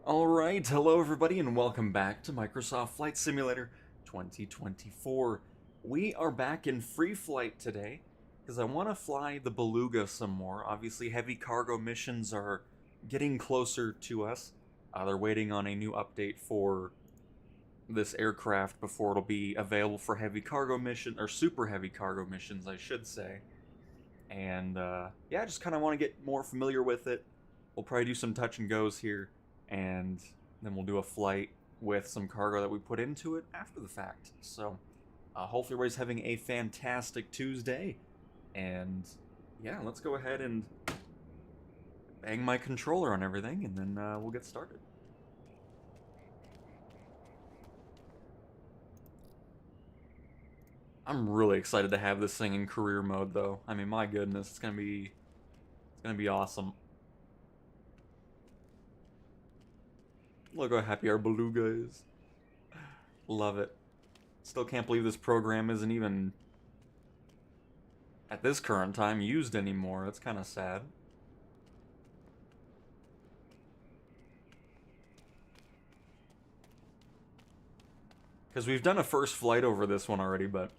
Alright, hello everybody and welcome back to Microsoft Flight Simulator 2024. We are back in free flight today because I want to fly the Beluga some more. Obviously heavy cargo missions are getting closer to us. They're waiting on a new update for this aircraft before it'll be available for heavy cargo mission, or super heavy cargo missions I should say. And yeah, I just kind of want to get more familiar with it. We'll probably do some touch and goes here, and then we'll do a flight with some cargo that we put into it after the fact. So hopefully everybody's having a fantastic Tuesday, and yeah, let's go ahead and bang my controller on everything, and then we'll get started. I'm really excited to have this thing in career mode, though. I mean, my goodness, it's gonna be awesome. Look how happy our Beluga is. Love it. Still can't believe this program isn't even, at this current time, used anymore. That's kind of sad. Because we've done a first flight over this one already, but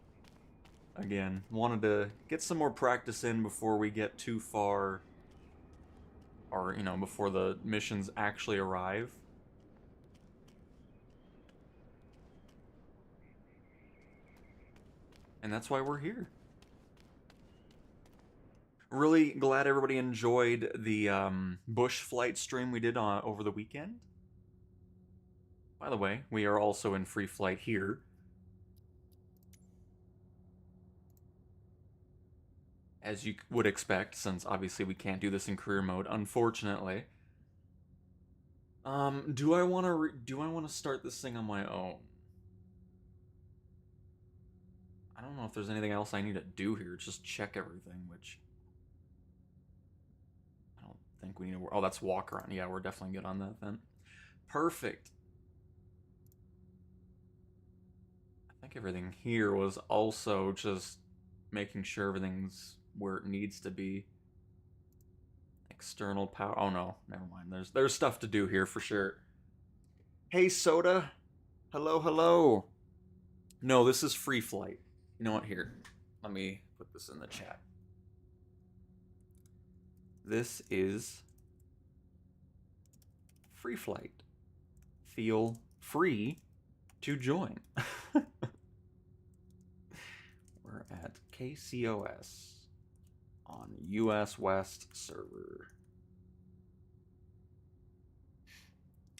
again, wanted to get some more practice in before we get too far, or, you know, before the missions actually arrive. And that's why we're here. Really glad everybody enjoyed the bush flight stream we did over the weekend. By the way, we are also in free flight here. As you would expect, since obviously we can't do this in career mode, unfortunately. Do I want to start this thing on my own? I don't know if there's anything else I need to do here. Just check everything, which I don't think we need to. Oh, that's walk around. Yeah, we're definitely good on that then. Perfect. I think everything here was also just making sure everything's where it needs to be. External power. Oh no, never mind. There's stuff to do here for sure. Hey, Soda. Hello, hello. No, this is free flight. You know what? Here, let me put this in the chat. This is free flight. Feel free to join. We're at KCOS on US West server.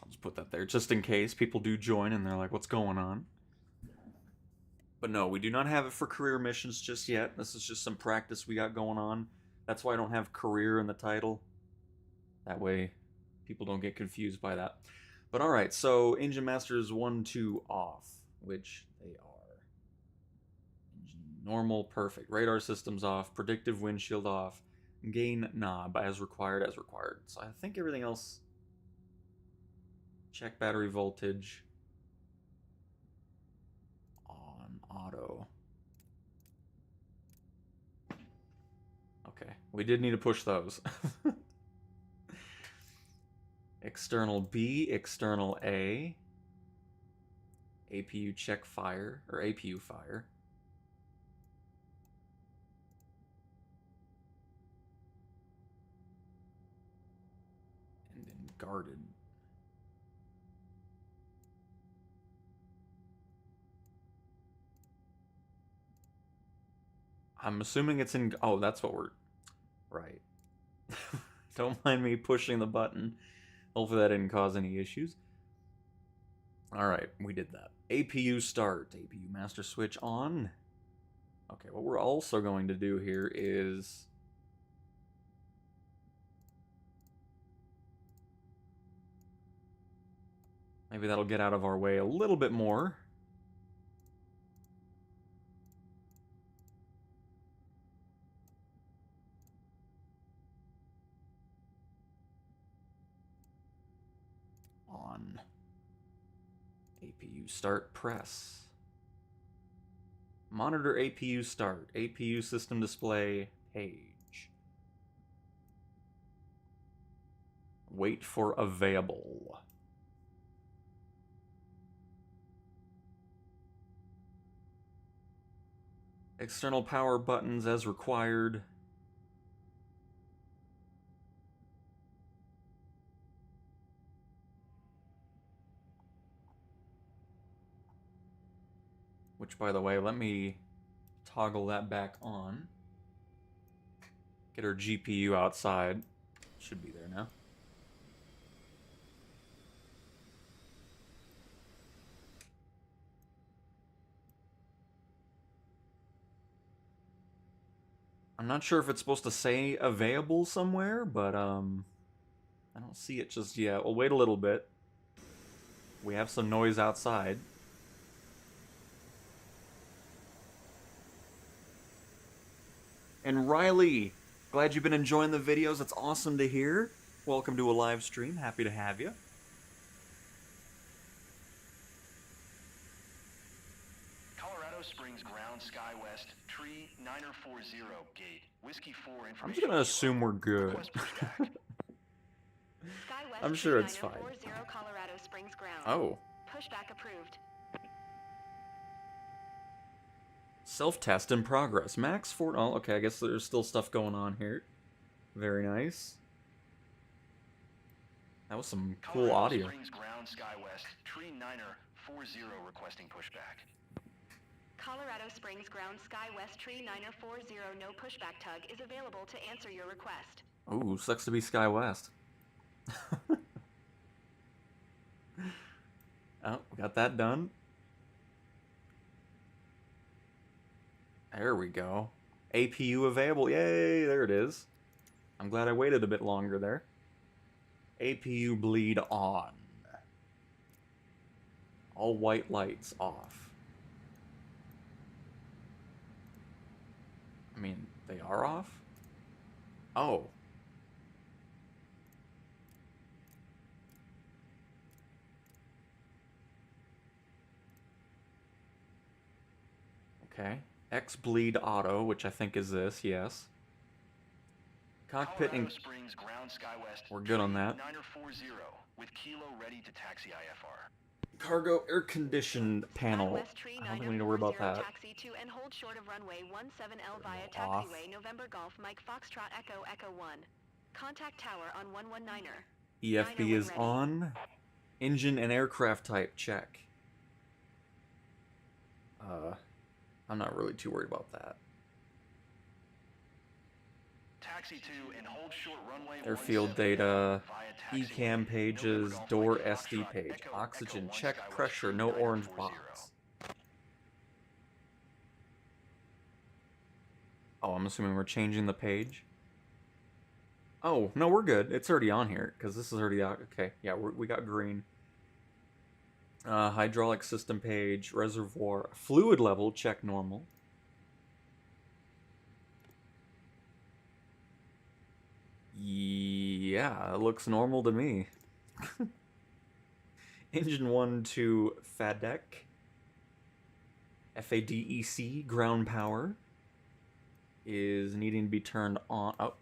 I'll just put that there just in case people do join and they're like, what's going on? But no, we do not have it for career missions just yet. This is just some practice we got going on. That's why I don't have career in the title. That way people don't get confused by that. But alright, so Engine Masters 1, 2 off, which they are. Engine normal, perfect. Radar systems off, predictive windshield off, gain knob as required, as required. So I think everything else, check battery voltage. Auto. Okay, we did need to push those. External B, external A. APU check fire, or APU fire. And then guarded. I'm assuming it's in... Oh, that's what we're... Right. Don't mind me pushing the button. Hopefully that didn't cause any issues. Alright, we did that. APU start. APU master switch on. Okay, what we're also going to do here is... Maybe that'll get out of our way a little bit more. On APU start press. Monitor APU start. APU system display page. Wait for available. External power buttons as required. Which, by the way, let me toggle that back on. Get our GPU outside. Should be there now. I'm not sure if it's supposed to say available somewhere, but I don't see it just yet. We'll wait a little bit. We have some noise outside. And Riley, glad you've been enjoying the videos. It's awesome to hear. Welcome to a live stream. Happy to have you. Colorado Springs Ground Sky West Tree 9040 Gate Whiskey 4 information. I'm just gonna assume we're good. I'm sure it's fine. Colorado Springs Ground. Oh. Pushback approved. Self-test in progress. Max Fort. Oh, okay. I guess there's still stuff going on here. Very nice. That was some cool audio. Colorado Springs Ground Sky West Tree 9040 requesting pushback. Colorado Springs Ground Sky West Tree 9040 no pushback tug is available to answer your request. Ooh, sucks to be Sky West. Oh, we got that done. There we go. APU available. Yay, there it is. I'm glad I waited a bit longer there. APU bleed on. All white lights off. I mean, they are off? Oh. Okay. X bleed auto, which I think is this, yes. Cockpit and Springs Ground Sky West. We're good on that. 9040 with Kilo ready to taxi IFR. Cargo air conditioned panel. I don't think we need to worry about that. Taxi to and hold short of runway 17L via Off. taxiway November Golf Mike Foxtrot Echo Echo 1. Contact tower on 119er. EFB is on. Engine and aircraft type check. I'm not really too worried about that. Taxi to and hold short runway Airfield data, ECAM pages, door SD page, oxygen, check pressure, no orange box. Oh, I'm assuming we're changing the page. Oh, no, we're good. It's already on here, because this is already out. Okay, yeah, we got green. Hydraulic system page, reservoir, fluid level, check normal. Yeah, it looks normal to me. Engine 1 to FADEC. FADEC, ground power, is needing to be turned on. Oh,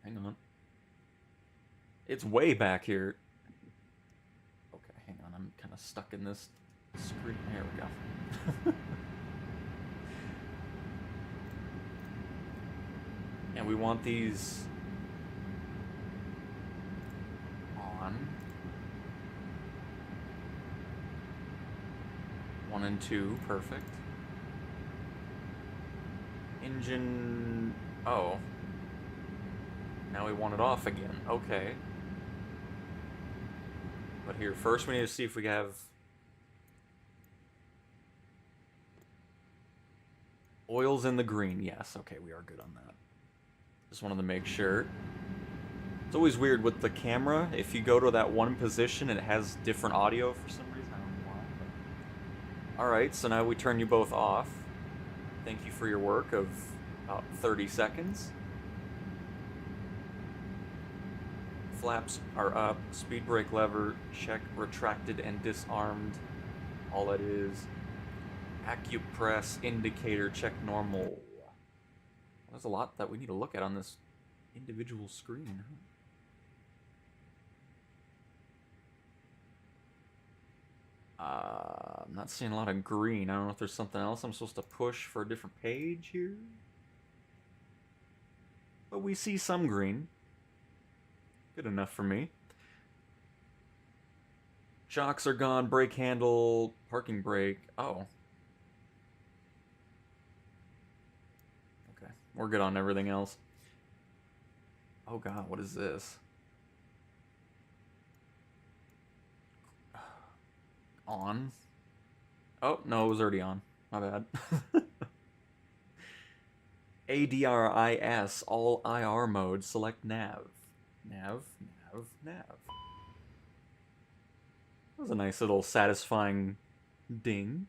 hang on. It's way back here. Okay, hang on, I'm kind of stuck in this screen. There we go. And we want these on. 1 and 2, perfect. Engine... oh. Now we want it off again, okay. But here, first we need to see if we have... oil's in the green, yes, okay, we are good on that. Just wanted to make sure. It's always weird with the camera, if you go to that one position, it has different audio for some reason, I don't know why. But... alright, so now we turn you both off. Thank you for your work of about 30 seconds. Flaps are up, speed brake lever, check, retracted and disarmed. All that is. Acupress, indicator, check normal. There's a lot that we need to look at on this individual screen. I'm not seeing a lot of green. I don't know if there's something else I'm supposed to push for a different page here. But we see some green. Good enough for me. Shocks are gone, brake handle, parking brake. Oh. Okay, we're good on everything else. Oh god, what is this? On? Oh, no, it was already on. My bad. ADRIS, all IR mode, select nav. Nav. That was a nice little satisfying ding.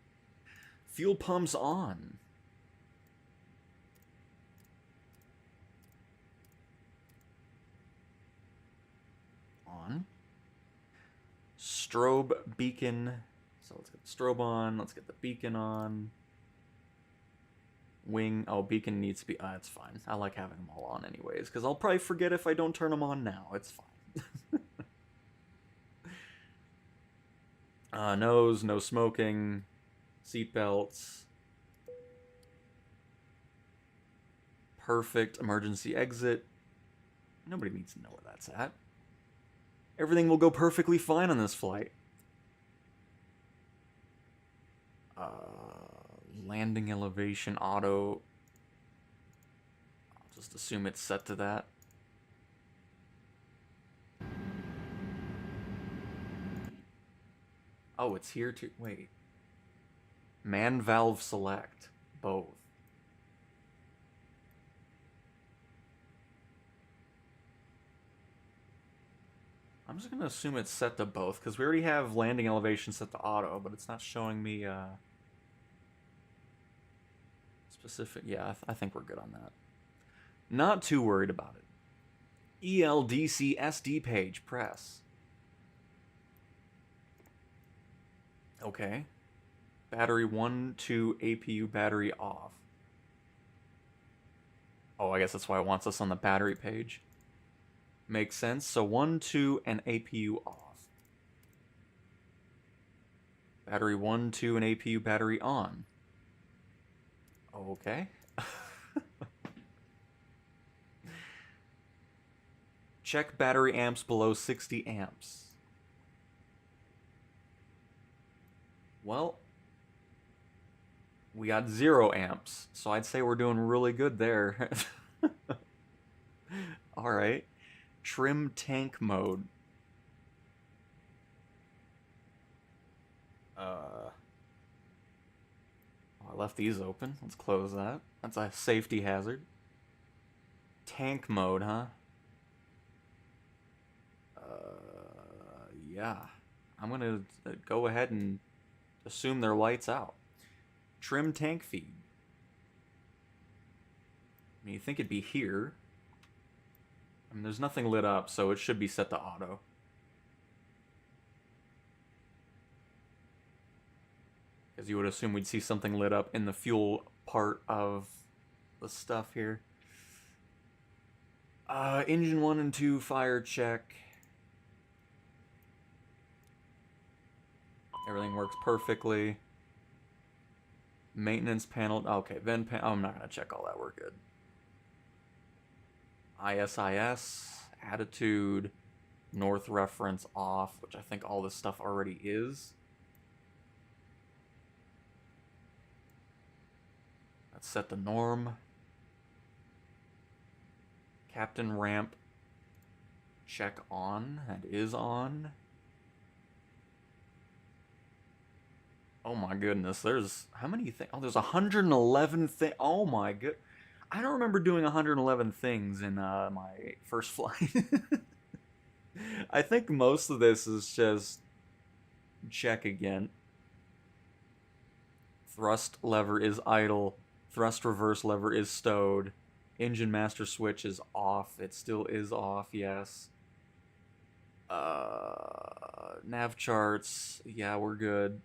Fuel pumps on. On. Strobe beacon. So let's get the strobe on. Let's get the beacon on. Wing. Oh, beacon needs to be... it's fine. I like having them all on anyways, because I'll probably forget if I don't turn them on now. It's fine. Nose, no smoking. Seatbelts. Perfect. Emergency exit. Nobody needs to know where that's at. Everything will go perfectly fine on this flight. Landing elevation auto. I'll just assume it's set to that. Oh, it's here too. Wait. Man valve select. Both. I'm just going to assume it's set to both, because we already have landing elevation set to auto, but it's not showing me specific. Yeah, I think we're good on that. Not too worried about it. ELDC SD page, press. Okay. Battery 1, 2, APU battery off. Oh, I guess that's why it wants us on the battery page. Makes sense. So 1, 2, and APU off. Battery 1, 2, and APU battery on. Okay. Check battery amps below 60 amps. Well, we got 0 amps, so I'd say we're doing really good there. Alright. Trim tank mode. Oh, I left these open. Let's close that. That's a safety hazard. Tank mode, huh? Yeah. I'm gonna go ahead and assume their lights out. Trim tank feed. I mean, you think it'd be here. I mean, there's nothing lit up, so it should be set to auto. Because you would assume we'd see something lit up in the fuel part of the stuff here. Engine 1 and 2 fire check. Everything works perfectly. Maintenance panel. Okay, vent panel. Oh, I'm not going to check all that. We're good. ISIS. Attitude. North reference off, which I think all this stuff already is. Let's set the norm. Captain ramp. Check on. That is on. Oh my goodness, there's, how many things? Oh, there's 111 things. Oh my good. I don't remember doing 111 things in my first flight. I think most of this is just check again. Thrust lever is idle. Thrust reverse lever is stowed. Engine master switch is off. It still is off, yes. Nav charts. Yeah, we're good.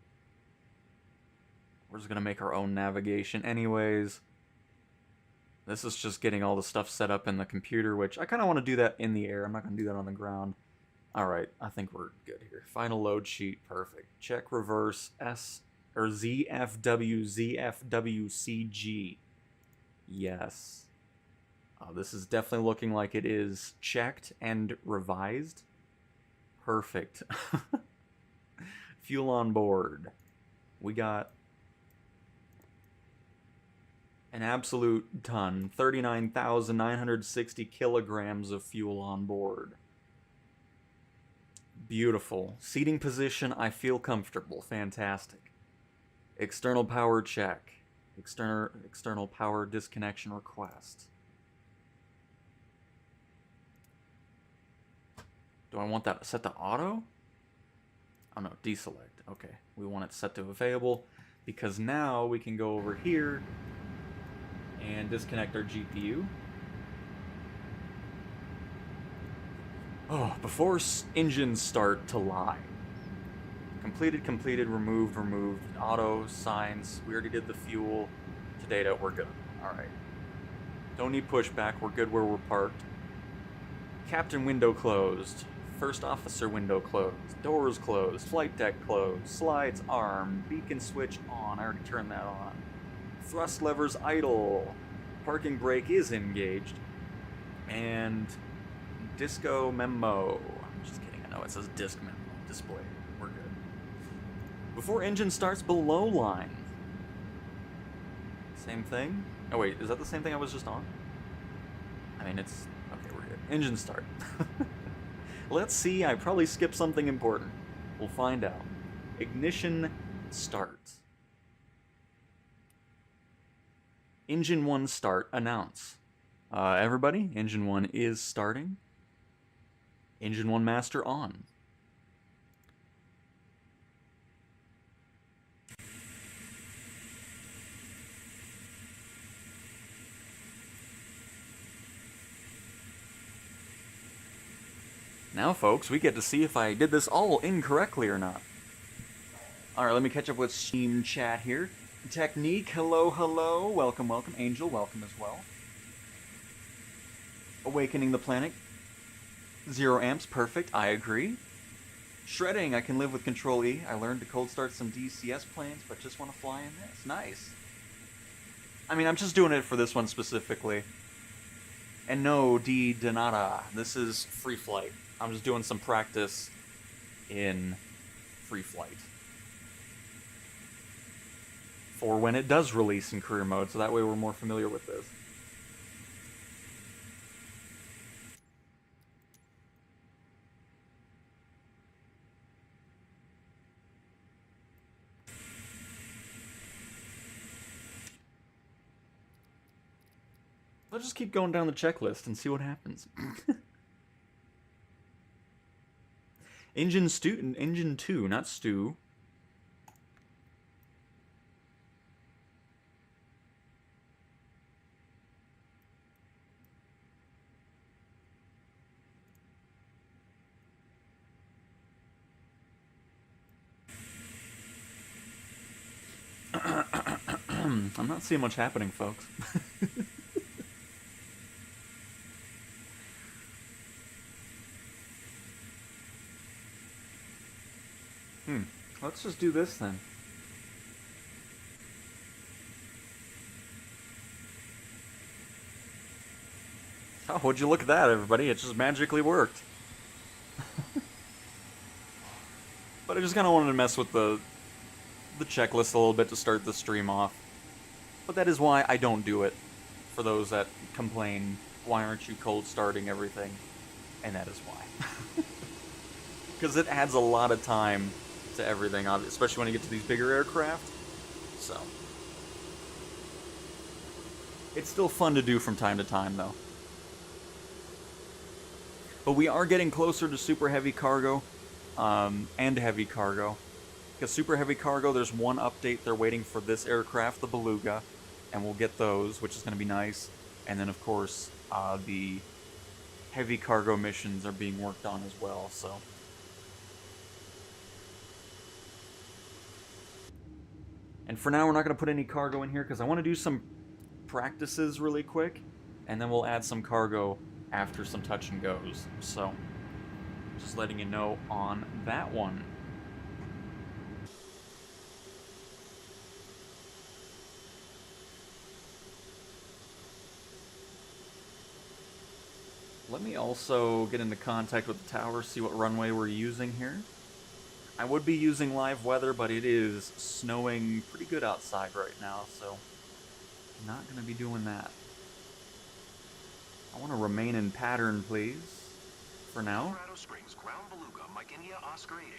We're just going to make our own navigation anyways. This is just getting all the stuff set up in the computer, which I kind of want to do that in the air. I'm not going to do that on the ground. Alright, I think we're good here. Final load sheet, perfect. Check reverse, S, Or ZFWCG. Yes. This is definitely looking like it is checked and revised. Perfect. Fuel on board. We got an absolute ton. 39,960 kilograms of fuel on board. Beautiful. Seating position, I feel comfortable. Fantastic. External power check. External power disconnection request. Do I want that set to auto? Oh no, deselect. Okay, we want it set to available because now we can go over here and disconnect our GPU. Oh, before engines start to lie. Completed, completed, removed, removed. Auto, signs. We already did the fuel. To data, we're good. Alright. Don't need pushback. We're good where we're parked. Captain window closed. First officer window closed. Doors closed. Flight deck closed. Slides armed. Beacon switch on. I already turned that on. Thrust levers idle. Parking brake is engaged. And disco memo. I'm just kidding. I know it says disc memo display. We're good. Before engine starts, below line. Same thing? Oh wait, is that the same thing I was just on? I mean, it's... Okay, we're good. Engine start. Let's see, I probably skipped something important. We'll find out. Ignition start. Engine 1 start announce. Everybody, Engine 1 is starting. Engine 1 master on. Now, folks, we get to see if I did this all incorrectly or not. Alright, let me catch up with Steam chat here. Technique, hello, hello. Welcome, welcome. Angel, welcome as well. Awakening the planet. 0 amps, perfect. I agree. Shredding, I can live with Control E. I learned to cold start some DCS planes, but just want to fly in this. Nice. I mean, I'm just doing it for this one specifically. And no, de nada. This is free flight. I'm just doing some practice in free flight. For when it does release in career mode, so that way we're more familiar with this. Let's just keep going down the checklist and see what happens. Engine 2, not stew. I'm not seeing much happening, folks. Let's just do this then. Oh, would you look at that, everybody? It just magically worked. But I just kind of wanted to mess with the checklist a little bit to start the stream off. But that is why I don't do it. For those that complain, why aren't you cold starting everything? And that is why. Because it adds a lot of time to everything, especially when you get to these bigger aircraft. So it's still fun to do from time to time, though. But we are getting closer to super heavy cargo and heavy cargo. Because super heavy cargo, there's one update. They're waiting for this aircraft, the Beluga, and we'll get those, which is going to be nice. And then, of course, the heavy cargo missions are being worked on as well, so... And for now, we're not going to put any cargo in here because I want to do some practices really quick, and then we'll add some cargo after some touch and goes. So, just letting you know on that one. Let me also get into contact with the tower, see what runway we're using here. I would be using live weather, but it is snowing pretty good outside right now, so not going to be doing that. I want to remain in pattern, please, for now. Colorado Springs, ground Beluga, Mike India, Oscar 88,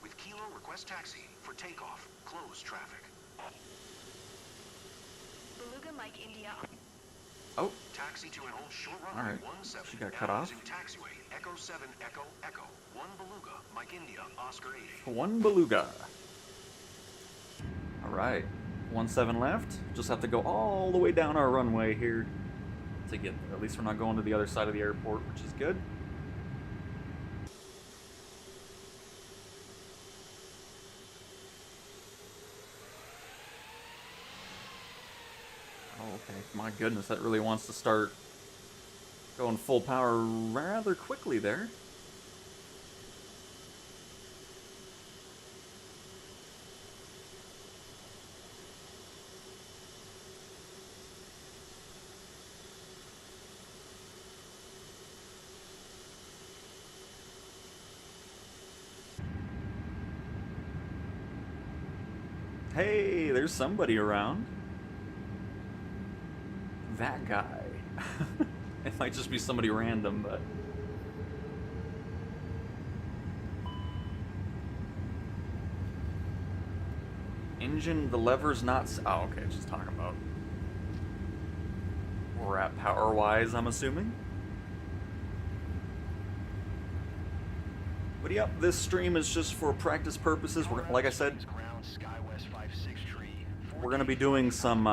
with Kilo request taxi for takeoff. Close traffic. Beluga Mike India. Oh, Taxi to an old short all runway right. 17. She got Now cut off. using taxiway Echo 7 Echo Echo 1 Beluga, Mike India, Oscar 88. 1 Beluga. All right, 17 left. Just have to go all the way down our runway here to get there. At least we're not going to the other side of the airport, which is good. Oh, okay. My goodness, that really wants to start going full power rather quickly there. Hey, there's somebody around. That guy. It might just be somebody random, but... Engine, the lever's not... Oh, okay, just talking about... where we're at power-wise, I'm assuming. But yep, this stream is just for practice purposes. We're, like I said, we're going to be doing some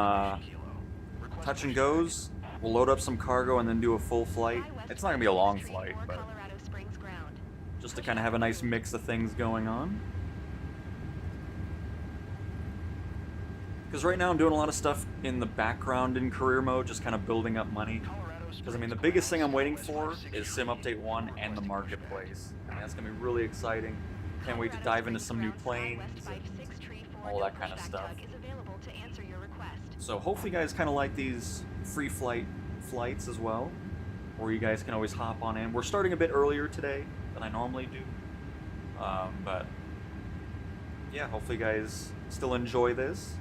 touch and goes. We'll load up some cargo and then do a full flight. It's not going to be a long flight, but just to kind of have a nice mix of things going on. Because right now I'm doing a lot of stuff in the background in career mode, just kind of building up money. Because, I mean, the biggest thing I'm waiting for is Sim Update 1 and the Marketplace. I mean, that's going to be really exciting. Can't wait to dive into some new planes and all that kind of stuff. So hopefully you guys kind of like these free flights as well, where you guys can always hop on in. We're starting a bit earlier today than I normally do. But, yeah, hopefully you guys still enjoy this.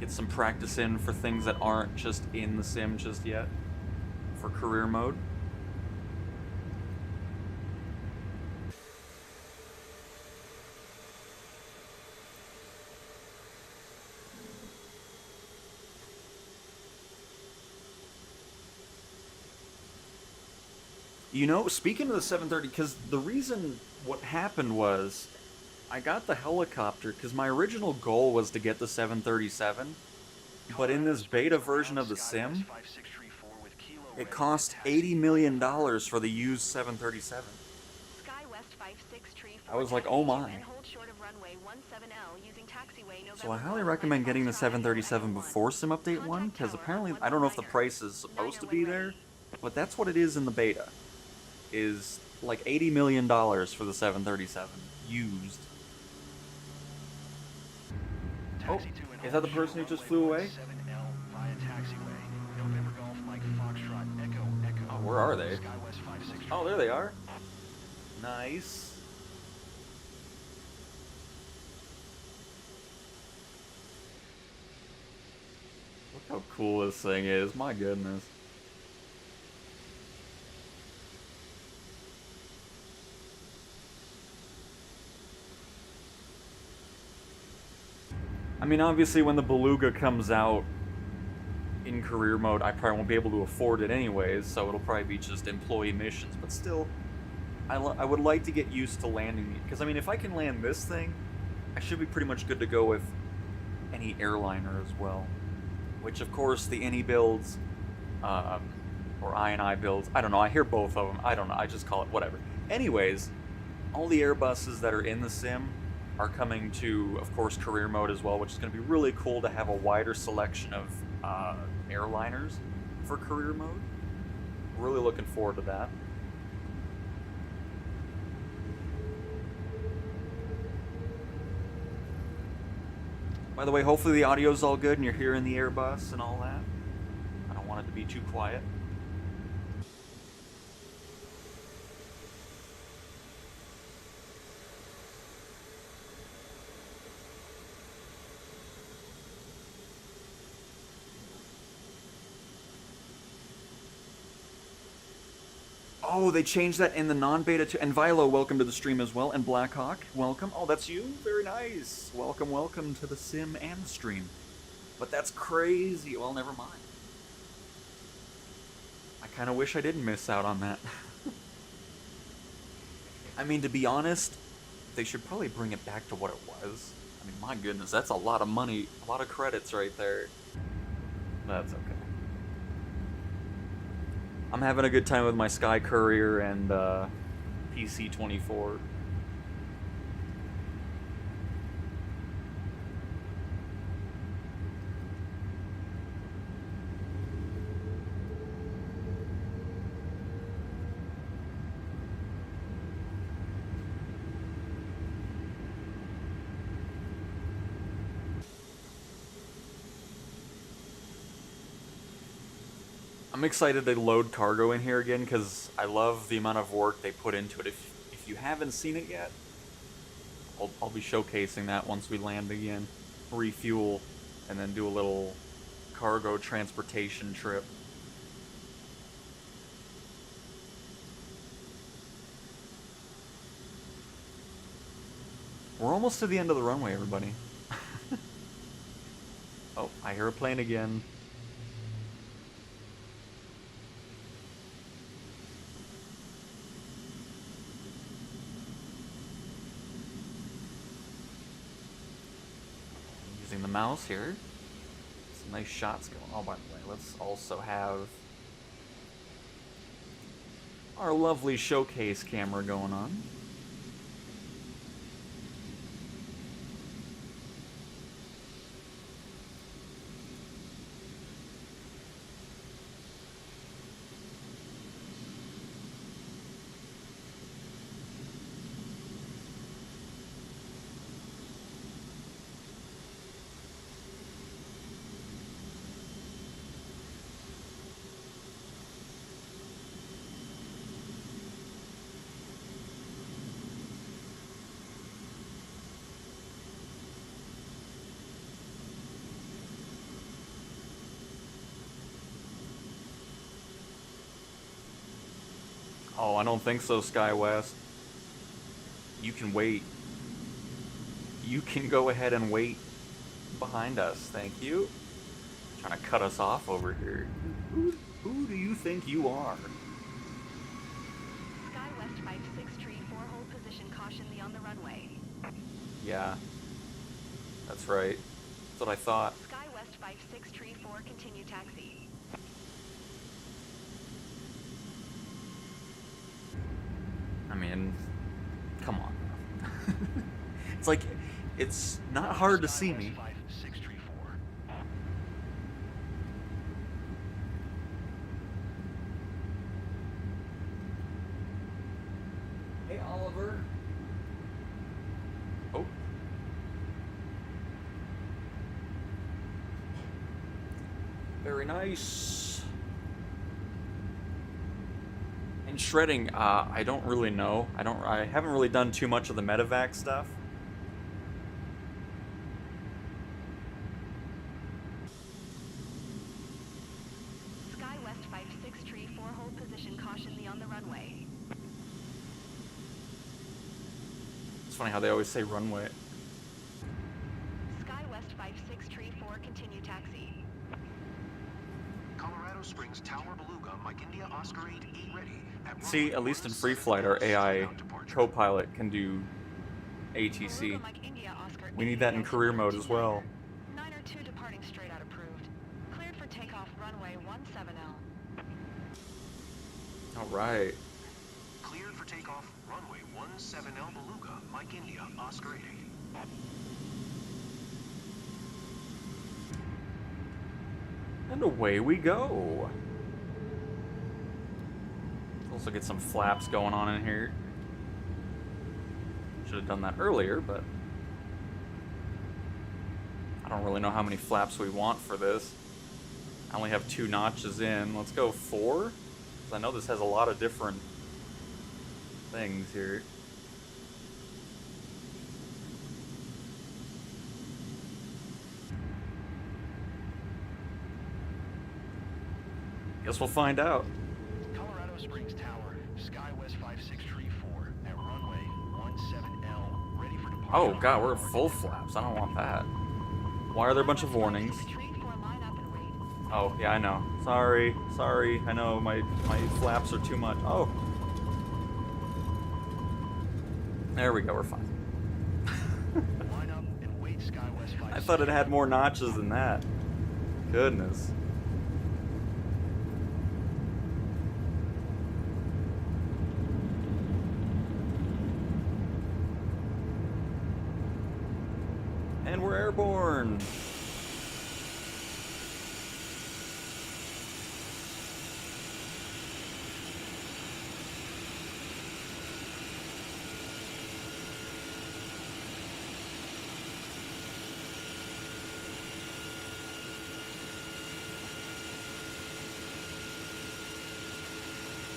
Get some practice in for things that aren't just in the sim just yet for career mode. You know, speaking of the 730, because the reason what happened was I got the helicopter because my original goal was to get the 737, but in this beta version of the sim, it cost $80 million for the used 737. I was like, oh my. So I highly recommend getting the 737 before Sim Update 1, because apparently, I don't know if the price is supposed to be there, but that's what it is in the beta. Is like $80 million for the 737, used. Oh, is that the person who just flew away? Oh, where are they? Oh, there they are. Nice. Look how cool this thing is, my goodness. I mean, obviously, when the Beluga comes out in career mode, I probably won't be able to afford it anyways, so it'll probably be just employee missions. But still, I would like to get used to landing it. Because, I mean, if I can land this thing, I should be pretty much good to go with any airliner as well. Which, of course, the any builds, or I&I builds, I don't know, I hear both of them. I don't know, I just call it whatever. Anyways, all the Airbuses that are in the sim are coming to, of course, career mode as well, which is going to be really cool to have a wider selection of airliners for career mode. Really looking forward to that. By the way, hopefully the audio's all good and you're hearing the Airbus and all that. don't want it to be too quiet. Oh, they changed that in the non-beta too. And Vilo, welcome to the stream as well. And Blackhawk, welcome. Oh, that's you? Very nice. Welcome, welcome to the sim and the stream. But that's crazy. Well, never mind. I kind of wish I didn't miss out on that. I mean, to be honest, they should probably bring it back to what it was. I mean, my goodness, that's a lot of money, a lot of credits right there. That's okay. I'm having a good time with my Sky Courier and PC-24. I'm excited they load cargo in here again because I love the amount of work they put into it. If you haven't seen it yet, I'll be showcasing that once we land again, refuel, and then do a little cargo transportation trip. We're almost to the end of the runway, everybody. Oh, I hear a plane again. Using the mouse here. Some nice shots going. Oh, by the way, let's also have our lovely showcase camera going on. Oh, I don't think so, SkyWest. You can wait. You can go ahead and wait behind us, thank you. Trying to cut us off over here. Who do you think you are? SkyWest 56 tree, 4-hold position, caution the on the runway. Yeah, that's right. That's what I thought. SkyWest 56 tree, 4, continue taxi. I mean, come on. It's like, it's not hard to see me. Hey, Oliver. Oh. Very nice. And shredding, I don't really know. I haven't really done too much of the medevac stuff. SkyWest 56 tree, 4-hold position, caution the on the runway. It's funny how they always say runway. SkyWest 56 tree, 4, continue taxi. Colorado Springs Tower Beluga, Mike India Oscar 8, 8 ready. See, at least in free flight, our AI co-pilot can do ATC. Beluga, Mike India, Oscar We need that in 8, career mode as well. 902 departing straight out approved. Cleared for takeoff runway 17L. Alright. Cleared for takeoff, runway 17L Beluga, Mike India Oscar 8, 8. And away we go. Also get some flaps going on in here. Should have done that earlier, but I don't really know how many flaps we want for this. I only have 2 notches in. Let's go 4. 'Cause I know this has a lot of different things here. Guess we'll find out. Colorado Springs Tower, SkyWest 5634 at runway 17L, ready for departure. Oh god, we're at full flaps. I don't want that. Why are there a bunch of warnings? Oh, yeah, I know. Sorry. I know my flaps are too much. Oh. There we go, we're fine. Line up and wait SkyWest 5634. I thought it had more notches than that. Goodness. And we're airborne.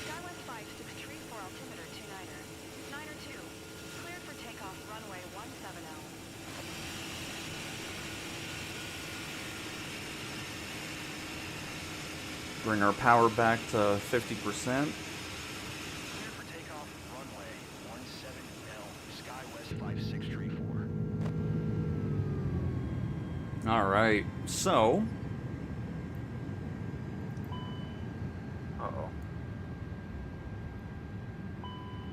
SkyWest 5634 altimeter 29er. 9er 2. Cleared for takeoff runway 17L. Bring our power back to 50%. Clear for takeoff runway 17L, SkyWest 5634. Alright, so... Uh-oh.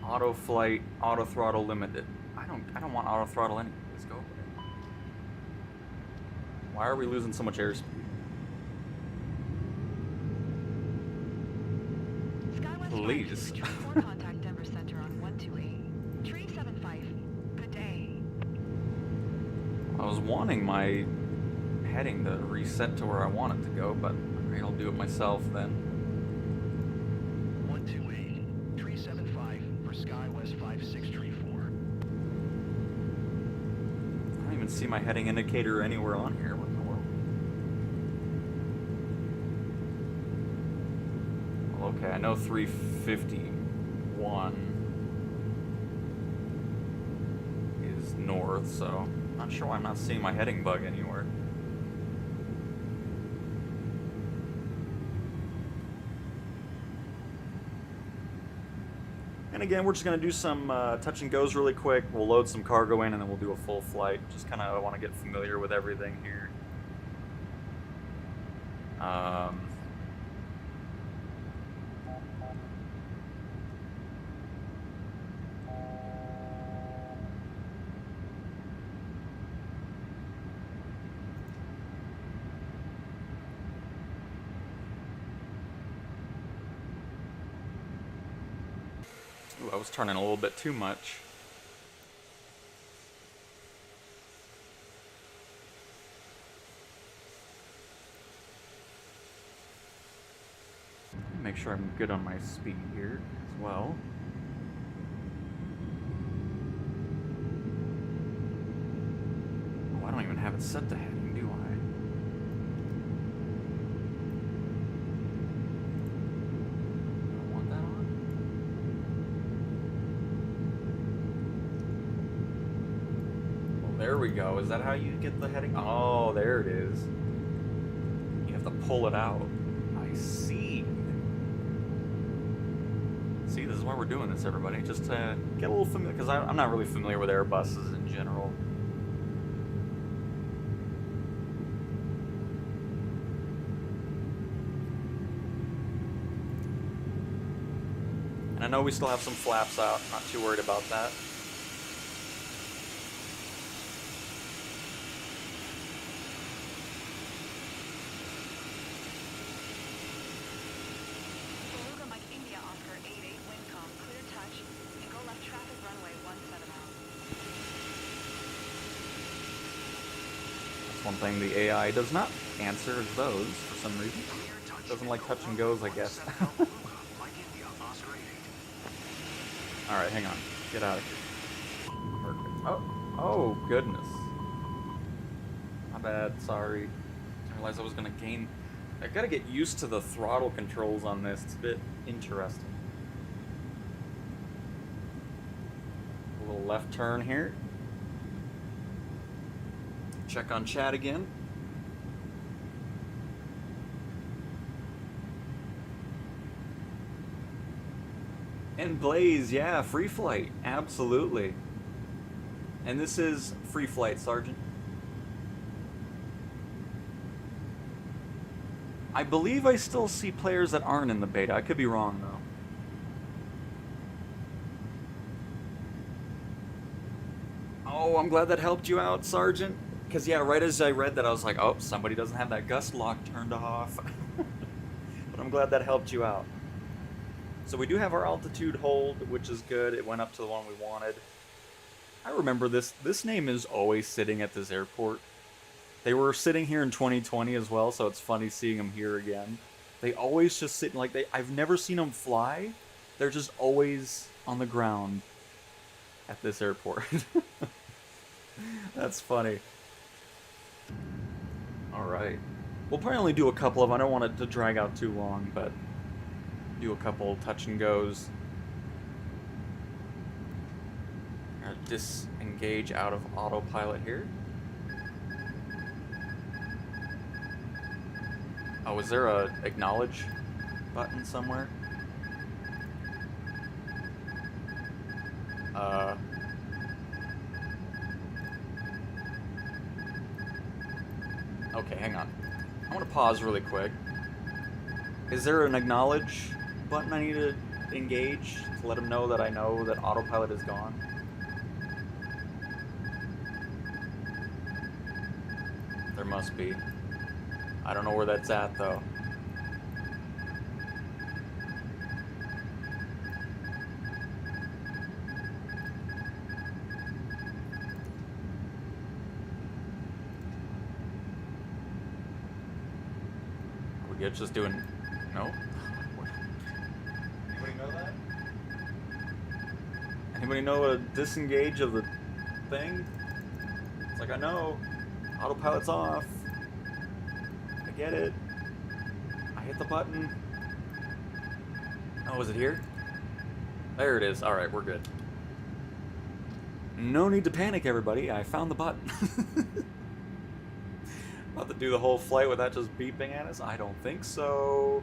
Auto flight, auto throttle limited. I don't want auto throttle anyway. Let's go. Why are we losing so much airspeed? SkyWest Please. 5634 contact Denver Center on 128. Tree 75. Good day. I was wanting my heading to reset to where I want it to go, but I'll do it myself then. 128, tree 75 for SkyWest 5634. I don't even see my heading indicator anywhere on here. What in the world? Well, okay, I know 351 is north, so I'm not sure why I'm not seeing my heading bug anywhere. And again, we're just going to do some touch and goes really quick. We'll load some cargo in and then we'll do a full flight. Just kind of want to get familiar with everything here. Ooh, I was turning a little bit too much. Make sure I'm good on my speed here as well. Oh, I don't even have it set to heading, do I? There we go. Is that how you get the heading? Oh, there it is. You have to pull it out. I see. See, this is why we're doing this, everybody. Just to get a little familiar, because I'm not really familiar with Airbuses in general. And I know we still have some flaps out. Not too worried about that. Beluga Mike India Oscar 88 Windcom, clear touch, and go left traffic runway 17L. That's one thing the AI does not answer is those for some reason. Doesn't like touch and goes, I guess. Alright, hang on. Get out of here. Perfect. Oh, goodness. My bad, sorry. I realized I was gonna gain I gotta get used to the throttle controls on this. It's a bit interesting. A little left turn here. Check on chat again. And Blaze, yeah, free flight, absolutely. And this is free flight, Sergeant. I believe I still see players that aren't in the beta. I could be wrong, though. Oh, I'm glad that helped you out, Sergeant. Because, yeah, right as I read that, I was like, oh, somebody doesn't have that gust lock turned off. But I'm glad that helped you out. So we do have our altitude hold, which is good. It went up to the one we wanted. I remember this. This name is always sitting at this airport. They were sitting here in 2020 as well, so it's funny seeing them here again. They always just sit, like, I've never seen them fly. They're just always on the ground at this airport. That's funny. Alright. We'll probably only do a couple of them. I don't want it to drag out too long, but do a couple touch and goes. Disengage out of autopilot here. Oh, is there a acknowledge button somewhere? Okay, hang on. I want to pause really quick. Is there an acknowledge button I need to engage to let him know that I know that autopilot is gone? There must be. I don't know where that's at, though. Are we good just doing... No? Anybody know that? Anybody know a disengage of the thing? It's like, I know. Autopilot's off. I get it. I hit the button. Oh, is it here? There it is. Alright, we're good. No need to panic, everybody. I found the button. About to do the whole flight without just beeping at us? I don't think so.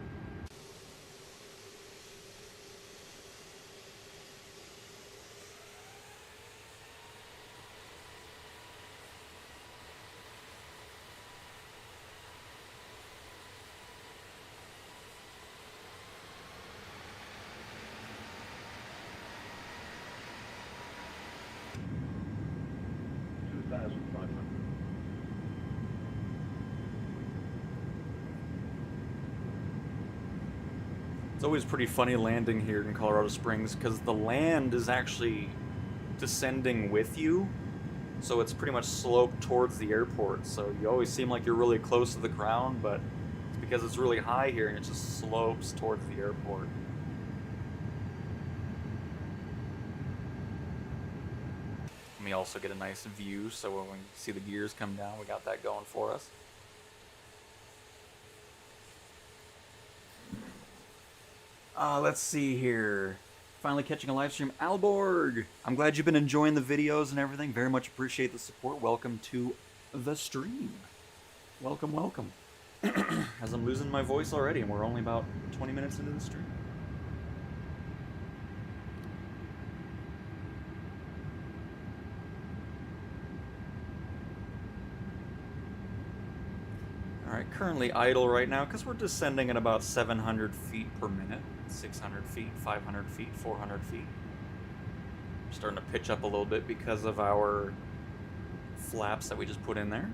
It's always pretty funny landing here in Colorado Springs because the land is actually descending with you, so it's pretty much sloped towards the airport, so you always seem like you're really close to the ground, but it's because it's really high here and it just slopes towards the airport. Let me also get a nice view so when we see the gears come down, we got that going for us. Let's see here. Finally catching a live stream. Alborg! I'm glad you've been enjoying the videos and everything. Very much appreciate the support. Welcome to the stream. Welcome, welcome. As I'm losing my voice already, and we're only about 20 minutes into the stream. Alright, currently idle right now because we're descending at about 700 feet per minute. 600 feet, 500 feet, 400 feet. We're starting to pitch up a little bit because of our flaps that we just put in there.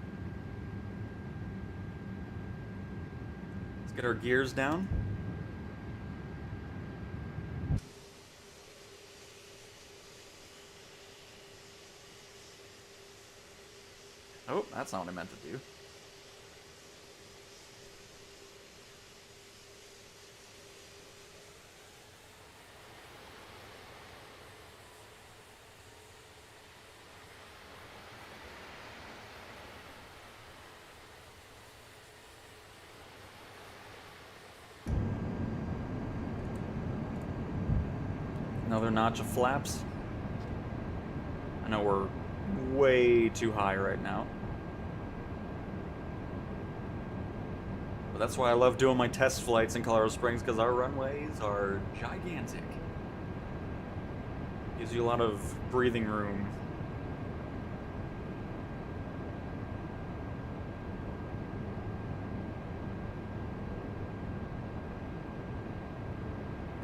Let's get our gears down. Oh, that's not what I meant to do. Another notch of flaps. I know we're way too high right now. But that's why I love doing my test flights in Colorado Springs, because our runways are gigantic. Gives you a lot of breathing room.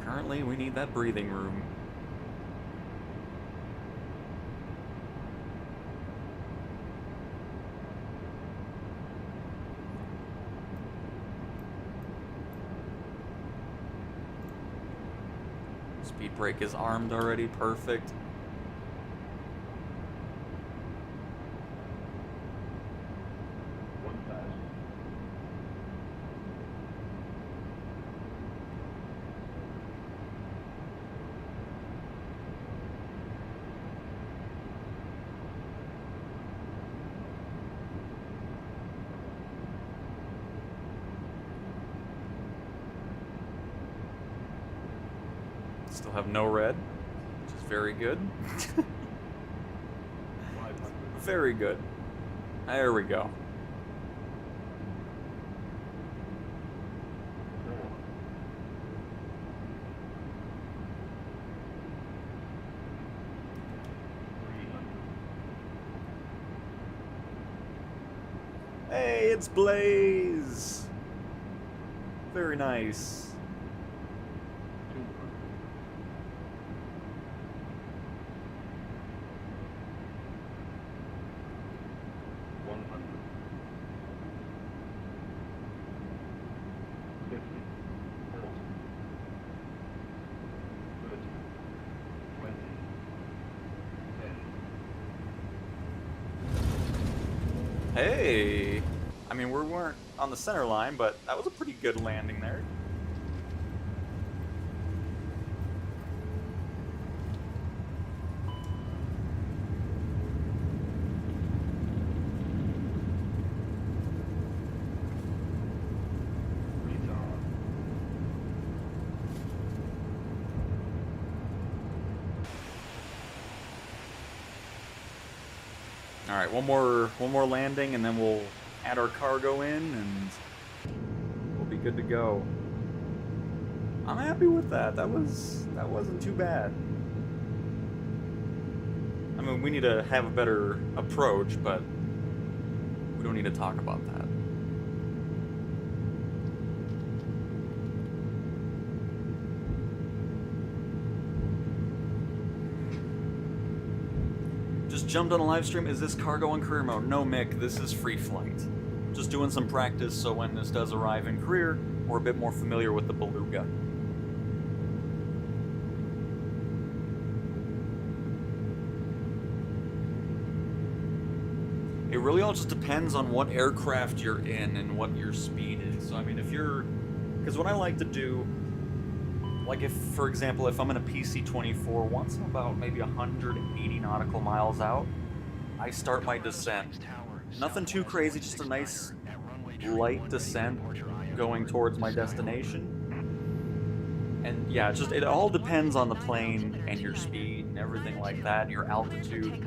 Currently, we need that breathing room. Speed brake is armed already, perfect. Still have no red, which is very good. Very good. There we go. Hey, it's Blaze! Very nice. Hey! I mean, we weren't on the center line, but that was a pretty good landing there. All right, one more landing, and then we'll add our cargo in, and we'll be good to go. I'm happy with that. That wasn't too bad. I mean, we need to have a better approach, but we don't need to talk about that. Just jumped on a live stream. Is this cargo on career mode? No, Mick, this is free flight. Just doing some practice so when this does arrive in career, we're a bit more familiar with the Beluga. It really all just depends on what aircraft you're in and what your speed is. So, I mean, if you're... Because what I like to do, like if, for example, if I'm in a PC-24, once I'm about maybe 180 nautical miles out, I start my descent. Nothing too crazy, just a nice light descent going towards my destination. And yeah, it all depends on the plane and your speed and everything like that, and your altitude.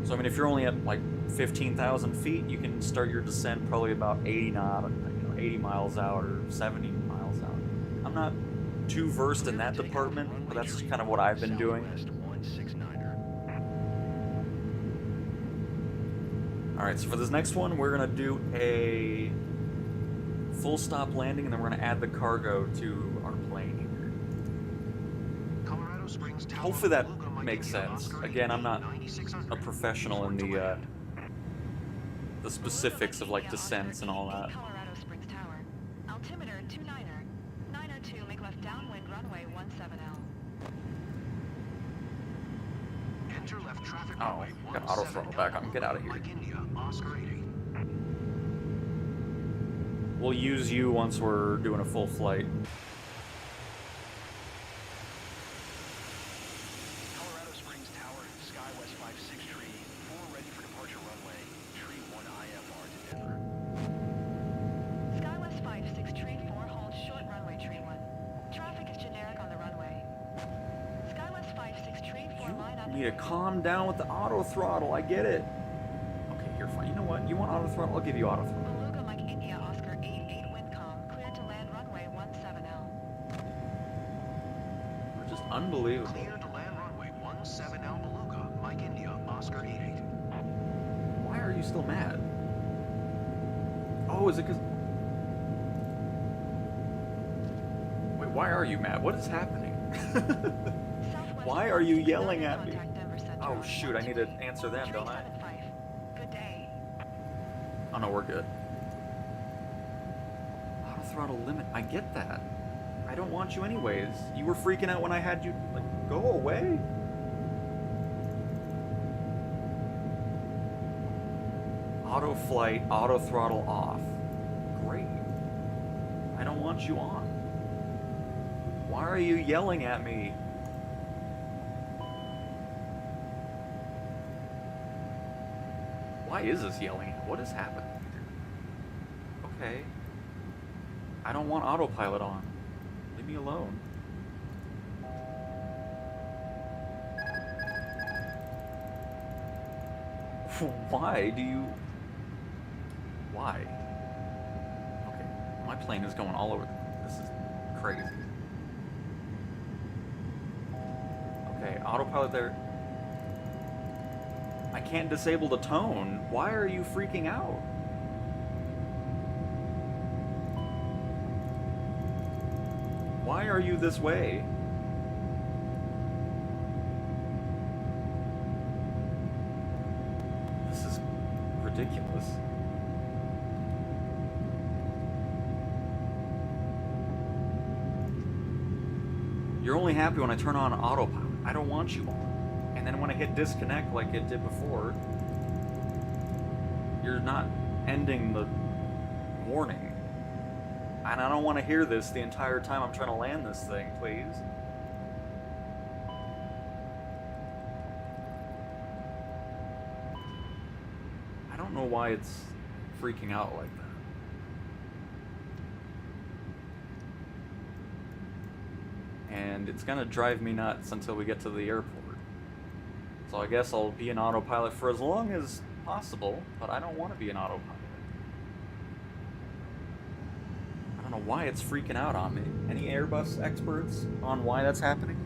So I mean, if you're only at like 15,000 feet, you can start your descent probably about 80 miles out or 70 miles out. I'm not too versed in that department, but that's kind of what I've been doing. Alright, so for this next one, we're going to do a full stop landing, and then we're going to add the cargo to our plane here. Hopefully that makes sense. Again, I'm not a professional in the specifics of like descents and all that. Colorado Springs Tower. Altimeter 29er. 902, make left downwind runway 17L. Enter left traffic Oh, runway got auto throttle back on. Get out of here. Mike India, Oscar 88. We'll use you once we're doing a full flight. Colorado Springs Tower, SkyWest 56 tree, 4 ready for departure runway, tree 1 IFR to Denver. SkyWest 56 tree 4 hold short runway tree 1. Traffic is generic on the runway. need to calm down with the auto throttle. I get it. Okay, you're fine. You know what? You want auto throttle? I'll give you auto throttle. Beluga Mike India Oscar 88 Windcom, cleared to land runway 17L. We're just unbelievable. Clear to land runway 17L Beluga, Mike India, Oscar 88. Why are you still mad? Oh, is it because... Wait, why are you mad? What is happening? Why are you yelling at me? Oh shoot, I need to answer them, don't I? Good day. Oh no, we're good. Auto throttle limit, I get that. I don't want you anyways. You were freaking out when I had you, like, go away. Auto flight, auto throttle off. Great. I don't want you on. Why are you yelling at me? Why is this yelling? What is happening here? Okay. I don't want autopilot on. Leave me alone. Why do you... Why? Okay, my plane is going all over. This is crazy. Okay, autopilot there. I can't disable the tone. Why are you freaking out? Why are you this way? This is ridiculous. You're only happy when I turn on autopilot. I don't want you on. And then when I hit disconnect like it did before, you're not ending the warning. And I don't want to hear this the entire time I'm trying to land this thing, please. I don't know why it's freaking out like that. And it's gonna drive me nuts until we get to the airport. So I guess I'll be an autopilot for as long as possible, but I don't want to be an autopilot. I don't know why it's freaking out on me. Any Airbus experts on why that's happening?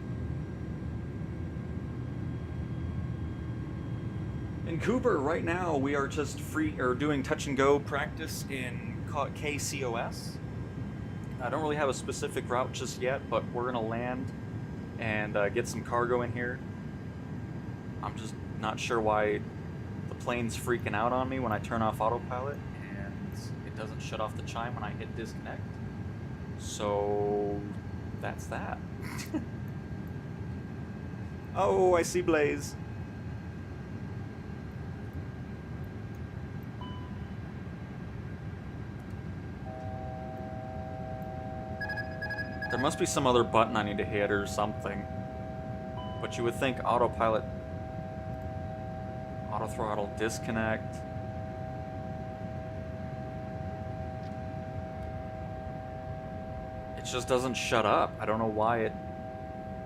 In Cooper, right now, we are just doing touch and go practice in KCOS. I don't really have a specific route just yet, but we're gonna land and get some cargo in here. I'm just not sure why the plane's freaking out on me when I turn off autopilot, and it doesn't shut off the chime when I hit disconnect. So that's that. Oh, I see Blaze. There must be some other button I need to hit or something. But you would think autopilot, auto throttle, disconnect. It just doesn't shut up. I don't know why it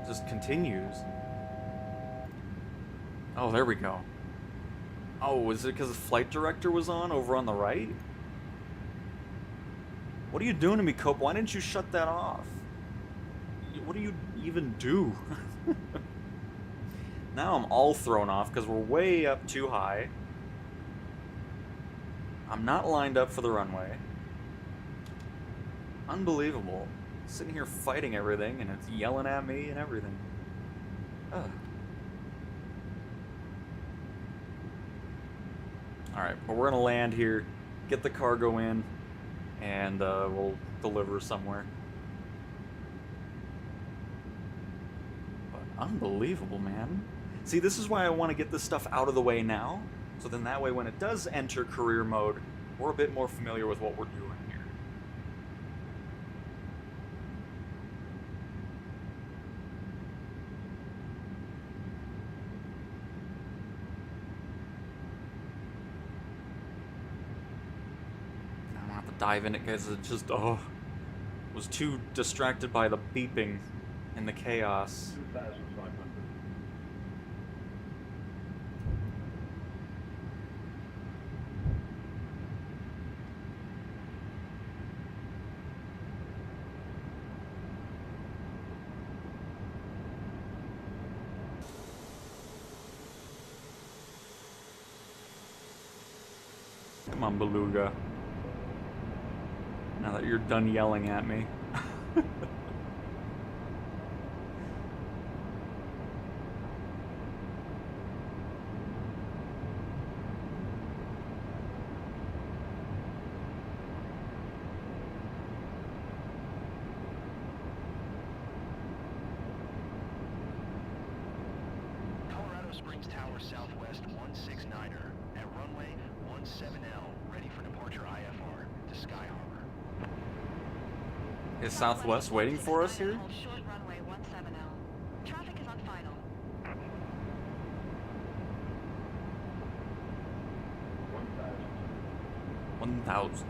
just continues. Oh, there we go. Oh, is it because the flight director was on over on the right? What are you doing to me, Cope? Why didn't you shut that off? What do you even do? Now I'm all thrown off because we're way up too high. I'm not lined up for the runway. Unbelievable. Sitting here fighting everything and it's yelling at me and everything. Ugh. Alright, but we're gonna land here, get the cargo in, and we'll deliver somewhere. But unbelievable, man. See, this is why I want to get this stuff out of the way now, so then that way when it does enter career mode, we're a bit more familiar with what we're doing here. I don't have to dive in it because it just, was too distracted by the beeping and the chaos. 2,500. Come on, Beluga. Now that you're done yelling at me. Colorado Springs Tower Southwest 169er at runway 17L, ready for departure IFR to Sky Harbor. Is Southwest waiting for us here? Hold short runway 17L. Traffic is on final. 1,000.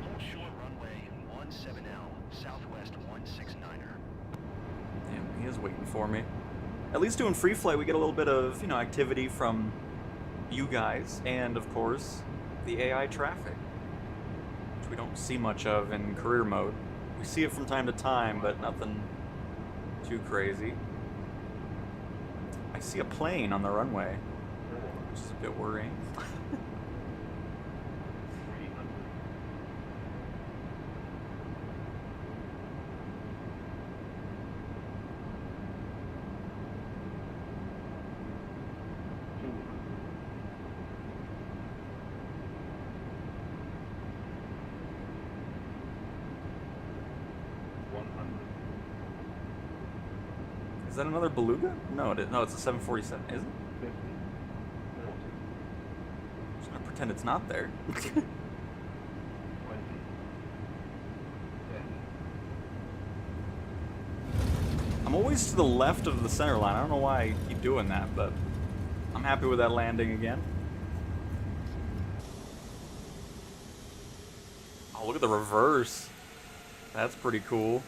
Hold short runway 17L, Southwest 169er. Damn, he is waiting for me. At least doing free flight, we get a little bit of, you know, activity from you guys, and of course, the AI traffic, which we don't see much of in career mode. We see it from time to time, but nothing too crazy. I see a plane on the runway, which is a bit worrying. Is that another Beluga? No, it is. No, it's a 747, isn't it? 50, 40, I'm just gonna pretend it's not there. 20, 10. I'm always to the left of the center line. I don't know why I keep doing that, but I'm happy with that landing again. Oh, look at the reverse. That's pretty cool.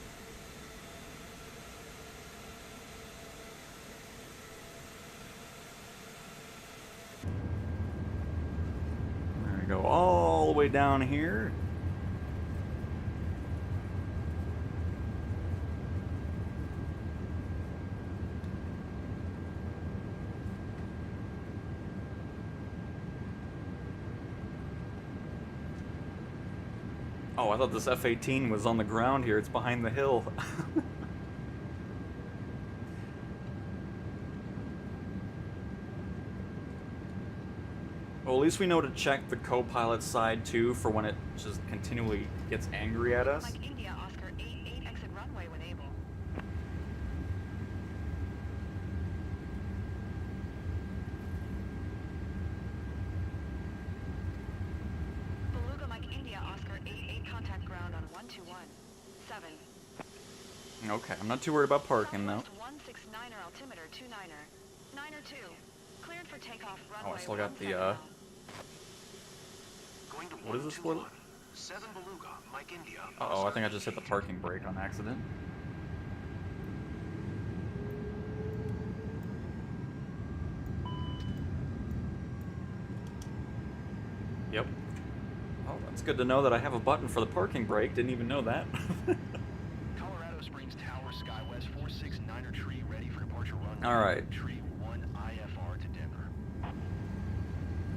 There we go, all the way down here. Oh, I thought this F-18 was on the ground here. It's behind the hill. Well, at least we know to check the co-pilot side too for when it just continually gets angry at us. Mike India, Oscar 88, exit runway when able. Beluga, Mike India, Oscar 88, contact ground on 1217. Okay, I'm not too worried about parking though. Southwest 169er altimeter 29er. 9er 2. Cleared for takeoff runway. Oh, I still got the 17L. Going to What is this for? 121. 7 Beluga, Mike India. Uh-oh, I think I just hit the parking brake on accident. Yep. Oh, that's good to know that I have a button for the parking brake. Didn't even know that. Colorado Springs Tower Skywest 469er tree ready for departure runway. All right. Tree 1 IFR to Denver.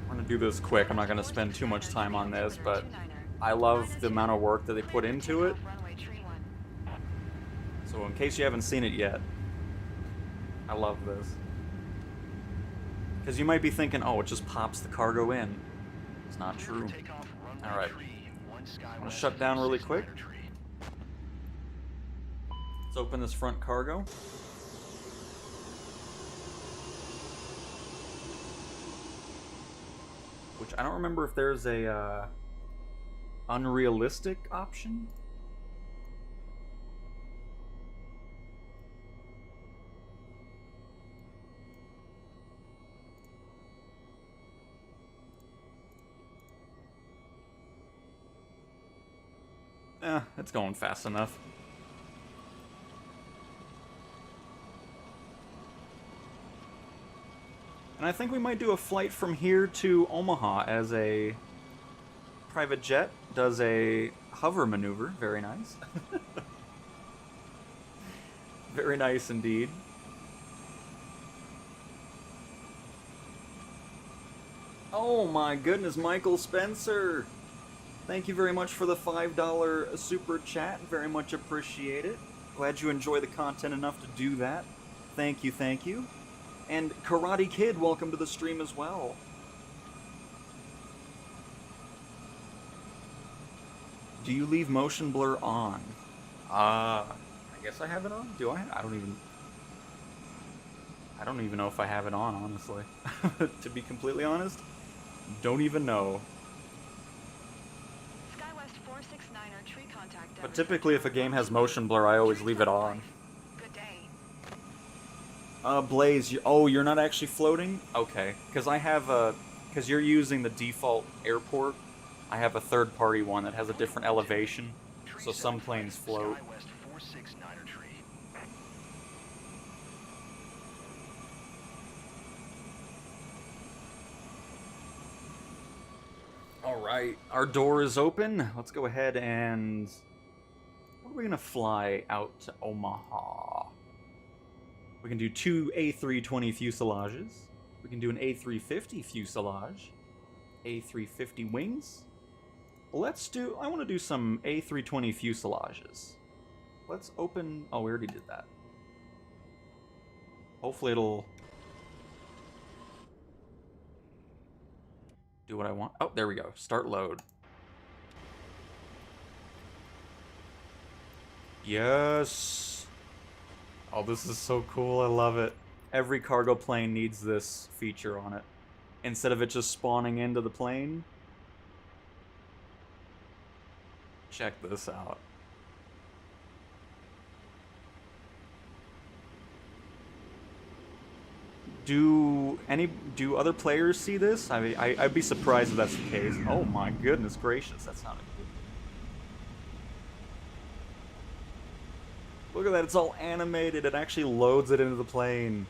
We're gonna do this quick. I'm not gonna spend too much time on this, but I love the amount of work that they put into it. Runway tree 1. So in case you haven't seen it yet, I love this. Because you might be thinking, oh, it just pops the cargo in. It's not true. All right. I'm gonna shut down really quick. Let's open this front cargo. Which I don't remember if there's a unrealistic option. It's going fast enough. And I think we might do a flight from here to Omaha as a private jet. Does a hover maneuver. Very nice. Very nice indeed. Oh my goodness, Michael Spencer! Thank you very much for the $5 super chat. Very much appreciate it. Glad you enjoy the content enough to do that. Thank you, thank you. And Karate Kid, welcome to the stream as well. Do you leave motion blur on? I guess I have it on. Do I? I don't even know if I have it on, honestly. To be completely honest, don't even know. SkyWest 469er tree contact. But typically if a game has motion blur, I always leave it on. Good day. Blaze, you're not actually floating? Okay, because I have because you're using the default airport, I have a third-party one that has a different elevation, so some planes float. SkyWest 469er tree. Alright, our door is open. Let's go ahead and... What are we going to fly out to Omaha? We can do 2 A320 fuselages. We can do an A350 fuselage. A350 wings. Let's do... I want to do some A320 fuselages. Let's open... Oh, we already did that. Hopefully it'll... do what I want. Oh, there we go. Start load. Yes! Oh, this is so cool. I love it. Every cargo plane needs this feature on it. Instead of it just spawning into the plane. Check this out. Do other players see this? I mean, I'd be surprised if that's the case. Oh my goodness gracious, that sounded good. Look at that, it's all animated. It actually loads it into the plane.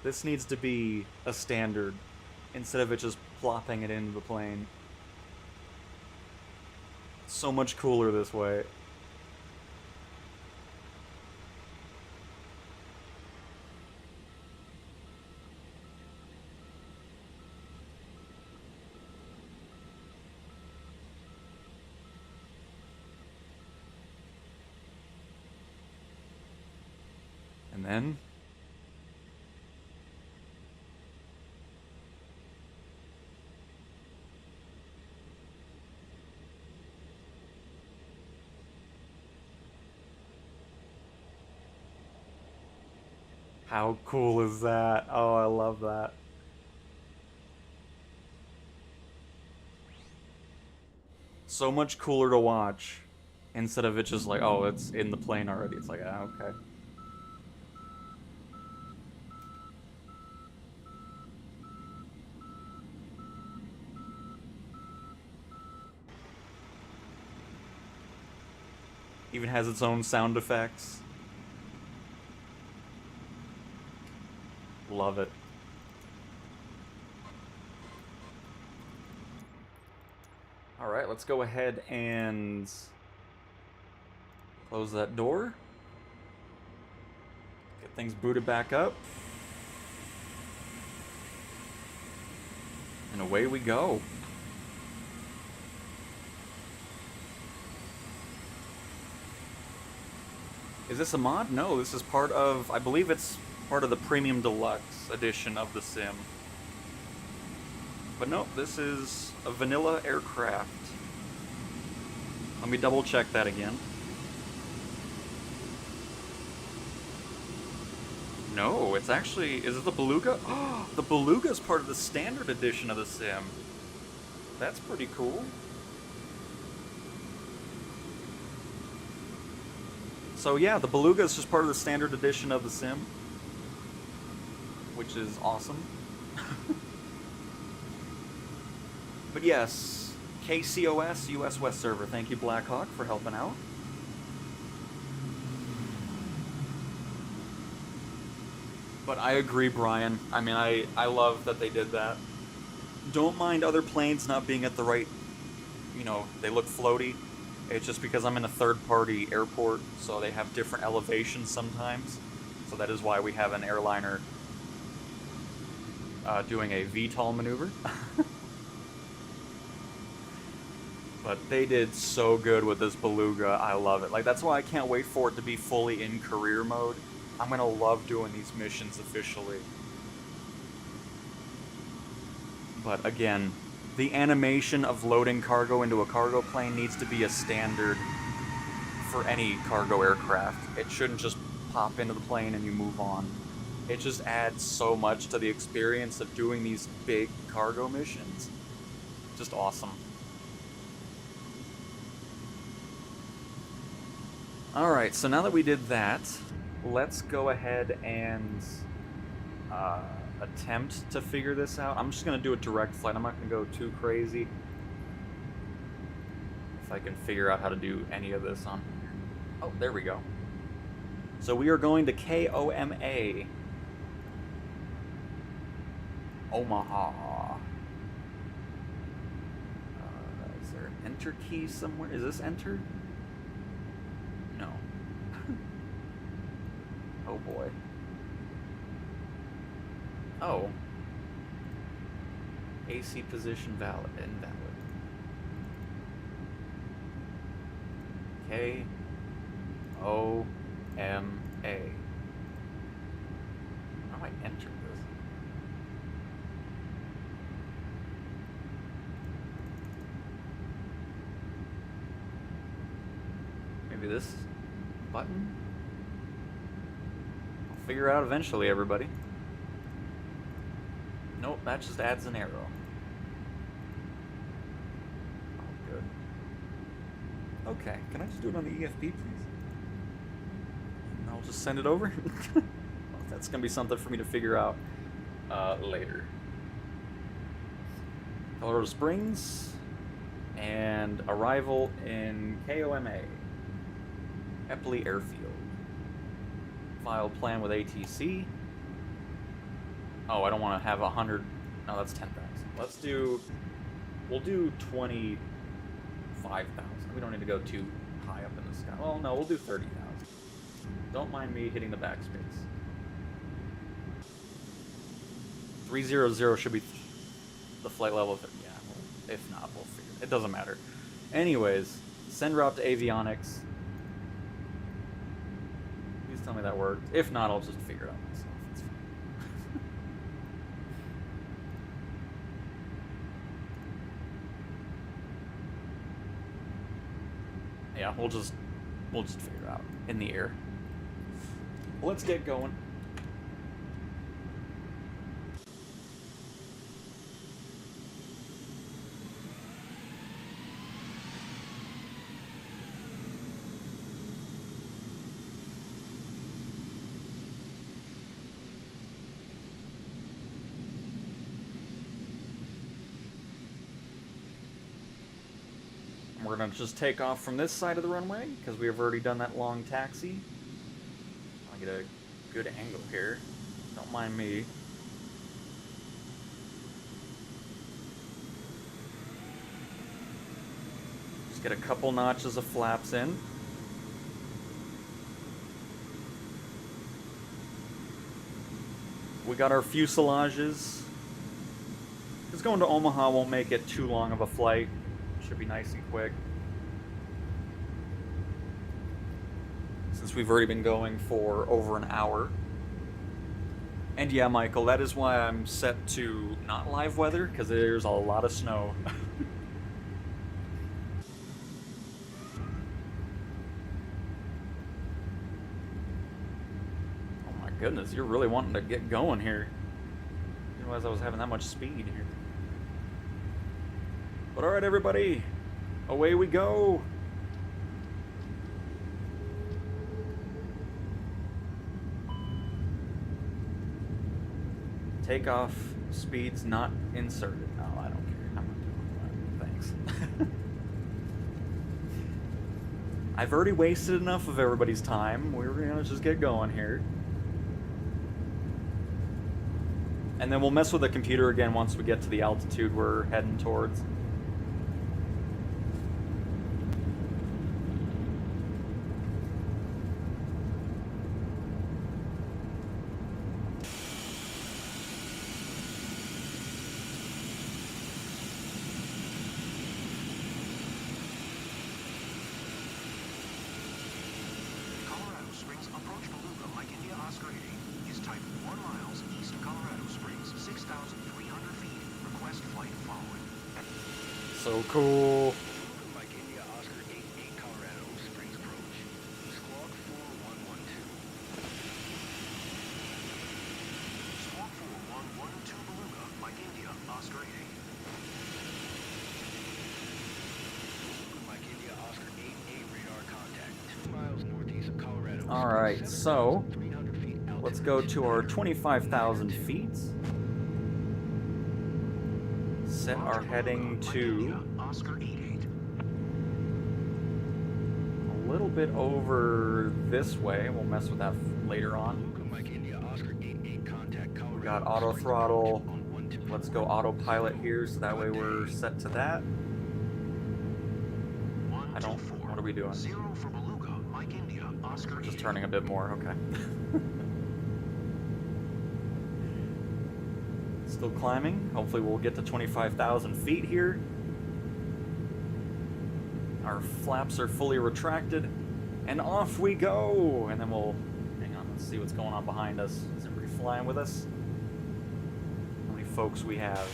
This needs to be a standard instead of it just plopping it into the plane. So much cooler this way. And then... how cool is that? Oh, I love that. So much cooler to watch. Instead of it just like, oh, it's in the plane already. It's like, ah, okay. Even has its own sound effects. Love it. Alright, let's go ahead and close that door. Get things booted back up. And away we go. Is this a mod? No, this is part of... I believe it's part of the Premium Deluxe edition of the sim. But no, this is a vanilla aircraft. Let me double check that again. No, it's actually... Is it the Beluga? Oh, the Beluga is part of the standard edition of the sim. That's pretty cool. So yeah, the Beluga is just part of the standard edition of the sim. Which is awesome. But yes, KCOS, US West server. Thank you, Blackhawk, for helping out. But I agree, Brian. I mean, I love that they did that. Don't mind other planes not being at the right, you know, they look floaty. It's just because I'm in a third-party airport, so they have different elevations sometimes. So that is why we have an airliner doing a VTOL maneuver. But they did so good with this Beluga. I love it. Like, that's why I can't wait for it to be fully in career mode. I'm gonna love doing these missions officially. But again, the animation of loading cargo into a cargo plane needs to be a standard for any cargo aircraft. It shouldn't just pop into the plane and you move on. It just adds so much to the experience of doing these big cargo missions. Just awesome. Alright, so now that we did that, let's go ahead and attempt to figure this out. I'm just going to do a direct flight. I'm not going to go too crazy. If I can figure out how to do any of this on... Oh, there we go. So we are going to KOMA. Omaha. Is there an enter key somewhere? Is this enter? No. Oh boy. Oh. AC position invalid. KOMA. How do I enter this? Maybe this button? I'll figure it out eventually, everybody. Nope, that just adds an arrow. Oh, good. Okay, can I just do it on the EFP, please? And I'll just send it over? Well, that's gonna be something for me to figure out later. Colorado Springs, and arrival in KOMA. Epley Airfield. File plan with ATC. Oh, I don't want to have 100. No, that's 10,000. We'll do 25,000. We don't need to go too high up in the sky. Well, no, we'll do 30,000. Don't mind me hitting the backspace. 300 should be the flight level. Yeah, well, if not, we'll figure it. It doesn't matter. Anyways, send route to avionics. Please tell me that worked. If not, I'll just figure it out myself. It's fine. Yeah, we'll just figure it out in the air. Let's get going. We're going to just take off from this side of the runway, because we have already done that long taxi. I'll get a good angle here. Don't mind me. Just get a couple notches of flaps in. We got our fuselages. Because going to Omaha won't make it too long of a flight. Should be nice and quick. Since we've already been going for over an hour. And yeah, Michael, that is why I'm set to not live weather, because there's a lot of snow. Oh my goodness, you're really wanting to get going here. I didn't realize I was having that much speed here. But alright, everybody, away we go. Takeoff speeds not inserted. No, I don't care. I'm not doing that. Thanks. I've already wasted enough of everybody's time. We're gonna just get going here. And then we'll mess with the computer again once we get to the altitude we're heading towards. Mike India Oscar 88 is type 1 miles east of Colorado Springs, 6,300 feet. Request flight following. So cool. Mike India Oscar 88 Colorado Springs approach. Squawk 4112. Squawk 4112 Beluga, Mike India Oscar 88. Mike India Oscar 88 radar contact. 2 miles northeast of Colorado. All right, so 7,300 feet altitude. let's go to our 25,000 feet. Set our heading to Oscar 88. a little bit over this way. We'll mess with that later on. Mike India Oscar 88 contact Colorado. We got auto throttle. On 124. Let's go autopilot here, so that way we're set to that. I don't. What are we doing? 0 for Beluga, Mike India Oscar 88. Just turning a bit more. Okay. Still climbing. Hopefully we'll get to 25,000 feet here. Our flaps are fully retracted. And off we go! And then we'll... Hang on, let's see what's going on behind us. Is everybody flying with us? How many folks we have?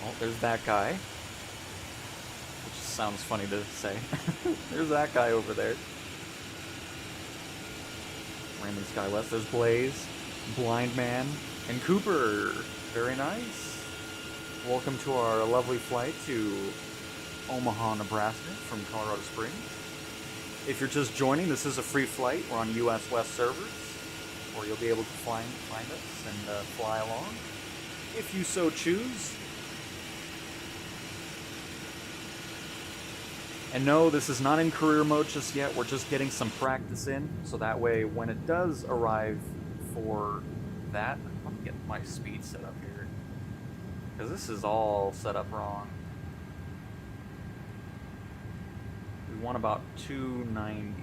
Oh, there's that guy. Which sounds funny to say. There's that guy over there. Random Sky West. There's Blaze, Blind Man, and Cooper. Very nice. Welcome to our lovely flight to Omaha, Nebraska from Colorado Springs. If you're just joining, this is a free flight. We're on US West servers, where you'll be able to find us and fly along, if you so choose. And no, this is not in career mode just yet. We're just getting some practice in, so that way when it does arrive for that, let me get my speed set up here, because this is all set up wrong. We want about 290-ish.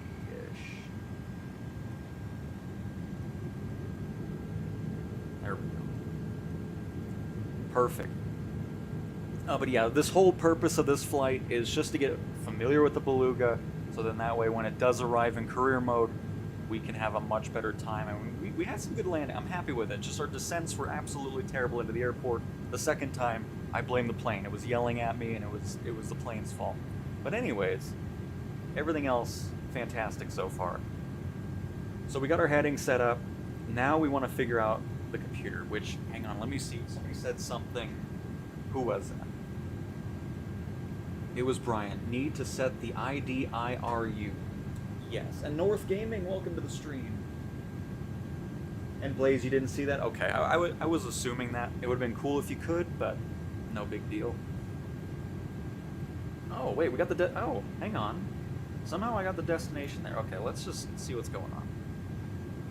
There we go. Perfect. But yeah, this whole purpose of this flight is just to get familiar with the Beluga, so then that way when it does arrive in career mode, we can have a much better time. And we had some good landing. I'm happy with it. Just our descents were absolutely terrible into the airport. The second time, I blame the plane. It was yelling at me, and it was the plane's fault. But anyways, everything else fantastic so far. So we got our heading set up. Now we want to figure out the computer, which, hang on, let me see. Somebody said something. Who was that? It was Brian. Need to set the IDIRU. Yes. And North Gaming, welcome to the stream. And Blaze, you didn't see that? Okay, I was assuming that. It would have been cool if you could, but no big deal. Oh, wait, we got the... oh, hang on. Somehow I got the destination there. Okay, let's just see what's going on.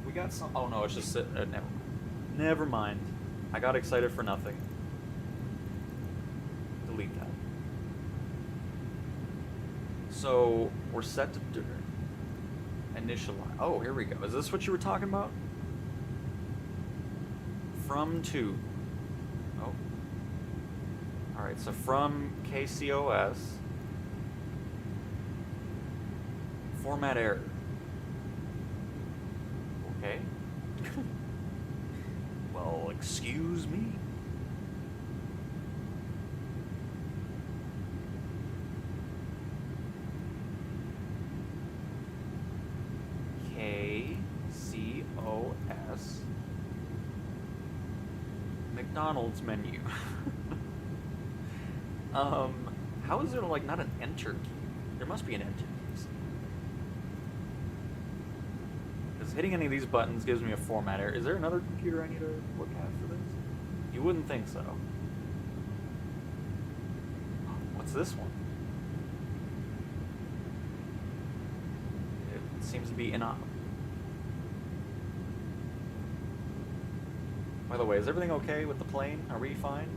We got some... oh, no, it's just... never mind. Never mind. I got excited for nothing. Delete that. So, we're set to do initialize. Oh, here we go. Is this what you were talking about? From to. Oh. Alright, so from KCOS. Format error. Okay. Well, excuse me. KCOS McDonald's menu. How is there like not an enter key? There must be an enter key. Because hitting any of these buttons gives me a format error. Is there another computer I need to look at for this? You wouldn't think so. What's this one? It seems to be inoperable. By the way, is everything okay with the plane? Are we fine?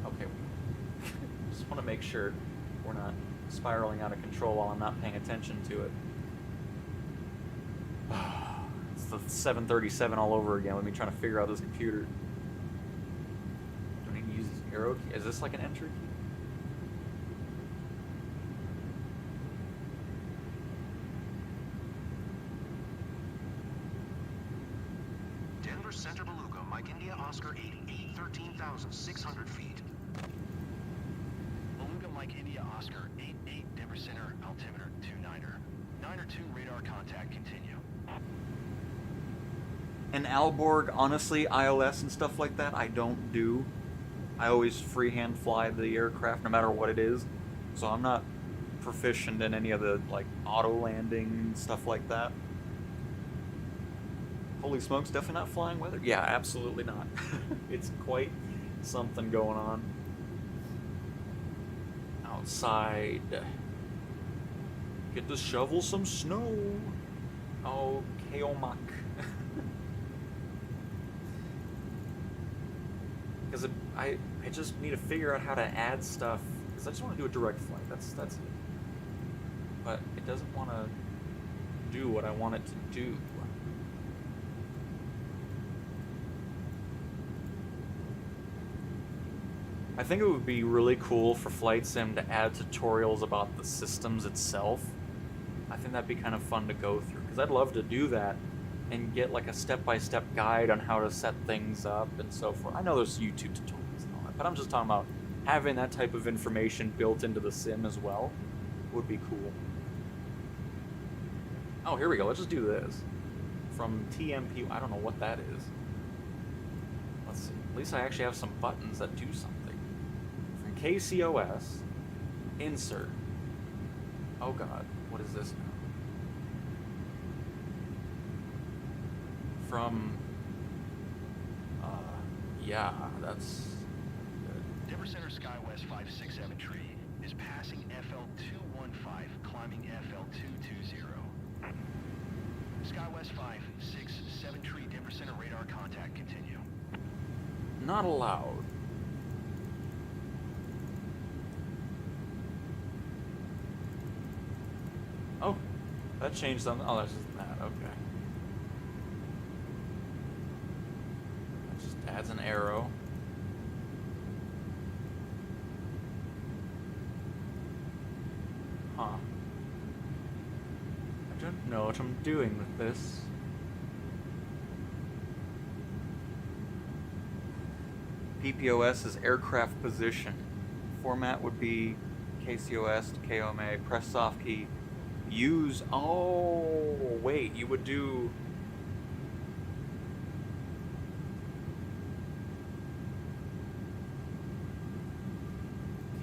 Okay. Just want to make sure we're not spiraling out of control while I'm not paying attention to it. It's the 737 all over again with me trying to figure out this computer. Do I need to use this arrow key? Is this like an enter key? Denver Center Beluga, Mike India, Oscar 88, 13,600 feet. Beluga Mike India Oscar 88 Denver Center altimeter 29er. 9er 2 radar contact continue. And Alborg, honestly, ILS and stuff like that, I don't do. I always freehand fly the aircraft no matter what it is. So I'm not proficient in any of the, like, auto landing and stuff like that. Holy smokes, definitely not flying weather? Yeah, absolutely not. It's quite something going on. Outside. Get to shovel some snow. Oh, Keomak. Because I just need to figure out how to add stuff. Because I just want to do a direct flight. That's it. But it doesn't want to do what I want it to do. I think it would be really cool for Flight Sim to add tutorials about the systems itself. I think that'd be kind of fun to go through, because I'd love to do that and get like a step-by-step guide on how to set things up and so forth. I know there's YouTube tutorials and all that, but I'm just talking about having that type of information built into the sim as well would be cool. Oh, here we go. Let's just do this. From TMP, I don't know what that is. Let's see. At least I actually have some buttons that do something. From KCOS, insert. Oh god, what is this now? From, yeah, that's good. Denver Center SkyWest 567 tree is passing FL215, climbing FL220. SkyWest 567 tree, Denver Center radar contact continue. Not allowed. Oh, that changed something. Oh, that's just that. Okay. That just adds an arrow. Huh. I don't know what I'm doing with this. PPOS is aircraft position. Format would be KCOS to KOMA. Press soft key. Use. Oh, wait. You would do.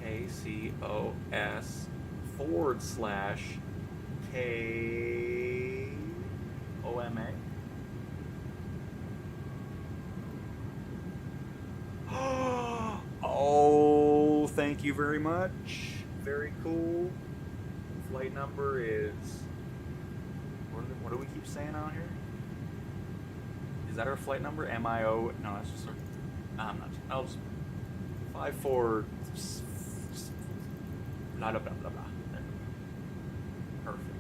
KCOS / KOMA. Oh, thank you very much. Very cool. Flight number is. What do we keep saying out here? Is that our flight number? MIO? No, that's just our. I'm not. I'll just. 54. Blah blah blah blah blah. There. Perfect.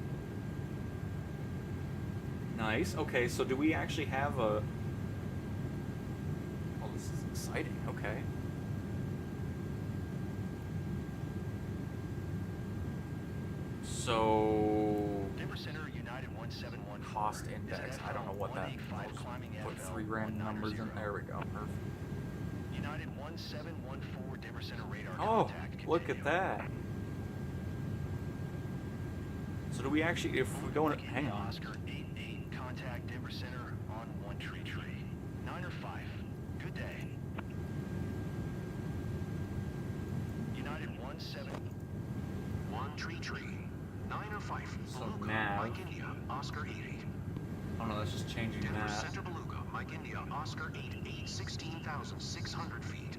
Nice. Okay, so do we actually have a. Oh, this is exciting. Okay. So. Denver Center United 171 Cost index. I don't know what that is. Put 3 random numbers in. There we go. Perfect. United 1714 Denver Center radar Oh, contact. look at that. So do we actually, if we go in, hang on. Oscar 88 contact Denver Center on 1 tree. 9 or 5. Good day. United 17. 1 tree. 9 or 5. So Beluga, nav. Mike India, Oscar 88. Oh no, that's just changing Denver that. Center Beluga, Mike India, Oscar 88, 16,600 feet.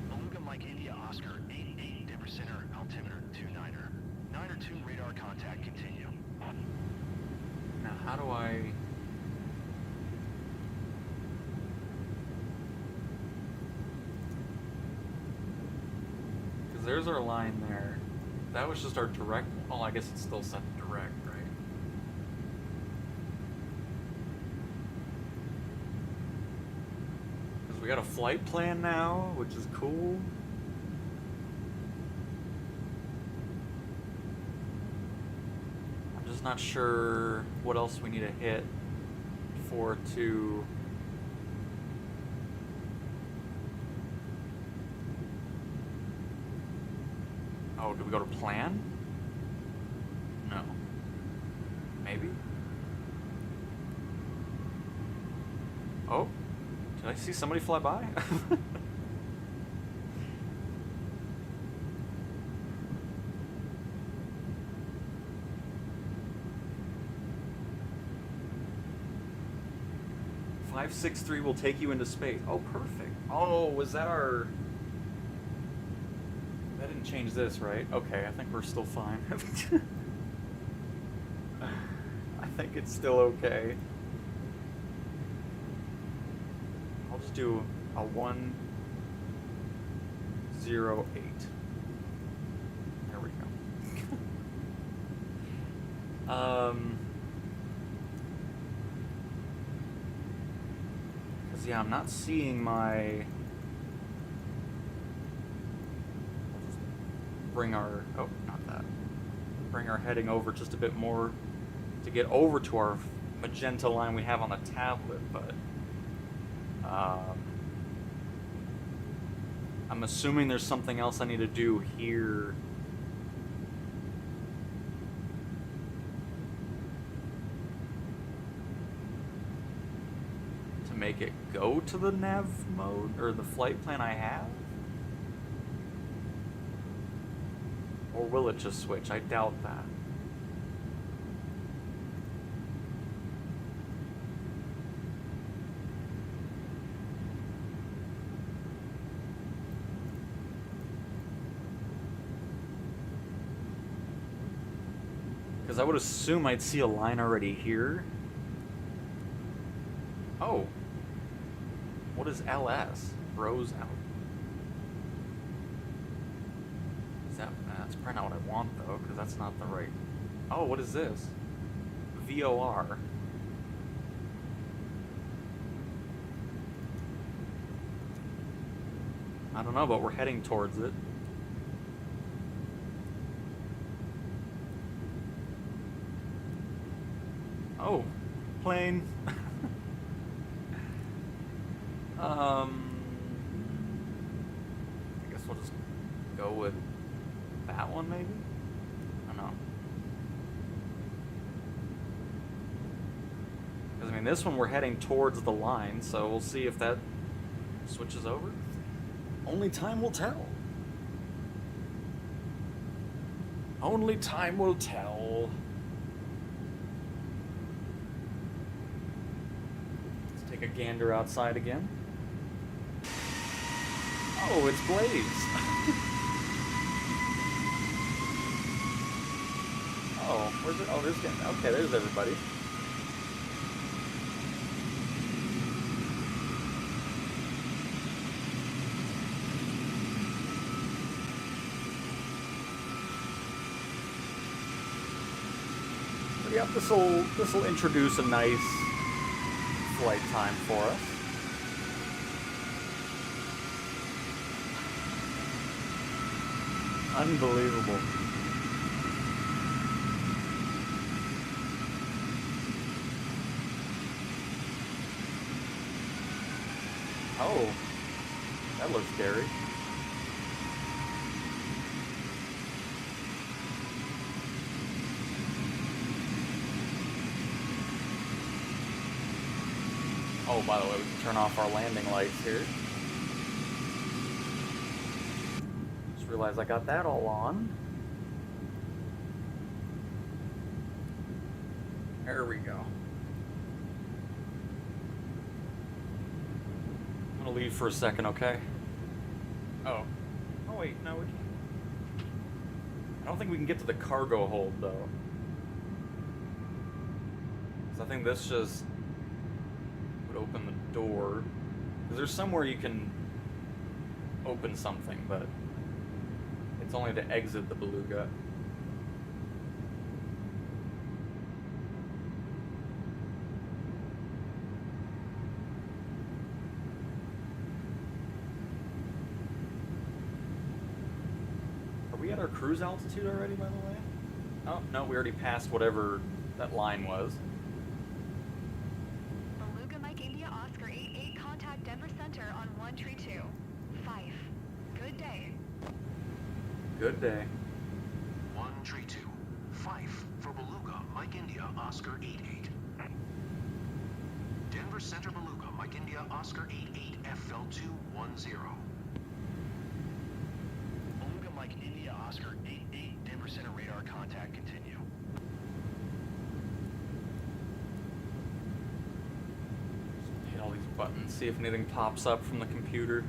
Beluga Mike India Oscar 88 Denver Center altimeter 29er. 9 or 2 radar contact continue. Now how do I... Because there's our line there. That was just our direct... Oh, I guess it's still set to direct, right? Because we got a flight plan now, which is cool. I'm just not sure what else we need to hit for it to Oh, do we go to plan? No. Maybe? Oh, did I see somebody fly by? "563 will take you into space." Oh, perfect. Oh, was that our... That didn't change this, right? Okay, I think we're still fine. I think it's still okay. I'll just do a 108. There we go. Cause yeah, I'm not seeing my... Bring our... Oh, not that. Bring our heading over just a bit more to get over to our magenta line we have on the tablet, but... I'm assuming there's something else I need to do here. To make it go to the nav mode, or the flight plan I have? Or will it just switch? I doubt that. Because I would assume I'd see a line already here. Oh. What is LS? Rose out. Is that... That's probably not what I want, though, because that's not the right... Oh, what is this? VOR. I don't know, but we're heading towards it. Oh, plane. I guess we'll just go with that one, maybe? I don't know. Because, I mean, this one we're heading towards the line, so we'll see if that switches over. Only time will tell. Only time will tell. Let's take a gander outside again. Oh, it's Blaze. Oh, where's it? Oh, there's getting... Okay, there's everybody. But yep, this'll introduce a nice flight time for us. Unbelievable. Oh, that looks scary. Oh, by the way, we can turn off our landing lights here. Just realized I got that all on. There we go. I'm gonna leave for a second, okay? Oh. Oh wait, no, we can't. I don't think we can get to the cargo hold, though. Because I think this just would open the door. Because there's somewhere you can open something, but it's only to exit the Beluga. Are we at our cruise altitude already, by the way? Oh, no, we already passed whatever that line was. Beluga Mike India Oscar 88, contact Denver Center on 132. Fife. Good day. Good day. Mike India, Oscar 88. Denver Center Beluga, Mike India, Oscar 88, FL210. Beluga Mike India Oscar 88, Denver Center radar contact continue. Hit all these buttons, see if anything pops up from the computer.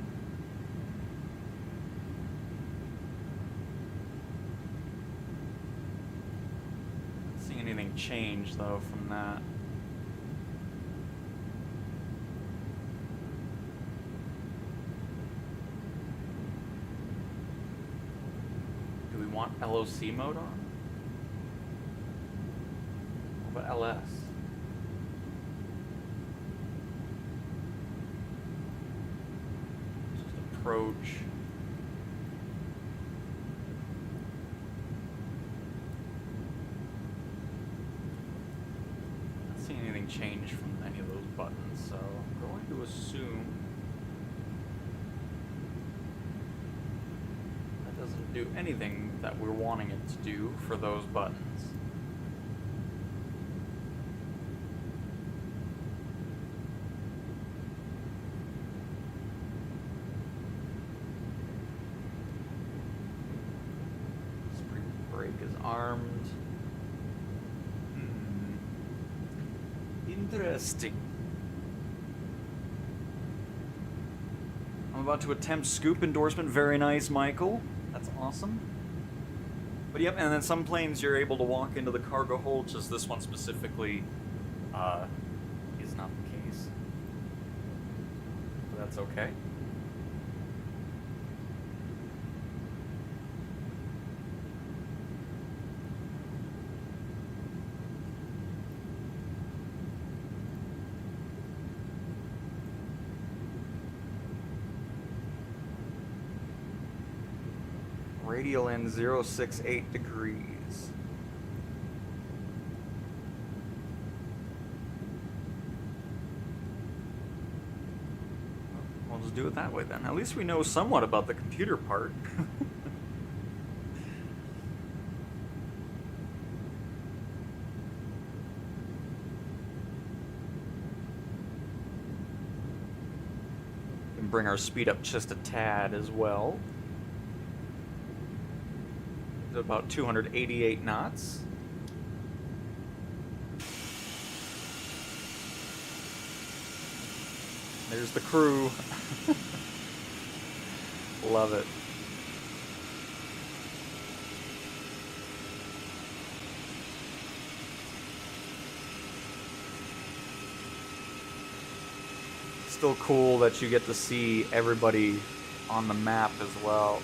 Not seeing anything change though from that. Do we want LOC mode on? What about LS? Just approach. Not seeing anything change from any of those buttons, so I'm going to assume that doesn't do anything that we're wanting it to do for those buttons. Brake is armed. Interesting. I'm about to attempt scoop endorsement. Very nice, Michael. That's awesome. But yep, and then some planes you're able to walk into the cargo hold, just this one specifically is not the case. But that's okay. Radial in 068 degrees. We'll just do it that way then. At least we know somewhat about the computer part. Can bring our speed up just a tad as well. About 288 knots. There's the crew. Love it. Still cool that you get to see everybody on the map as well.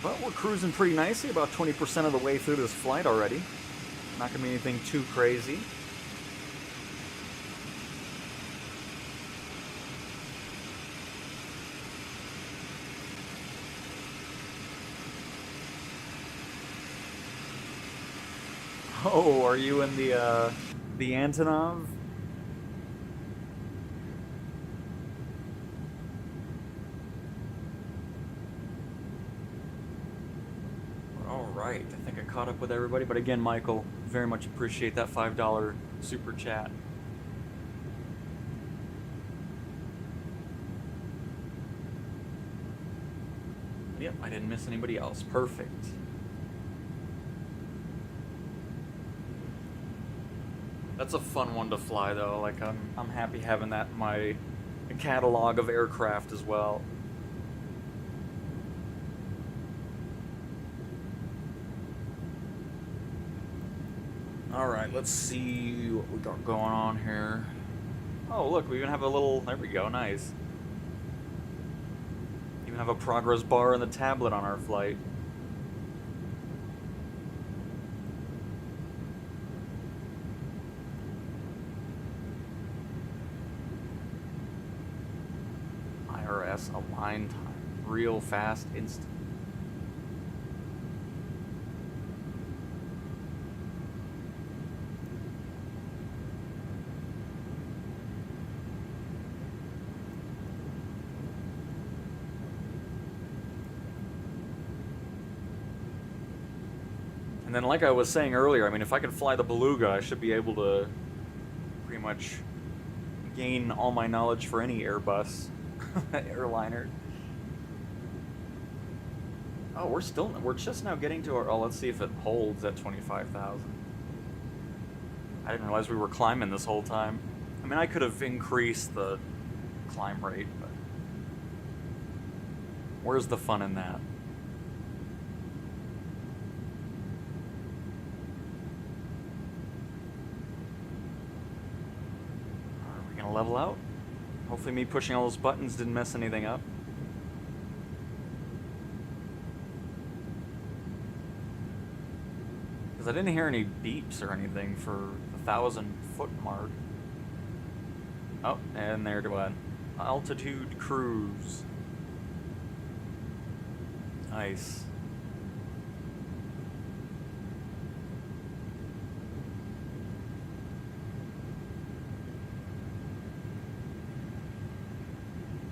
But we're cruising pretty nicely, about 20% of the way through this flight already. Not going to be anything too crazy. Oh, are you in the Antonov? Right, I think I caught up with everybody, but again, Michael, very much appreciate that $5 super chat. Yep, I didn't miss anybody else. Perfect. That's a fun one to fly, though. Like, I'm happy having that in my catalog of aircraft as well. Alright, let's see what we got going on here. Oh, look, we even have a little... There we go, nice. Even have a progress bar and the tablet on our flight. IRS align time. Real fast, instant. And then, like I was saying earlier, I mean, if I could fly the Beluga, I should be able to pretty much gain all my knowledge for any Airbus airliner. Oh, we're just now getting to our, oh, let's see if it holds at 25,000. I didn't realize we were climbing this whole time. I mean, I could have increased the climb rate, but where's the fun in that? Are we gonna level out? Hopefully me pushing all those buttons didn't mess anything up. Because I didn't hear any beeps or anything for the 1,000-foot mark. Oh, and there it went. Altitude cruise. Nice.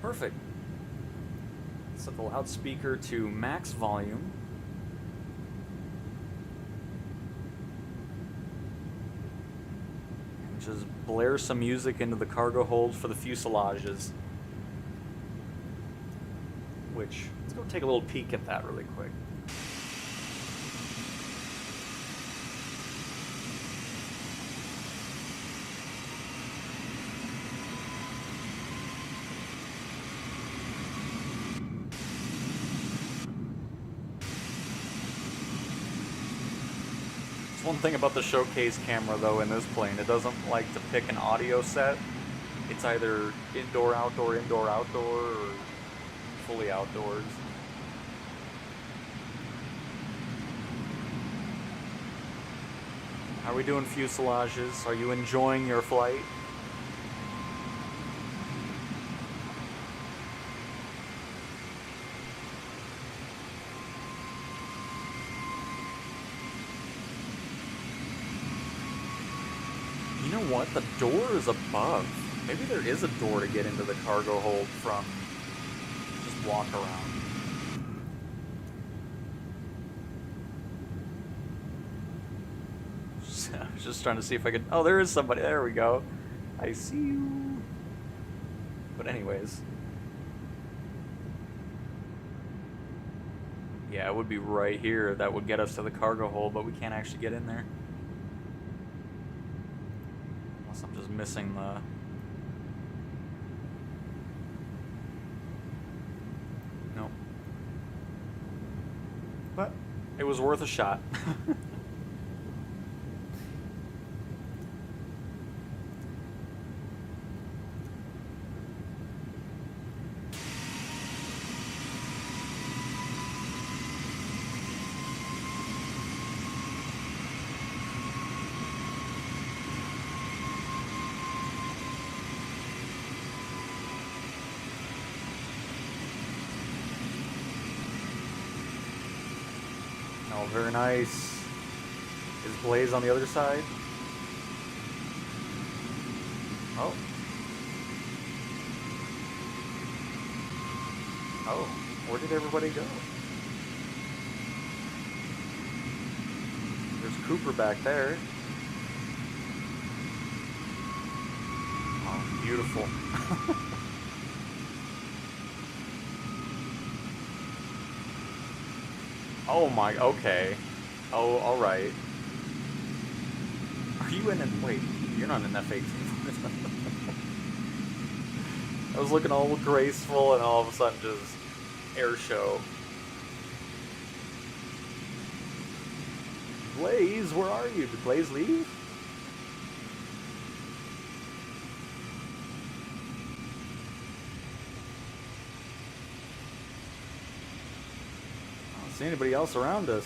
Perfect. Set the loudspeaker to max volume. And just blare some music into the cargo hold for the fuselages. Which, let's go take a little peek at that really quick. One thing about the showcase camera though in this plane, it doesn't like to pick an audio set. It's either indoor, outdoor, or fully outdoors. How are we doing, fuselages? Are you enjoying your flight? You know what? The door is above. Maybe there is a door to get into the cargo hold from. Just walk around. I was just trying to see if I could. Oh, there is somebody. There we go. I see you. But anyways. Yeah, it would be right here. That would get us to the cargo hold, but we can't actually get in there. Unless I'm just missing the... Nope. But it was worth a shot. Oh, very nice. Is Blaze on the other side? Oh. Oh, where did everybody go? There's Cooper back there. Oh, beautiful. Oh my, okay. Oh, alright. Are you in an, wait, you're not in F-18. I was looking all graceful and all of a sudden just air show. Blaze, where are you? Did Blaze leave? See anybody else around us?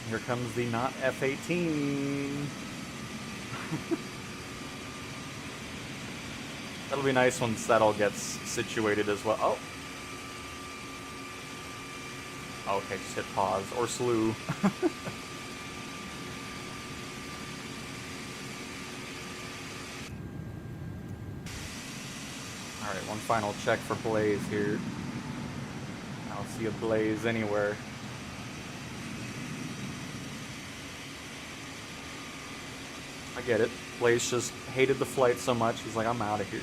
Here comes the not F-18. That'll be nice once that all gets situated as well. Oh, Oh, okay, just hit pause or slew. Alright, one final check for Blaze here. I don't see a Blaze anywhere. I get it. Blaze just hated the flight so much, he's like, I'm out of here.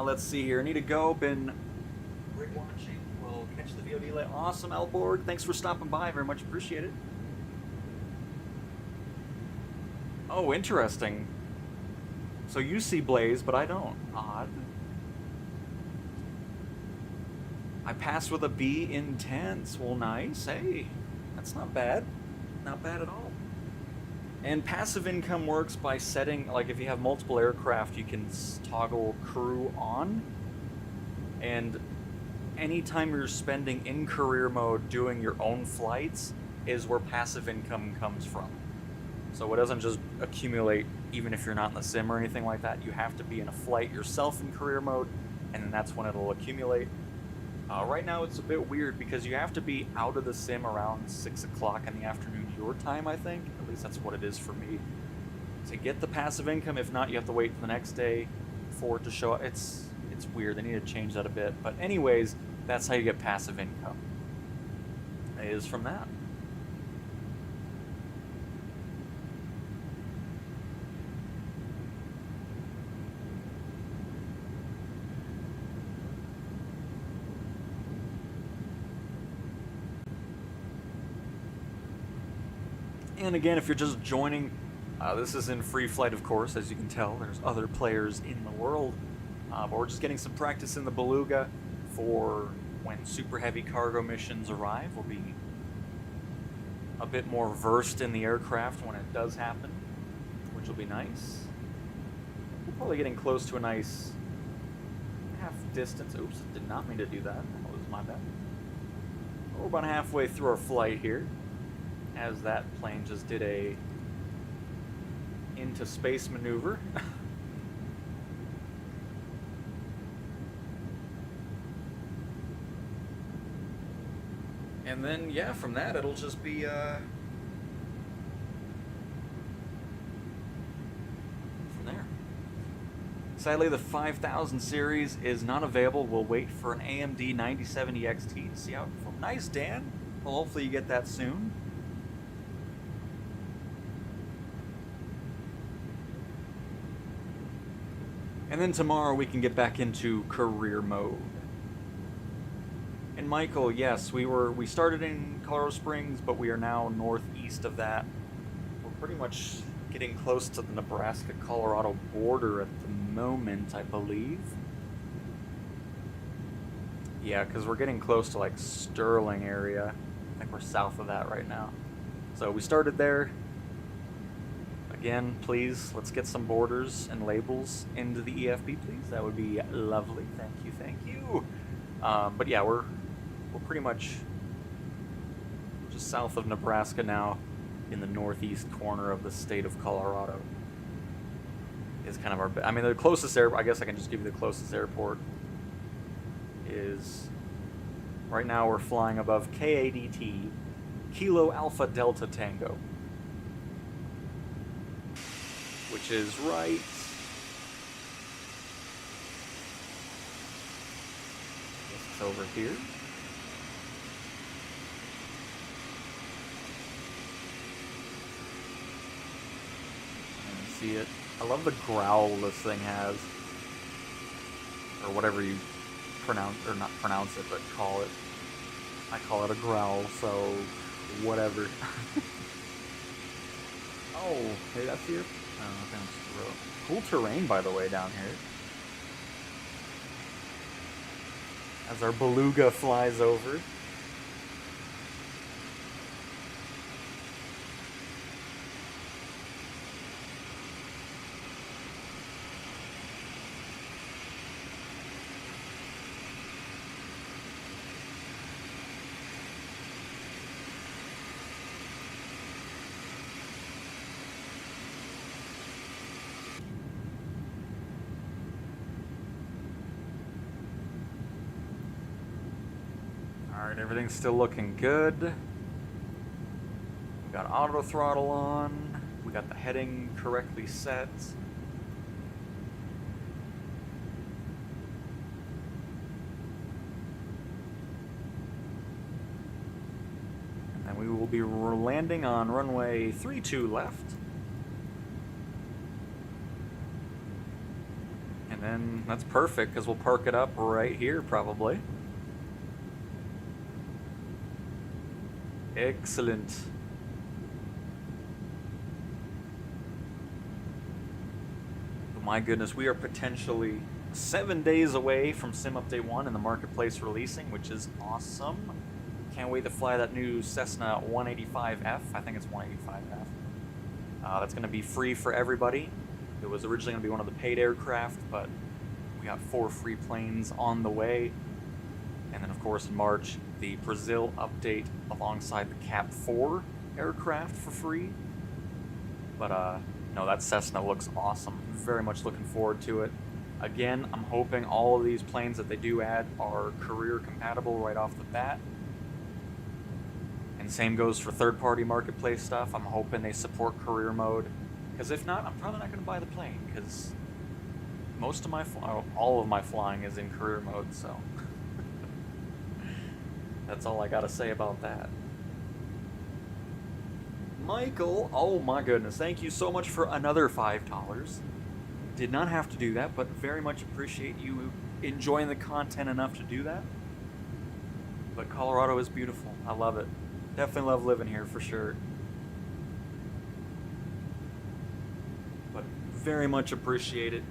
Let's see here. I need to go. Been great watching. We'll catch the VOD later. Awesome, Elborg. Thanks for stopping by. Very much appreciate it. Oh, interesting. So you see Blaze, but I don't. Odd. I passed with a B intense. Well, nice. Hey, that's not bad. Not bad at all. And passive income works by setting, like if you have multiple aircraft, you can toggle crew on. And anytime you're spending in career mode doing your own flights is where passive income comes from. So it doesn't just accumulate even if you're not in the sim or anything like that. You have to be in a flight yourself in career mode, and then that's when it'll accumulate. Right now it's a bit weird because you have to be out of the sim around 6 o'clock in the afternoon your time, I think. At least that's what it is for me. To get the passive income, if not, you have to wait for the next day for it to show up. It's weird. They need to change that a bit. But anyways, that's how you get passive income. It is from that. And again, if you're just joining, this is in free flight, of course, as you can tell. There's other players in the world. But we're just getting some practice in the Beluga for when super heavy cargo missions arrive. We'll be a bit more versed in the aircraft when it does happen, which will be nice. We're probably getting close to a nice half distance. Oops, did not mean to do that. That was my bad. We're about halfway through our flight here, as that plane just did a into space maneuver. And then, yeah, from that it'll just be from there. Sadly, the 5000 series is not available. We'll wait for an AMD 9070 XT to see how it performs. Nice, Dan. Well, hopefully you get that soon. And then tomorrow we can get back into career mode. And Michael, yes, we started in Colorado Springs, but we are now northeast of that. We're pretty much getting close to the Nebraska-Colorado border at the moment, I believe. Yeah, because we're getting close to like Sterling area. I think we're south of that right now. So we started there. Again, please, let's get some borders and labels into the EFB, please. That would be lovely. Thank you, thank you. But yeah, we're pretty much just south of Nebraska now, in the northeast corner of the state of Colorado. Is kind of our. I mean, the closest airport. I guess I can just give you the closest airport. Is right now we're flying above KADT, Kilo Alpha Delta Tango, which is right it's over here. And see it. I love the growl this thing has, or whatever you pronounce, or not pronounce it, but call it. I call it a growl, so whatever. Oh, hey, that's here. Cool terrain, by the way, down here. As our Beluga flies over. Alright, everything's still looking good. We got auto throttle on. We got the heading correctly set. And then we will be landing on runway 32 left. And then that's perfect because we'll park it up right here probably. Excellent. My goodness, we are potentially 7 days away from Sim Update 1 and the marketplace releasing, which is awesome. Can't wait to fly that new Cessna 185F. I think it's 185F. That's going to be free for everybody. It was originally going to be one of the paid aircraft, but we got 4 free planes on the way. And then, of course, in March, the Brazil update alongside the Cap 4 aircraft for free. But, no, that Cessna looks awesome. Very much looking forward to it. Again, I'm hoping all of these planes that they do add are career compatible right off the bat. And same goes for third-party marketplace stuff. I'm hoping they support career mode. Because if not, I'm probably not going to buy the plane. Because most of my all of my flying is in career mode, so that's all I got to say about that. Michael, oh my goodness, thank you so much for another $5. Did not have to do that, but very much appreciate you enjoying the content enough to do that. But Colorado is beautiful. I love it. Definitely love living here for sure. But very much appreciate it.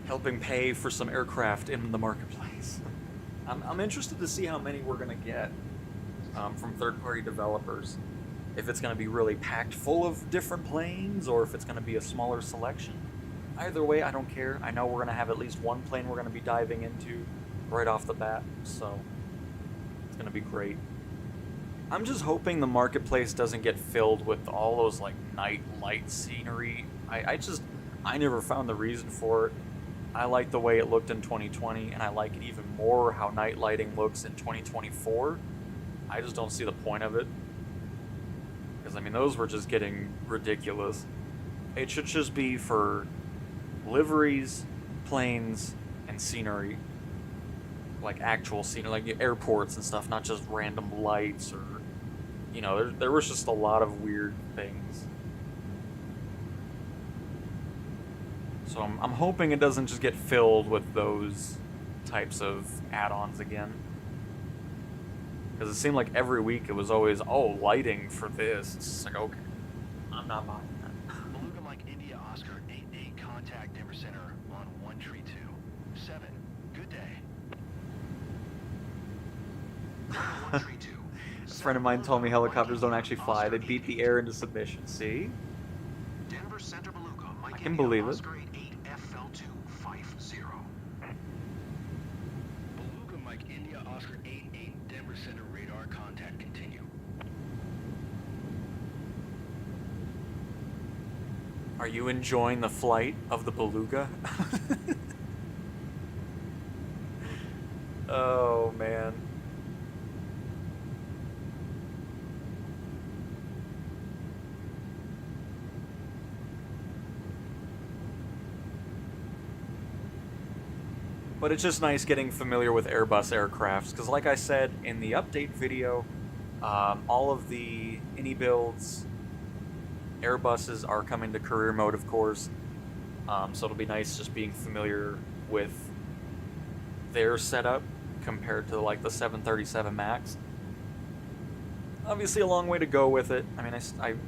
Helping pay for some aircraft in the marketplace. I'm interested to see how many we're going to get from third-party developers. If it's going to be really packed full of different planes, or if it's going to be a smaller selection. Either way, I don't care. I know we're going to have at least one plane we're going to be diving into right off the bat, so it's going to be great. I'm just hoping the marketplace doesn't get filled with all those like night light scenery. I never found the reason for it. I like the way it looked in 2020, and I like it even more how night lighting looks in 2024. I just don't see the point of it. Because, I mean, those were just getting ridiculous. It should just be for liveries, planes, and scenery. Like actual scenery, like airports and stuff, not just random lights or... You know, there was just a lot of weird things. So I'm hoping it doesn't just get filled with those types of add-ons again. Because it seemed like every week it was always, oh, lighting for this. It's just like, okay, I'm not buying that. Beluga Mike India Oscar 88, contact Denver Center on 132. 7, good day. 132. A friend of mine told me helicopters don't actually fly. They beat the air into submission. See? Denver Center Beluga, Mike I can believe it. Oscar 88 FL250. Beluga Mike India Oscar 88, Denver Center radar contact continue. Are you enjoying the flight of the Beluga? Oh, man. But it's just nice getting familiar with Airbus aircrafts, because like I said in the update video, all of the Innie builds, Airbuses are coming to career mode, of course, so it'll be nice just being familiar with their setup compared to like the 737 MAX. Obviously a long way to go with it. I mean,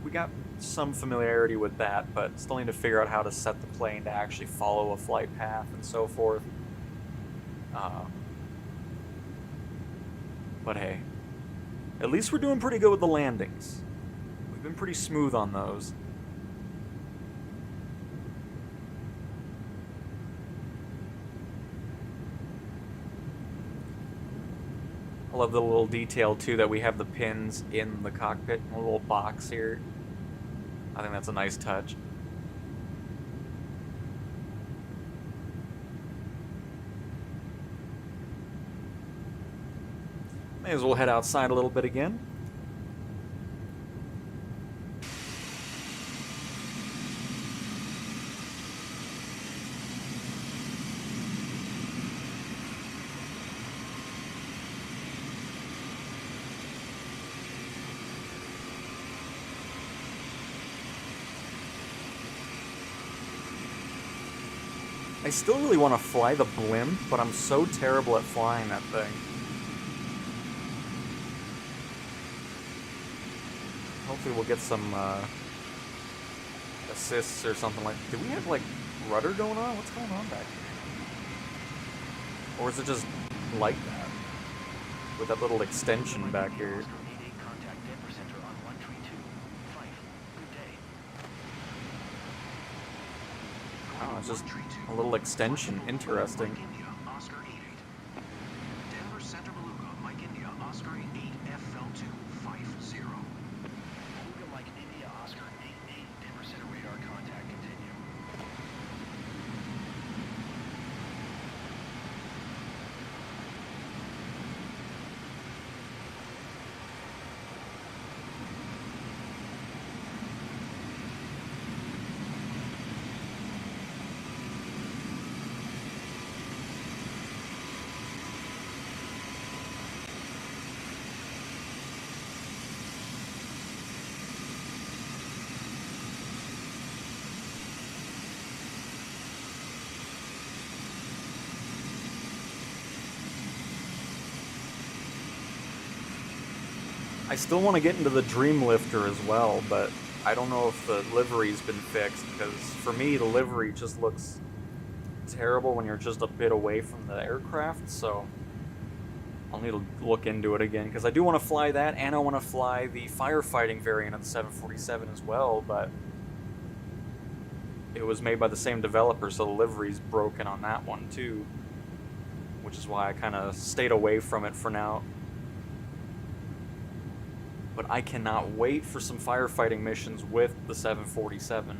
we got some familiarity with that, but still need to figure out how to set the plane to actually follow a flight path and so forth. But hey, at least we're doing pretty good with the landings. We've been pretty smooth on those. I love the little detail too that we have the pins in the cockpit, a little box here. I think that's a nice touch. May as well head outside a little bit again. I still really want to fly the blimp, but I'm so terrible at flying that thing. Hopefully we'll get some assists or something like... Do we have, like, rudder going on? What's going on back here? Or is it just like that? With that little extension back here. Oh, it's just a little extension. Interesting. Denver Center Beluga, Mike India, Oscar 8 FL2 50. Beluga Mike India, Oscar 88, Denver Center radar contact continue. I still want to get into the Dream Lifter as well, but I don't know if the livery's been fixed, because for me the livery just looks terrible when you're just a bit away from the aircraft, so I'll need to look into it again, because I do want to fly that, and I want to fly the firefighting variant of the 747 as well, but it was made by the same developer, so the livery's broken on that one too, which is why I kind of stayed away from it for now. But I cannot wait for some firefighting missions with the 747.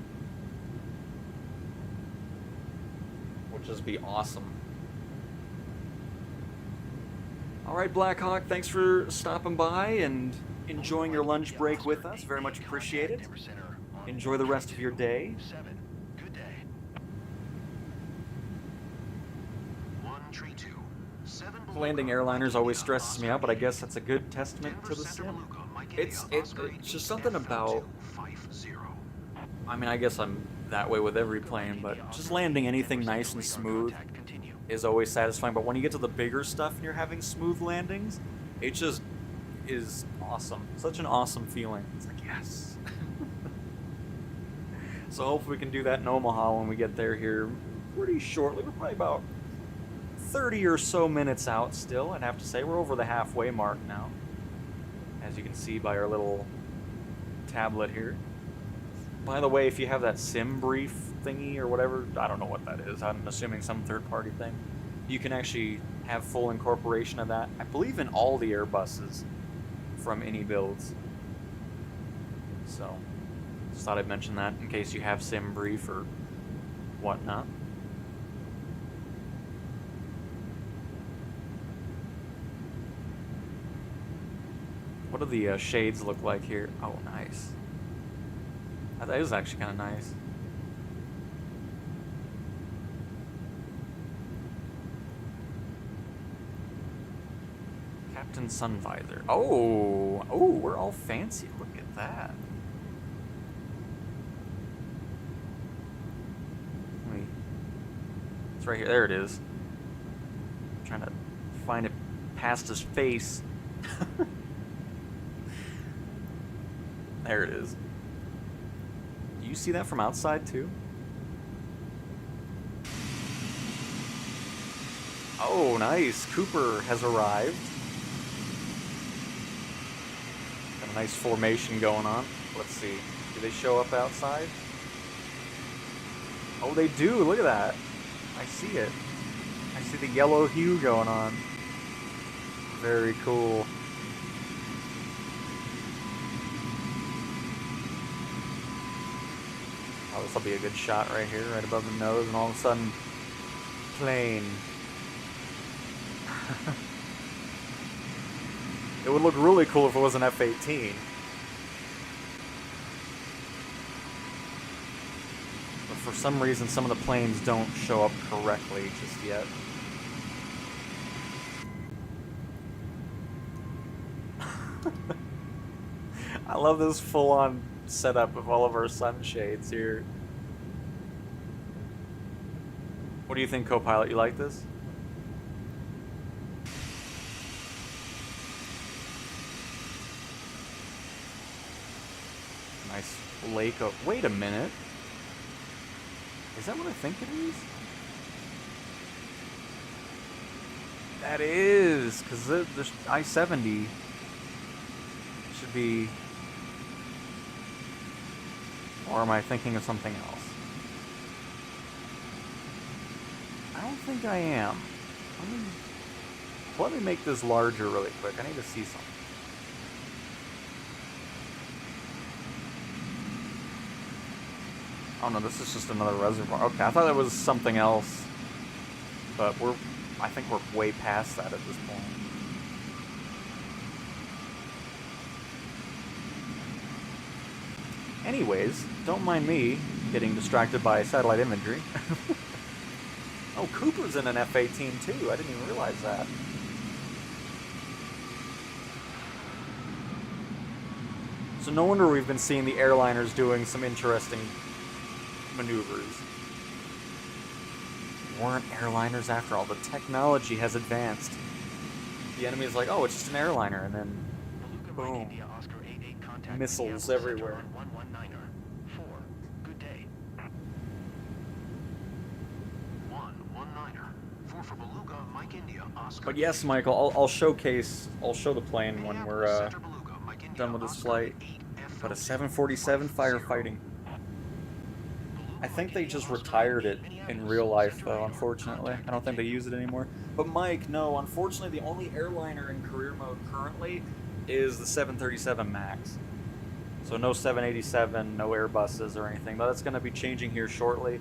Which would just be awesome. Alright, Blackhawk, thanks for stopping by and enjoying your lunch break with us. Very much appreciated. Enjoy the rest of your day. Good day. 132. Landing airliners always stresses me out, but I guess that's a good testament to the sim. It's just something about... I mean, I guess I'm that way with every plane, but just landing anything nice and smooth is always satisfying. But when you get to the bigger stuff and you're having smooth landings, it just is awesome. Such an awesome feeling. It's like, yes. So hopefully we can do that in Omaha when we get there here pretty shortly. We're probably about 30 or so minutes out still, I'd have to say. We're over the halfway mark now, as you can see by our little tablet here. By the way, if you have that sim brief thingy or whatever, I don't know what that is, I'm assuming some third-party thing, you can actually have full incorporation of that, I believe, in all the Airbuses from any builds. So, just thought I'd mention that in case you have sim brief or whatnot. What do the shades look like here? Oh, nice. That is actually kind of nice. Captain Sunvisor. Oh, we're all fancy. Look at that. Wait. It's right here. There it is. I'm trying to find it past his face. There it is. Do you see that from outside too? Oh, nice. Cooper has arrived. Got a nice formation going on. Let's see. Do they show up outside? Oh, they do. Look at that. I see it. I see the yellow hue going on. Very cool. Oh, this will be a good shot right here, right above the nose, and all of a sudden, plane. It would look really cool if it was an F-18. But for some reason, some of the planes don't show up correctly just yet. I love this full-on setup of all of our sunshades here. What do you think, co-pilot? You like this? Nice lake. Oh, wait a minute. Is that what I think it is? That is, because the I-70 should be... Or am I thinking of something else? I don't think I am. Let me make this larger really quick. I need to see something. Oh no, this is just another reservoir. Okay, I thought that was something else. But I think we're way past that at this point. Anyways, don't mind me getting distracted by satellite imagery. Oh, Cooper's in an F-18 too. I didn't even realize that. So no wonder we've been seeing the airliners doing some interesting maneuvers. Weren't airliners after all. The technology has advanced. The enemy is like, oh, it's just an airliner, and then boom. Missiles everywhere. Good day. 119er. 4 for Beluga, Mike India, Oscar. But yes, Michael, I'll show the plane when we're done with this flight. But a 747 firefighting. I think they just retired it in real life, though, unfortunately. I don't think they use it anymore. But Mike, no, unfortunately, the only airliner in career mode currently is the 737 MAX. So no 787, no Airbuses or anything. But that's going to be changing here shortly.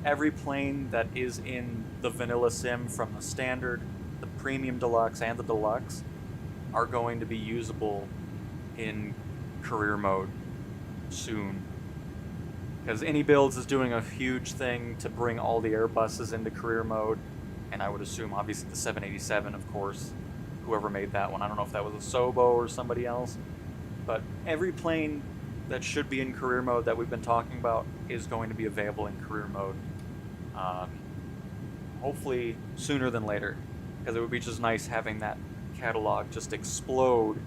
Every plane that is in the vanilla sim from the standard, the premium deluxe, and the deluxe are going to be usable in career mode soon. Because Any Builds is doing a huge thing to bring all the Airbuses into career mode, and I would assume, obviously, the 787, of course, whoever made that one. I don't know if that was a Sobo or somebody else, but every plane that should be in career mode that we've been talking about is going to be available in career mode. Hopefully sooner than later, because it would be just nice having that catalog just explode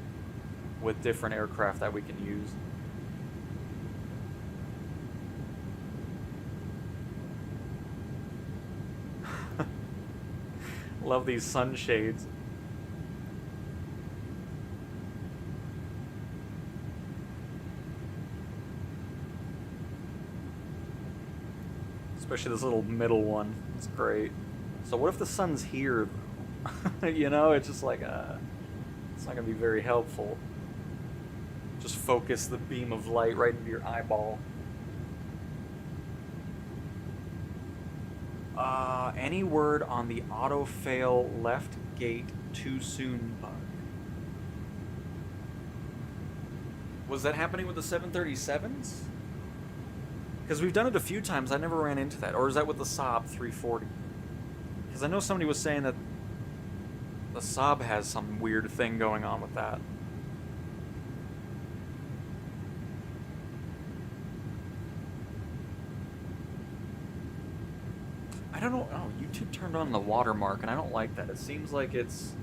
with different aircraft that we can use. Love these sunshades. Especially this little middle one. It's great. So what if the sun's here, though? You know, it's just like, it's not going to be very helpful. Just focus the beam of light right into your eyeball. Any word on the auto-fail left gate too soon bug? Was that happening with the 737s? Because we've done it a few times, I never ran into that. Or is that with the Saab 340? Because I know somebody was saying that the Saab has some weird thing going on with that. I don't know. Oh, YouTube turned on the watermark, and I don't like that. It seems like it's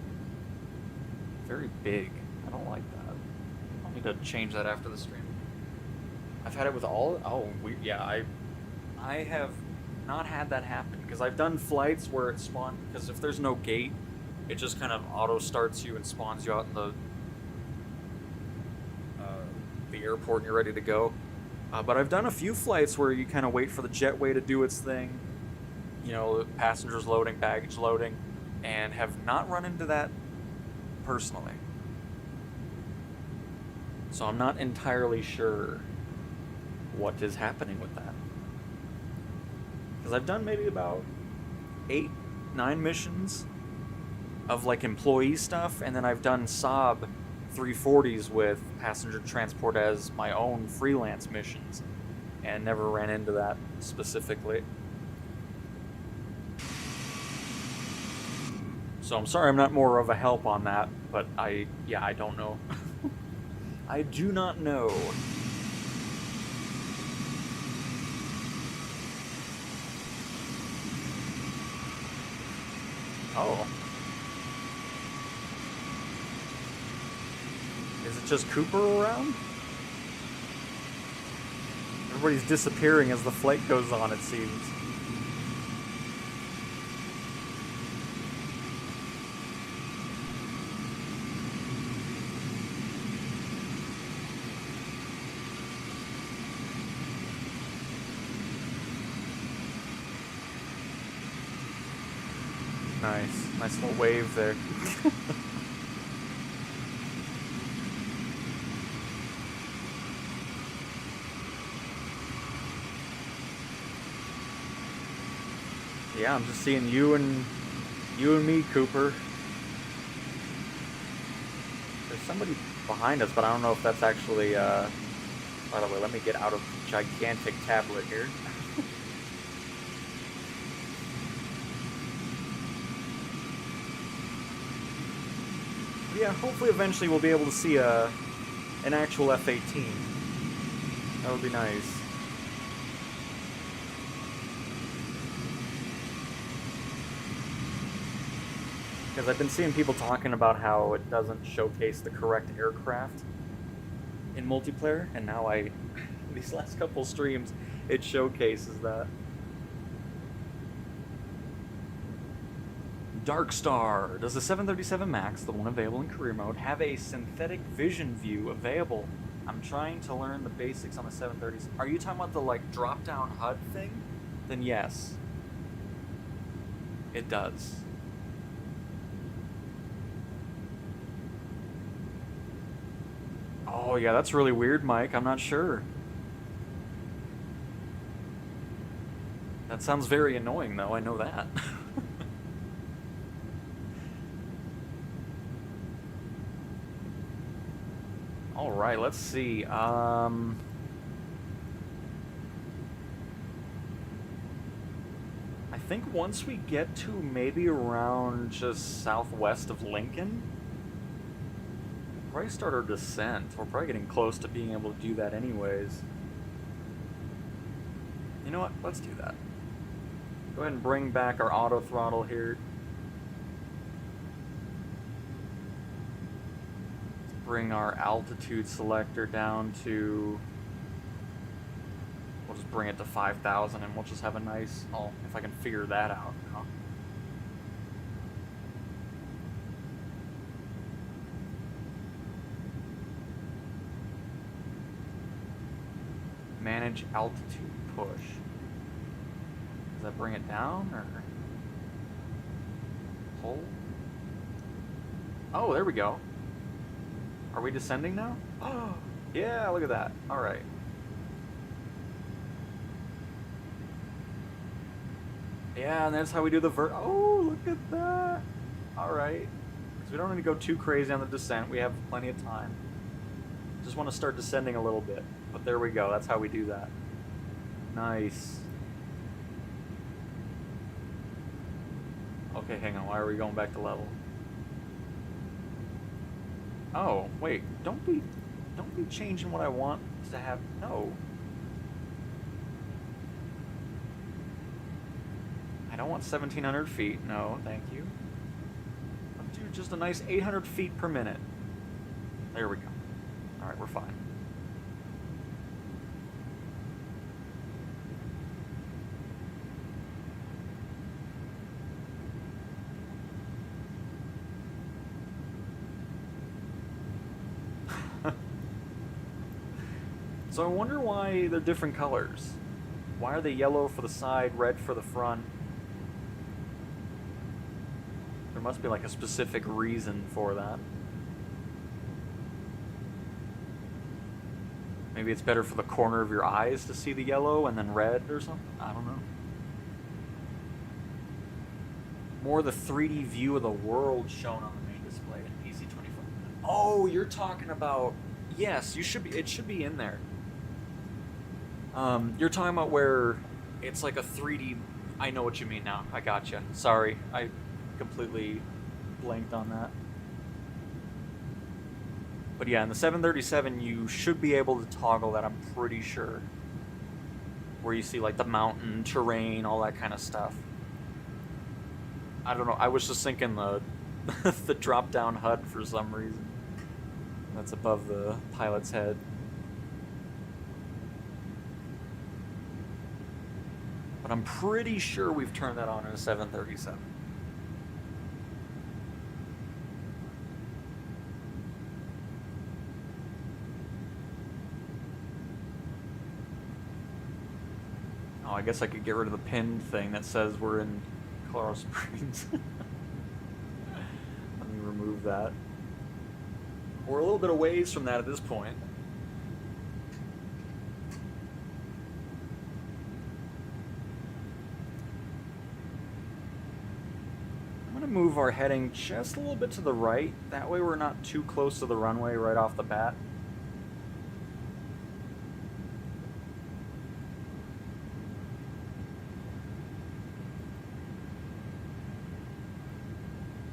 very big. I don't like that. I'll need to change that after the stream. I've had it with all... Oh, yeah, I have not had that happen, because I've done flights where it spawned... Because if there's no gate, it just kind of auto-starts you and spawns you out in the airport and you're ready to go. But I've done a few flights where you kind of wait for the jetway to do its thing. You know, passengers loading, baggage loading, and have not run into that personally. So I'm not entirely sure what is happening with that. Because I've done maybe about 8-9 missions of like employee stuff, and then I've done Saab 340s with passenger transport as my own freelance missions, and never ran into that specifically. So I'm sorry I'm not more of a help on that, but I don't know. I do not know. Oh. Is it just Cooper around? Everybody's disappearing as the flight goes on, it seems. Nice little wave there. Yeah, I'm just seeing you and me, Cooper. There's somebody behind us, but I don't know if that's actually, by the way, let me get out of the gigantic tablet here. Yeah, hopefully eventually we'll be able to see an actual F-18. That would be nice. Because I've been seeing people talking about how it doesn't showcase the correct aircraft in multiplayer, and now these last couple streams, it showcases that. Dark Star. Does the 737 MAX, the one available in career mode, have a synthetic vision view available? I'm trying to learn the basics on the 730s. Are you talking about the like drop-down HUD thing? Then yes. It does. Oh yeah, that's really weird, Mike. I'm not sure. That sounds very annoying though, I know that. Alright, let's see. I think once we get to maybe around just southwest of Lincoln, we'll probably start our descent. We're probably getting close to being able to do that anyways. You know what? Let's do that. Go ahead and bring back our auto throttle here. Bring our altitude selector down to, we'll just bring it to 5,000 and we'll just have a nice, oh, if I can figure that out, you know. Manage altitude push. Does that bring it down or hold? Oh, there we go. Are we descending now? Oh, yeah, look at that. All right. Yeah, and that's how we do the oh, look at that. All right. So we don't need to go too crazy on the descent. We have plenty of time. Just want to start descending a little bit. But there we go. That's how we do that. Nice. Okay, hang on. Why are we going back to level? Oh, wait, don't be changing what I want to have. No. I don't want 1,700 feet. No, thank you. Let's do just a nice 800 feet per minute. There we go. All right, we're fine. So I wonder why they're different colors. Why are they yellow for the side, red for the front? There must be like a specific reason for that. Maybe it's better for the corner of your eyes to see the yellow and then red or something? I don't know. More the 3D view of the world shown on the main display in PC24. Oh, you're talking about... Yes, you should be. It should be in there. You're talking about where it's like a 3D... I know what you mean now. I gotcha. Sorry, I completely blanked on that. But yeah, in the 737, you should be able to toggle that, I'm pretty sure. Where you see like the mountain, terrain, all that kind of stuff. I don't know, I was just thinking the the drop-down HUD for some reason. That's above the pilot's head. But I'm pretty sure we've turned that on in a 737. Oh, I guess I could get rid of the pinned thing that says we're in Colorado Springs. Let me remove that. We're a little bit of ways from that at this point. I'm going to move our heading just a little bit to the right. That way we're not too close to the runway right off the bat.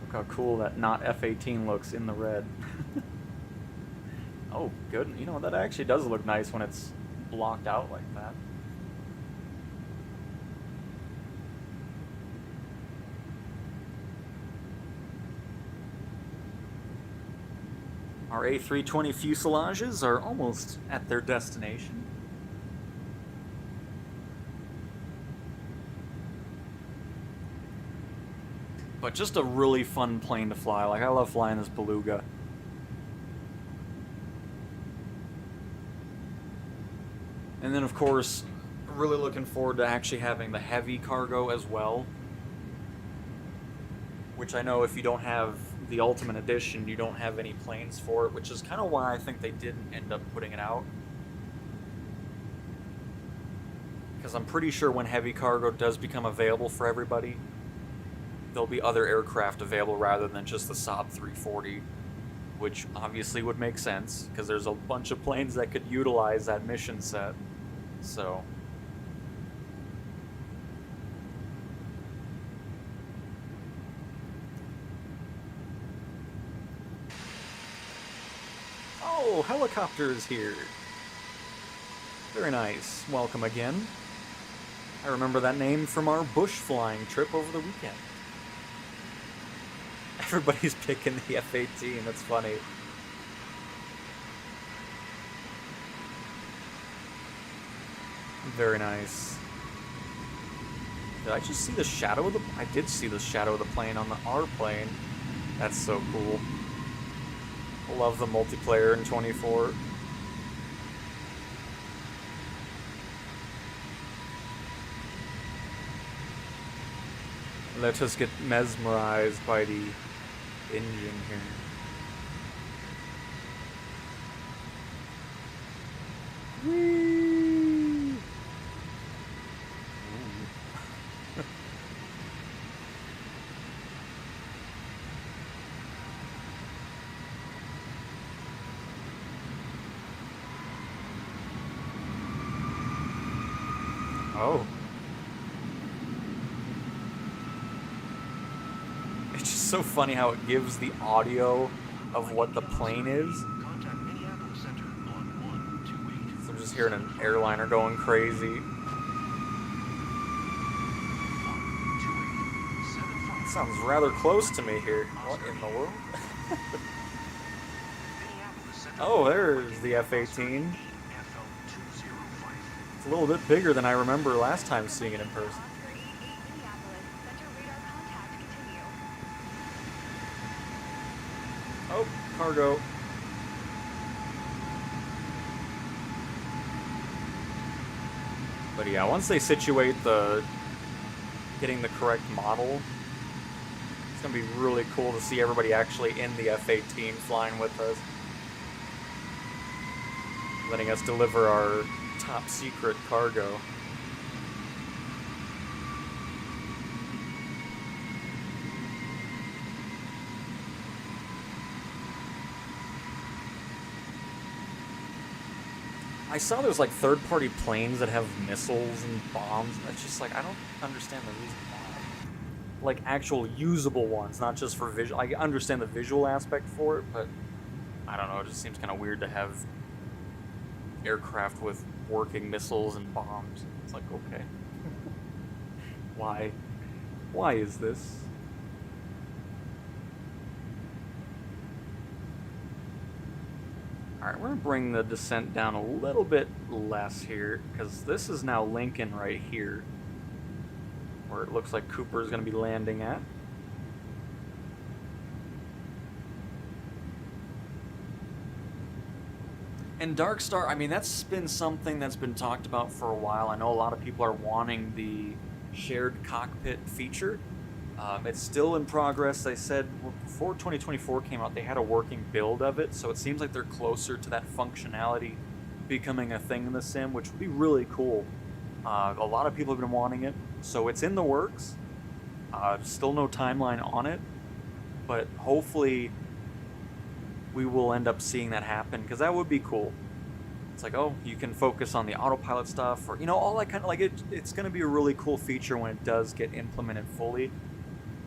Look how cool that not F-18 looks in the red. Oh, good. You know, that actually does look nice when it's blocked out like that. Our A320 fuselages are almost at their destination. But just a really fun plane to fly. Like, I love flying this Beluga. And then, of course, really looking forward to actually having the heavy cargo as well. Which I know if you don't have the Ultimate Edition, you don't have any planes for it, which is kind of why I think they didn't end up putting it out. Because I'm pretty sure when heavy cargo does become available for everybody, there'll be other aircraft available rather than just the Saab 340, which obviously would make sense, because there's a bunch of planes that could utilize that mission set. So... Oh, helicopters here. Very nice. Welcome again. I remember that name from our bush flying trip over the weekend. Everybody's picking the F-18, that's funny. Very nice. Did I just see the shadow of the... I did see the shadow of the plane on the R plane. That's so cool. I love the multiplayer in 24. Let us get mesmerized by the engine here. Whee! Oh. It's just so funny how it gives the audio of what the plane is. So I'm just hearing an airliner going crazy. It sounds rather close to me here. What in the world? Oh, there's the F-18. It's a little bit bigger than I remember last time seeing it in person. Oh, cargo. But yeah, once they situate getting the correct model, it's gonna be really cool to see everybody actually in the F-18 flying with us. Letting us deliver our top secret cargo. I saw there's like third-party planes that have missiles and bombs. It's just like I don't understand the reason why. Like actual usable ones, not just for visual. I understand the visual aspect for it, but I don't know. It just seems kind of weird to have aircraft with working missiles and bombs. It's like okay, why? Why is this? Alright, we're going to bring the descent down a little bit less here, because this is now Lincoln right here, where it looks like Cooper is going to be landing at. And Dark Star, I mean, that's been something that's been talked about for a while. I know a lot of people are wanting the shared cockpit feature. It's still in progress. They said before 2024 came out, they had a working build of it, so it seems like they're closer to that functionality becoming a thing in the sim, which would be really cool. A lot of people have been wanting it, so it's in the works. Still no timeline on it, but hopefully we will end up seeing that happen, because that would be cool. It's like, oh, you can focus on the autopilot stuff, or, you know, all that kind of, like, it's going to be a really cool feature when it does get implemented fully.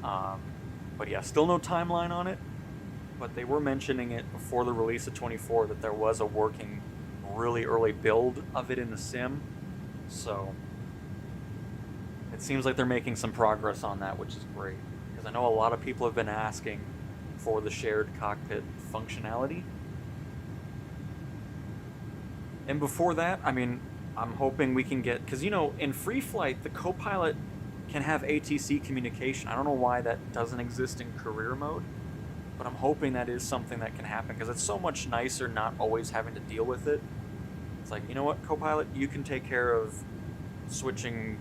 But yeah, still no timeline on it, but they were mentioning it before the release of 24 that there was a working, really early build of it in the sim, so it seems like they're making some progress on that, which is great, because I know a lot of people have been asking for the shared cockpit functionality. And before that, I mean, I'm hoping we can get, because, you know, in free flight, the co-pilot can have ATC communication. I don't know why that doesn't exist in career mode, but I'm hoping that is something that can happen, because it's so much nicer not always having to deal with it. It's like, you know what, co-pilot, you can take care of switching,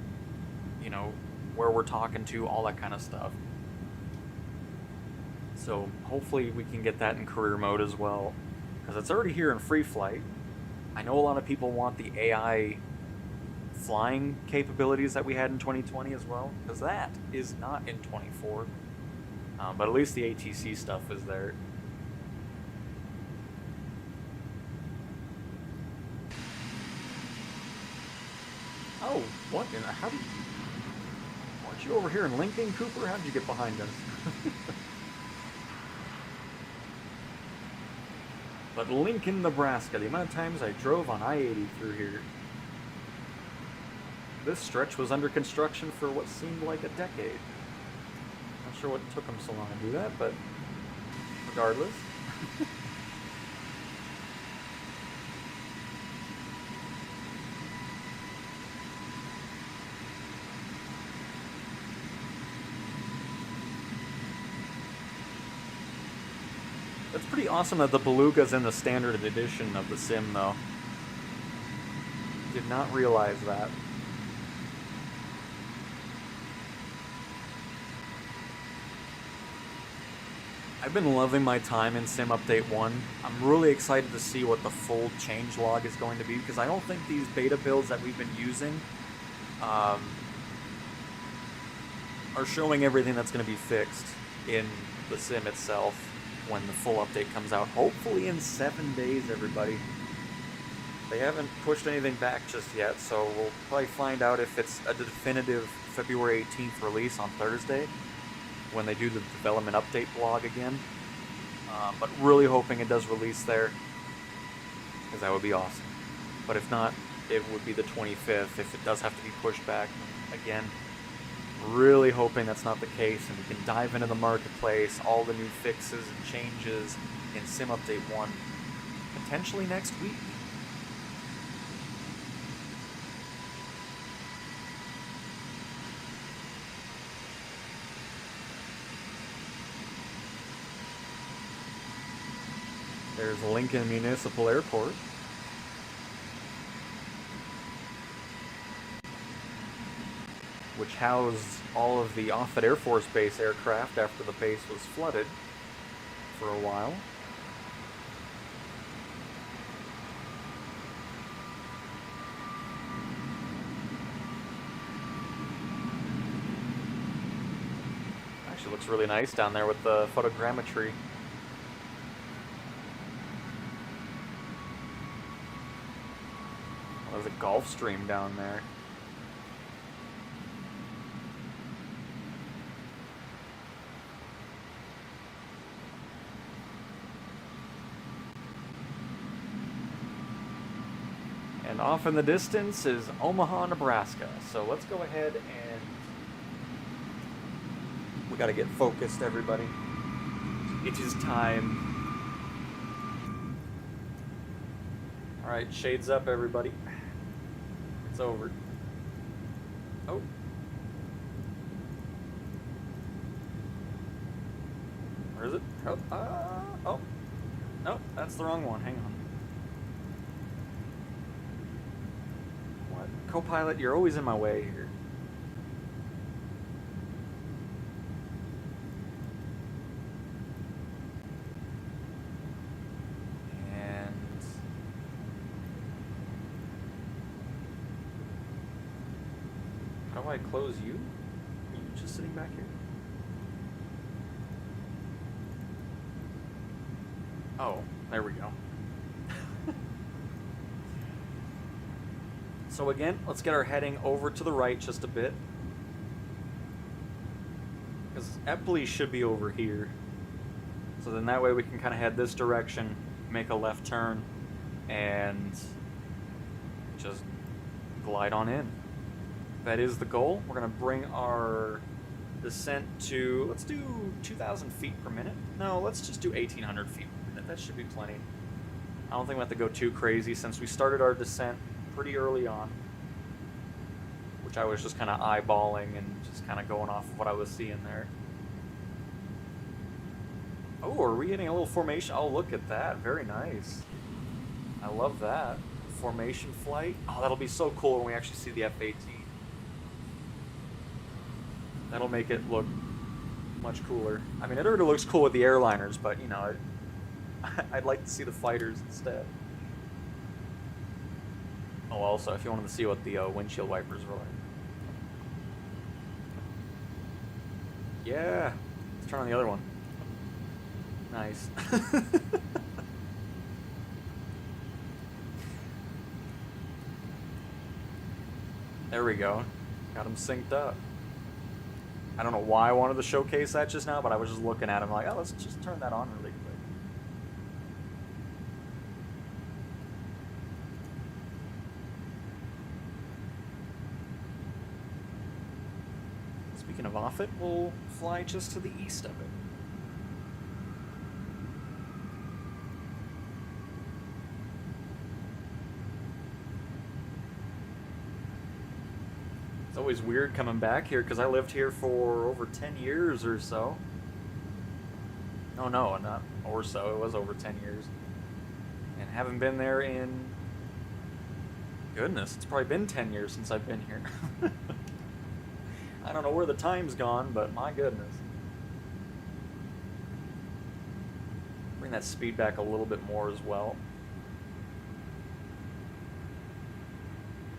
you know, where we're talking to, all that kind of stuff. So hopefully we can get that in career mode as well, because it's already here in free flight. I know a lot of people want the AI flying capabilities that we had in 2020 as well, because that is not in 24. But at least the ATC stuff is there. Oh, what? How did? Weren't you over here in Lincoln, Cooper? How did you get behind us? But Lincoln, Nebraska, the amount of times I drove on I-80 through here. This stretch was under construction for what seemed like a decade. Not sure what took them so long to do that, but regardless. It's pretty awesome that the Beluga's in the standard edition of the sim, though. Did not realize that. I've been loving my time in Sim Update 1. I'm really excited to see what the full changelog is going to be, because I don't think these beta builds that we've been using are showing everything that's going to be fixed in the sim itself when the full update comes out. Hopefully in 7 days, everybody. They haven't pushed anything back just yet, so we'll probably find out if it's a definitive February 18th release on Thursday, when they do the development update blog again. But really hoping it does release there, because that would be awesome. But if not, it would be the 25th if it does have to be pushed back again. Really hoping that's not the case, and we can dive into the marketplace, all the new fixes and changes in Sim Update 1, potentially next week. There's Lincoln Municipal Airport. Which housed all of the Offutt Air Force Base aircraft after the base was flooded for a while. Actually looks really nice down there with the photogrammetry. there's a Gulf Stream down there. And off in the distance is Omaha, Nebraska. So let's go ahead and... We gotta get focused, everybody. It is time. Alright, shades up, everybody. It's over. Oh. Where is it? Oh, oh. No, that's the wrong one. Hang on. What? Co-pilot, you're always in my way here. How do I close you? Are you just sitting back here? Oh, there we go. So again, let's get our heading over to the right just a bit. Because Epley should be over here. So then that way we can kind of head this direction, make a left turn, and just glide on in. That is the goal. We're going to bring our descent to, let's do 2,000 feet per minute. No, let's just do 1,800 feet per minute. That should be plenty. I don't think we have to go too crazy since we started our descent pretty early on, which I was just kind of eyeballing and just kind of going off of what I was seeing there. Oh, are we getting a little formation? Oh, look at that. Very nice. I love that. Formation flight. Oh, that'll be so cool when we actually see the F-18. That'll make it look much cooler. I mean, it already looks cool with the airliners, but, you know, I'd like to see the fighters instead. Oh, also, if you wanted to see what the windshield wipers were like. Yeah. Let's turn on the other one. Nice. There we go. Got them synced up. I don't know why I wanted to showcase that just now, but I was just looking at him like, oh, let's just turn that on really quick. Speaking of off it, we'll fly just to the east of it. It's always weird coming back here because I lived here for over 10 years or so. Oh no, not or so, it was over 10 years. And haven't been there in... Goodness, it's probably been 10 years since I've been here. I don't know where the time's gone, but my goodness. Bring that speed back a little bit more as well.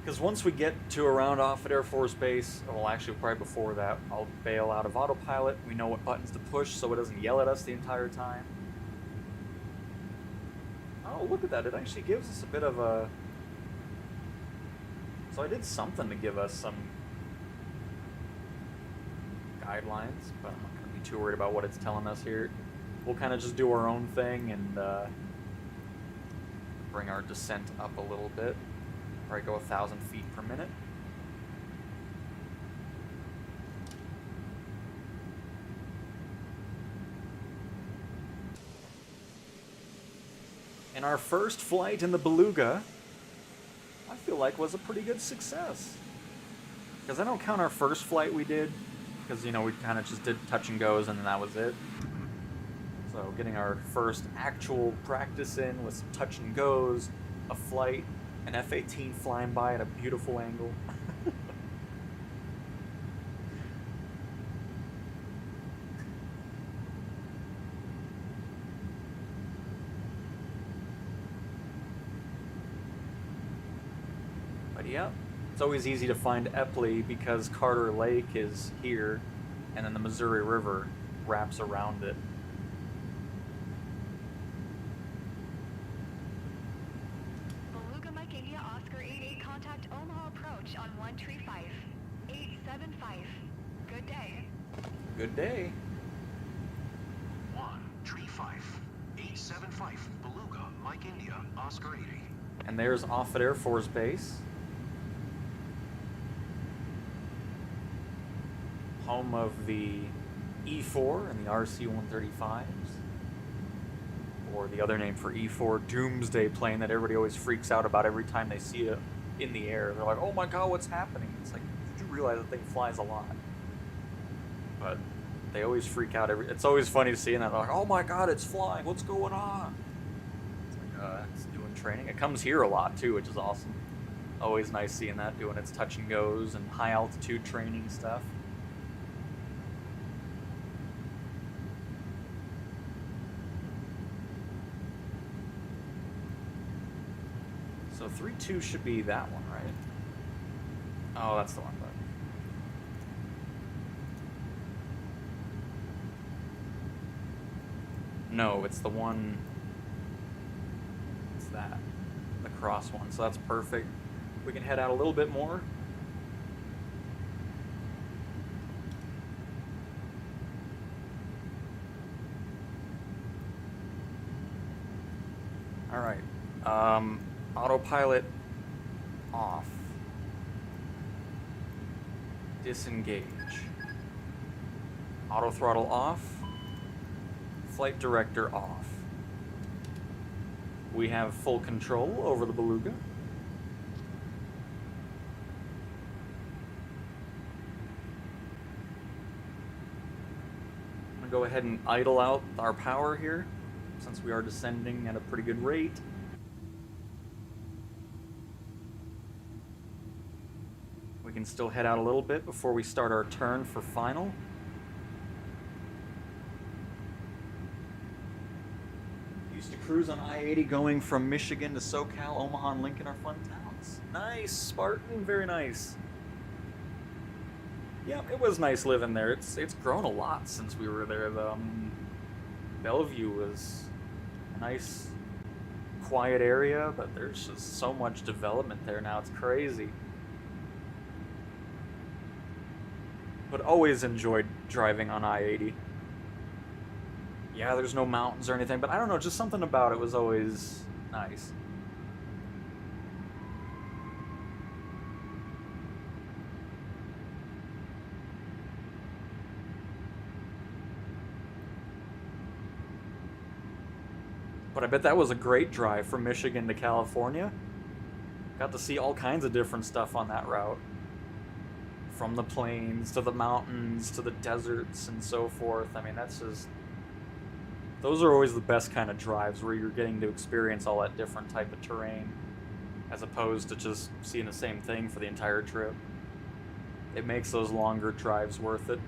Because once we get to around Offutt Air Force Base, well actually probably before that, I'll bail out of autopilot. We know what buttons to push so it doesn't yell at us the entire time. Oh, look at that. It actually gives us a bit of a... So I did something to give us some guidelines, but I'm not going to be too worried about what it's telling us here. We'll kind of just do our own thing and bring our descent up a little bit. Probably go 1,000 feet per minute. And our first flight in the Beluga, I feel like was a pretty good success. Because I don't count our first flight we did, because, you know, we kind of just did touch and goes and then that was it. So getting our first actual practice in with some touch and goes, a flight, an F-18 flying by at a beautiful angle. But yeah, it's always easy to find Epley because Carter Lake is here, and then the Missouri River wraps around it. contact Omaha approach on 135 875. Good day. Good day. 135 875 Beluga, Mike India, Oscar 80. And there's Offutt Air Force Base. Home of the E-4 and the RC-135s. Or the other name for E-4, Doomsday plane that everybody always freaks out about every time they see it in the air. They're like, oh my god, what's happening? It's like, did you realize that thing flies a lot? But they always freak out. It's always funny to see that. They're like, oh my god, it's flying. What's going on? It's like, it's doing training. It comes here a lot too, which is awesome. Always nice seeing that, doing its touch and goes and high altitude training stuff. So 3-2 should be that one, right? Oh, that's the one. But no, it's the one. It's that. The cross one. So that's perfect. We can head out a little bit more. All right. Autopilot off. Disengage. Auto throttle off. Flight director off. We have full control over the Beluga. I'm gonna go ahead and idle out our power here, since we are descending at a pretty good rate. We can still head out a little bit before we start our turn for final. Used to cruise on I-80 going from Michigan to SoCal. Omaha and Lincoln are fun towns. Nice, Spartan, very nice. Yeah, it was nice living there. It's grown a lot since we were there, though. Bellevue was a nice, quiet area, but there's just so much development there now. It's crazy. But always enjoyed driving on I-80. Yeah, there's no mountains or anything, but I don't know, just something about it was always nice. But I bet that was a great drive from Michigan to California. Got to see all kinds of different stuff on that route. From the plains to the mountains to the deserts and so forth. I mean, that's just... Those are always the best kind of drives, where you're getting to experience all that different type of terrain, as opposed to just seeing the same thing for the entire trip. It makes those longer drives worth it.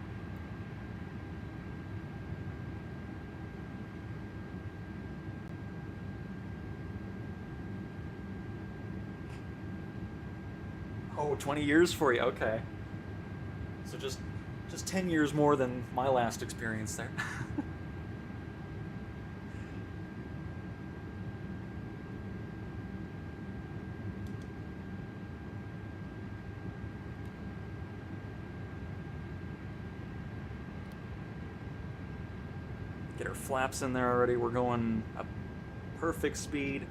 Oh, 20 years for you, okay. So just 10 years more than my last experience there. Get our flaps in there already. We're going a perfect speed.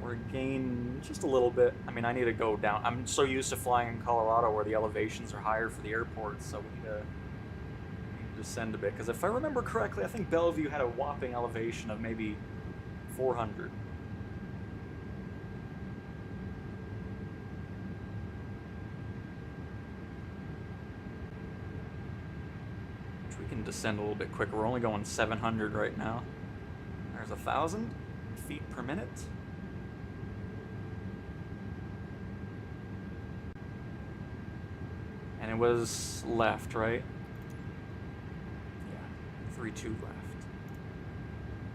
We're gaining just a little bit. I mean, I need to go down. I'm so used to flying in Colorado where the elevations are higher for the airports, so we need to descend a bit. Because if I remember correctly, I think Bellevue had a whopping elevation of maybe 400. Which we can descend a little bit quicker. We're only going 700 right now. There's 1,000 feet per minute. And it was left, right? Yeah, 3-2 left.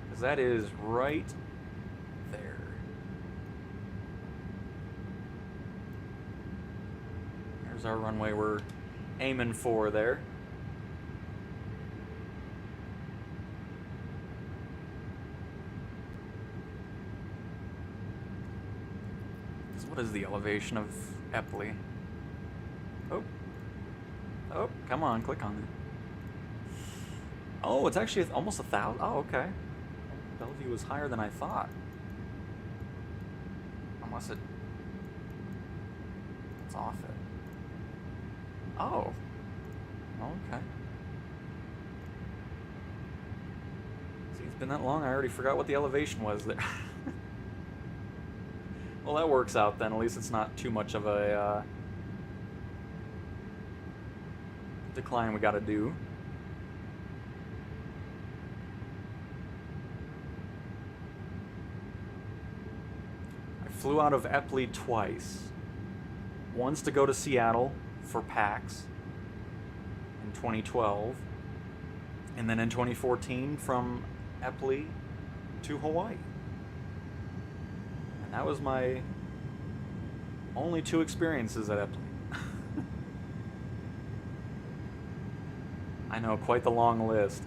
Because that is right there. There's our runway we're aiming for there. So what is the elevation of Epley? Oh. Oh, come on, click on it. Oh, it's actually almost 1,000. Oh, okay. Bellevue was higher than I thought. Unless it's off it. Oh. Okay. See, it's been that long, I already forgot what the elevation was there. Well, that works out then. At least it's not too much of a decline we gotta do. I flew out of Epley twice. Once to go to Seattle for PAX in 2012, and then in 2014 from Epley to Hawaii. And that was my only 2 experiences at Epley. I know, quite the long list.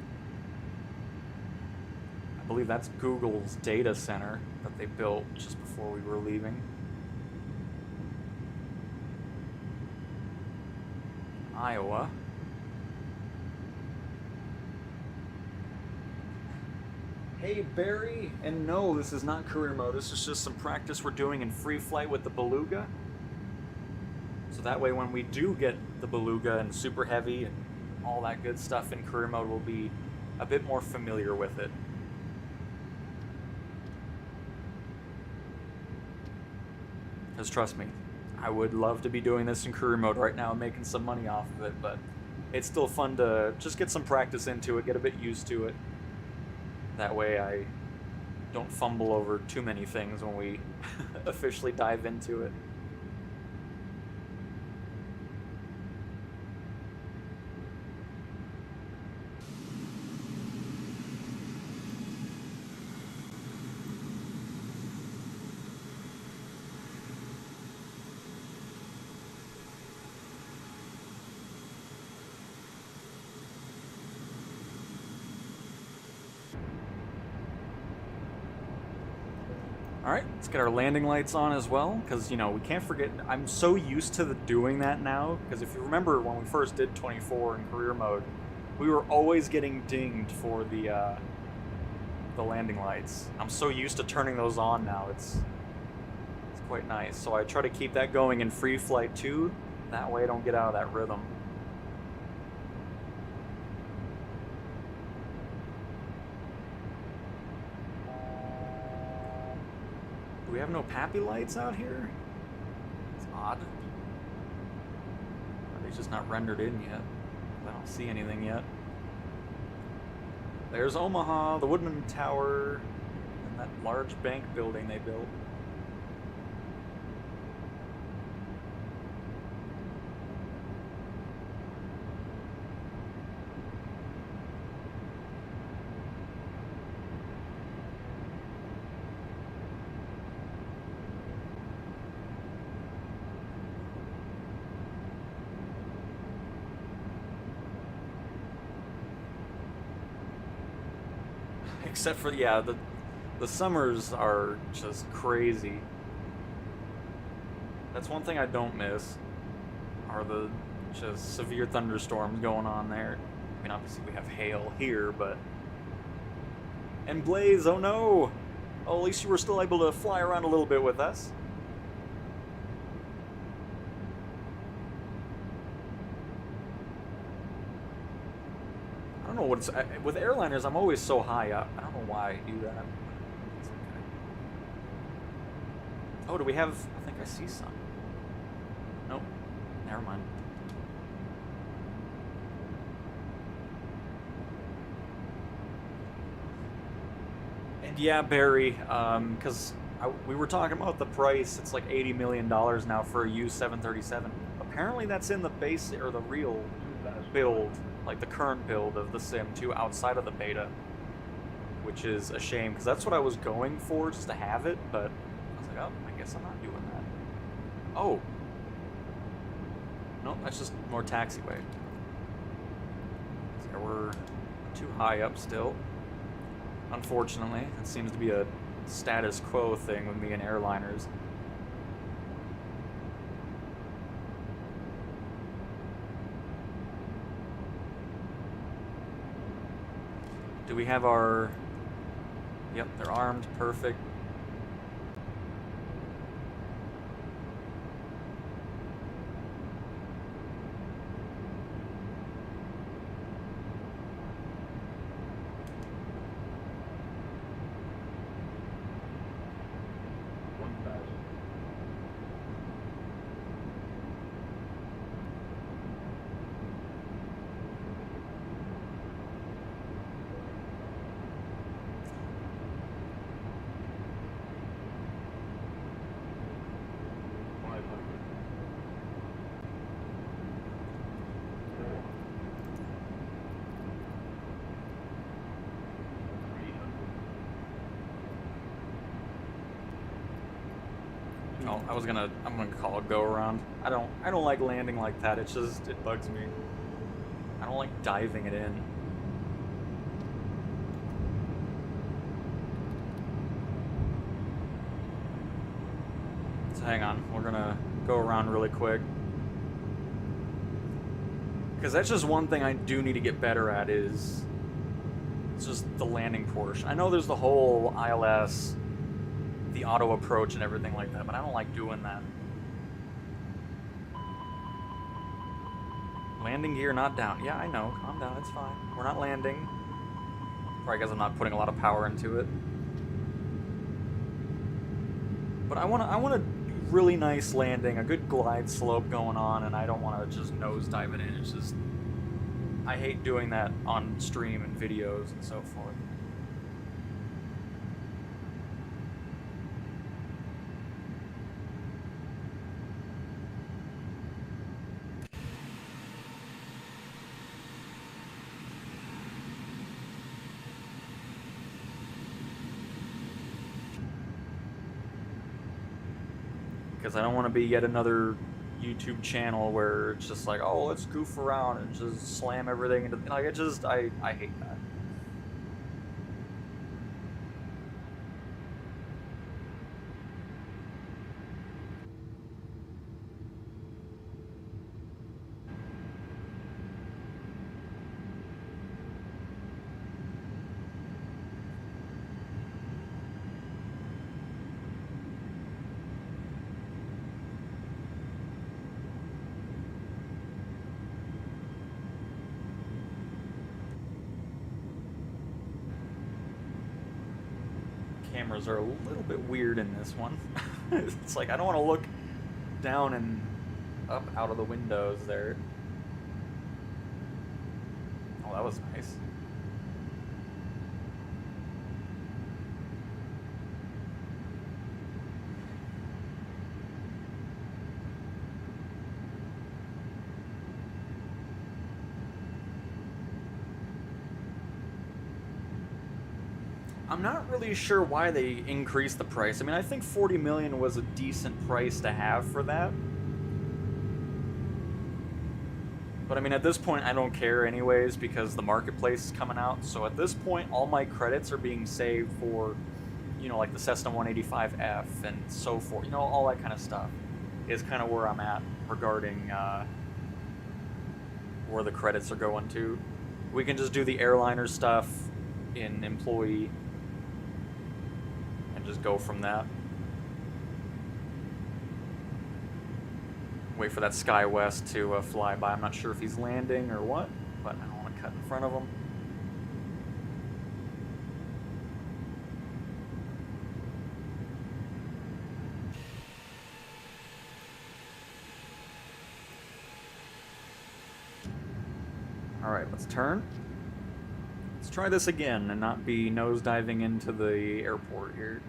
I believe that's Google's data center that they built just before we were leaving. Iowa. Hey Barry, and no, this is not career mode. This is just some practice we're doing in free flight with the Beluga. So that way when we do get the Beluga and super heavy and all that good stuff in career mode, we'll be a bit more familiar with it. Because trust me, I would love to be doing this in career mode right now and making some money off of it, but it's still fun to just get some practice into it, get a bit used to it. That way I don't fumble over too many things when we officially dive into it. Alright, let's get our landing lights on as well, because, you know, we can't forget, I'm so used to doing that now, because if you remember when we first did 24 in career mode, we were always getting dinged for the landing lights. I'm so used to turning those on now, it's quite nice. So I try to keep that going in free flight too, that way I don't get out of that rhythm. Do we have no Pappy lights out here? It's odd. Are they just not rendered in yet? I don't see anything yet. There's Omaha, the Woodman Tower, and that large bank building they built. Except for, yeah, the summers are just crazy. That's one thing I don't miss, are the just severe thunderstorms going on there. I mean, obviously we have hail here, but... And Blaze, oh no! Oh, at least you were still able to fly around a little bit with us. I don't know what it's... with airliners, I'm always so high up. I don't know why I do that. It's okay. Oh, do we have... I think I see some. Nope. Never mind. And yeah, Barry, because we were talking about the price. It's like $80 million now for a used 737. Apparently that's in the base, or the real build. Like the current build of the sim too, outside of the beta, which is a shame because that's what I was going for, just to have it, but I was like, oh, I guess I'm not doing that. Oh, nope, that's just more taxiway. So we're too high up still, unfortunately. It seems to be a status quo thing with me and airliners. Do we have our... Yep, they're armed. Perfect. Oh, I'm gonna call it go around. I don't like landing like that. It bugs me. I don't like diving it in. So hang on, we're gonna go around really quick. Because that's just one thing I do need to get better at is it's just the landing portion. I know there's the whole ILS, the auto approach and everything like that, but I don't like doing that. Landing gear not down. Yeah, I know. Calm down. It's fine. We're not landing. Probably because I'm not putting a lot of power into it. But I want a really nice landing, a good glide slope going on, and I don't want to just nosedive it in. It's just... I hate doing that on stream and videos and so forth. Because I don't want to be yet another YouTube channel where it's just like, oh, let's goof around and just slam everything into... Like, it just... I hate that. Cameras are a little bit weird in this one. It's like I don't want to look down and up out of the windows there. Oh, that was nice. I'm not really sure why they increased the price. I mean, I think 40 million was a decent price to have for that. But I mean, at this point, I don't care anyways because the marketplace is coming out. So at this point, all my credits are being saved for, you know, like the Cessna 185F and so forth. You know, all that kind of stuff is kind of where I'm at regarding where the credits are going to. We can just do the airliner stuff in employee and just go from that. Wait for that SkyWest to fly by. I'm not sure if he's landing or what, but I don't want to cut in front of him. Alright, let's turn. Let's try this again and not be nosediving into the airport here.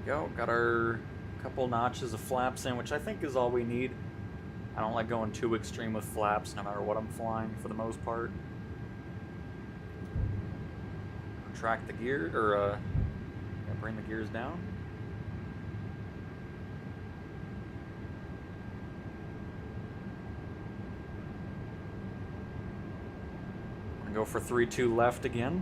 Go. Got our couple notches of flaps in, which I think is all we need. I don't like going too extreme with flaps, no matter what I'm flying, for the most part. Track the gear, or bring the gears down. Gonna go for 3-2 left again.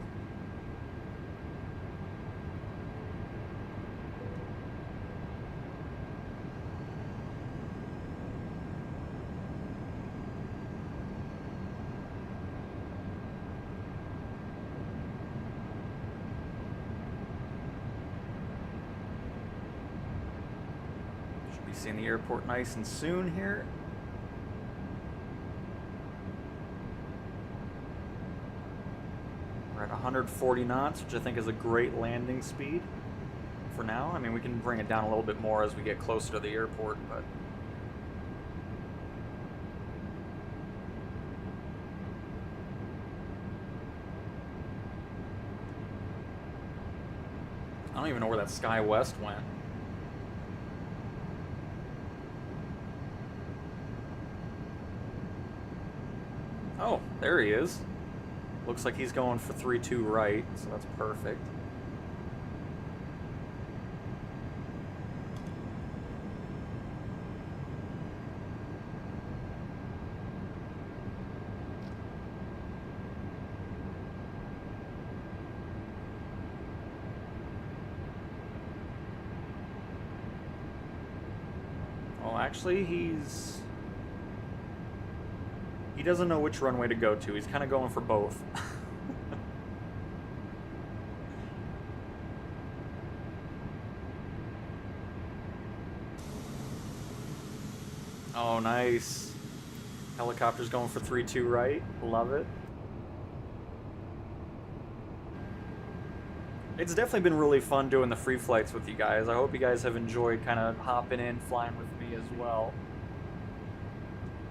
Should be seeing the airport nice and soon here. We're at 140 knots, which I think is a great landing speed for now. I mean, we can bring it down a little bit more as we get closer to the airport, but... I don't even know where that Sky West went. Oh, there he is. Looks like he's going for 3-2 right, so that's perfect. Well, actually, he doesn't know which runway to go to. He's kind of going for both. Oh, nice. Helicopter's going for 3-2 right. Love it. It's definitely been really fun doing the free flights with you guys. I hope you guys have enjoyed kind of hopping in, flying with me as well.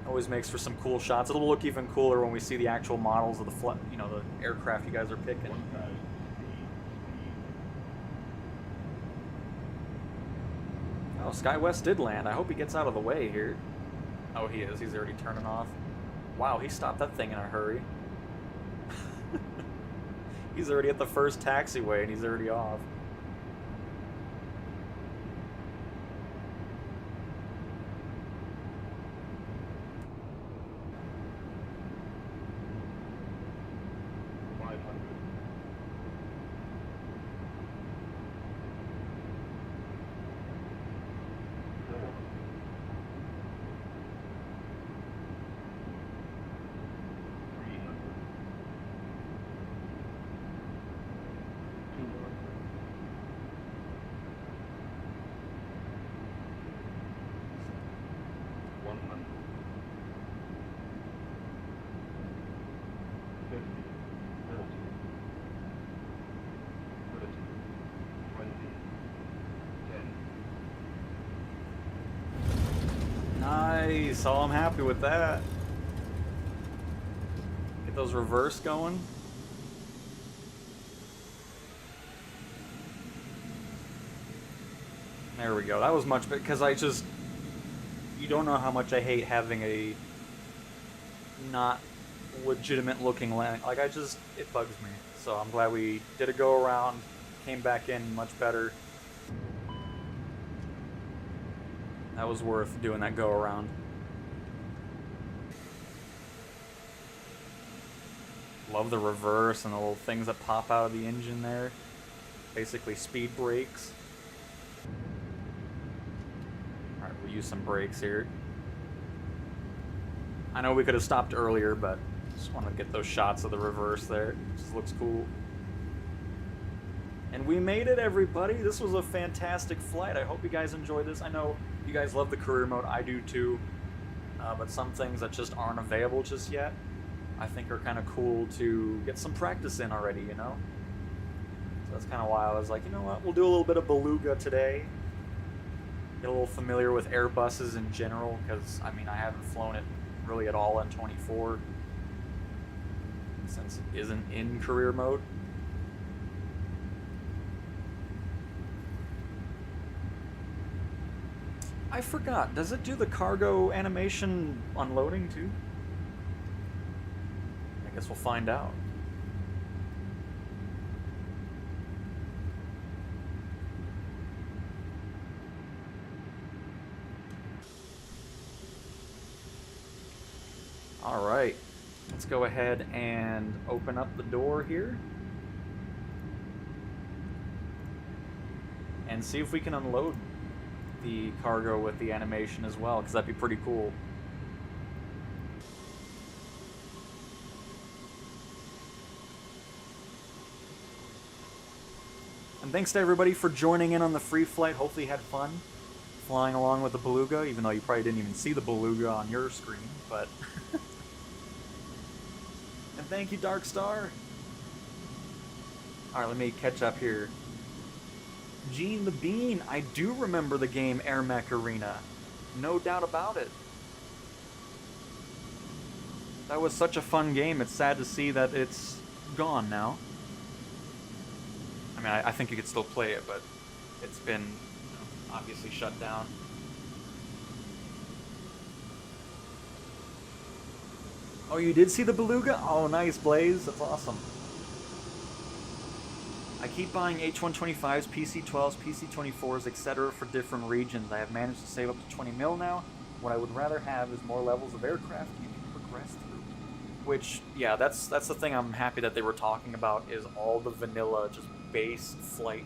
Always makes for some cool shots. It'll look even cooler when we see the actual models of the the aircraft you guys are picking. Oh, Sky West did land. I hope he gets out of the way here. Oh, he is. He's already turning off. Wow, he stopped that thing in a hurry. He's already at the first taxiway and he's already off. Nice. Oh, I'm happy with that. Get those reverse going. There we go. That was much better because you don't know how much I hate having a not legitimate looking landing. Like, it bugs me. So I'm glad we did a go around, came back in much better. That was worth doing that go around. Love the reverse and the little things that pop out of the engine there. Basically speed brakes. Alright, we'll use some brakes here. I know we could have stopped earlier, but just wanted to get those shots of the reverse there. It just looks cool. And we made it, everybody. This was a fantastic flight. I hope you guys enjoyed this. I know you guys love the career mode. I do too. But some things that just aren't available just yet, I think are kind of cool to get some practice in already, you know? So that's kind of why I was like, you know what? We'll do a little bit of Beluga today. Get a little familiar with Airbuses in general, because, I mean, I haven't flown it really at all in 24, since it isn't in career mode. I forgot, does it do the cargo animation unloading too? I guess we'll find out. Alright. Let's go ahead and open up the door here. And see if we can unload the cargo with the animation as well, because that'd be pretty cool. And thanks to everybody for joining in on the free flight. Hopefully you had fun flying along with the Beluga, even though you probably didn't even see the Beluga on your screen, but... And thank you, Dark Star! Alright, let me catch up here. Gene the Bean, I do remember the game Air Mech Arena. No doubt about it. That was such a fun game. It's sad to see that it's gone now. I mean, I think you could still play it, but it's been, obviously shut down. Oh, you did see the Beluga? Oh, nice, Blaze. That's awesome. I keep buying H125s, PC-12s, PC-24s, etc. for different regions. I have managed to save up to 20 mil now. What I would rather have is more levels of aircraft you can progress through. Which, yeah, that's the thing I'm happy that they were talking about, is all the vanilla, just base flight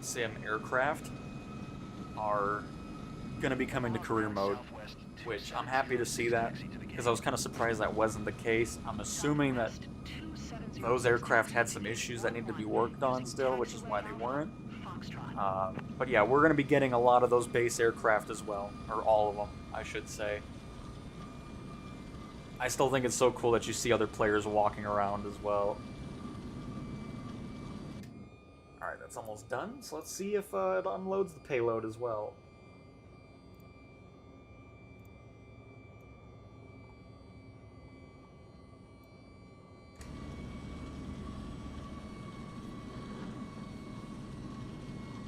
sim aircraft are going to be coming to career mode. Which I'm happy to see that, because I was kind of surprised that wasn't the case. I'm assuming that those aircraft had some issues that needed to be worked on still, which is why they weren't. But yeah, we're going to be getting a lot of those base aircraft as well, or all of them, I should say. I still think it's so cool that you see other players walking around as well. Alright, that's almost done, so let's see if it unloads the payload as well.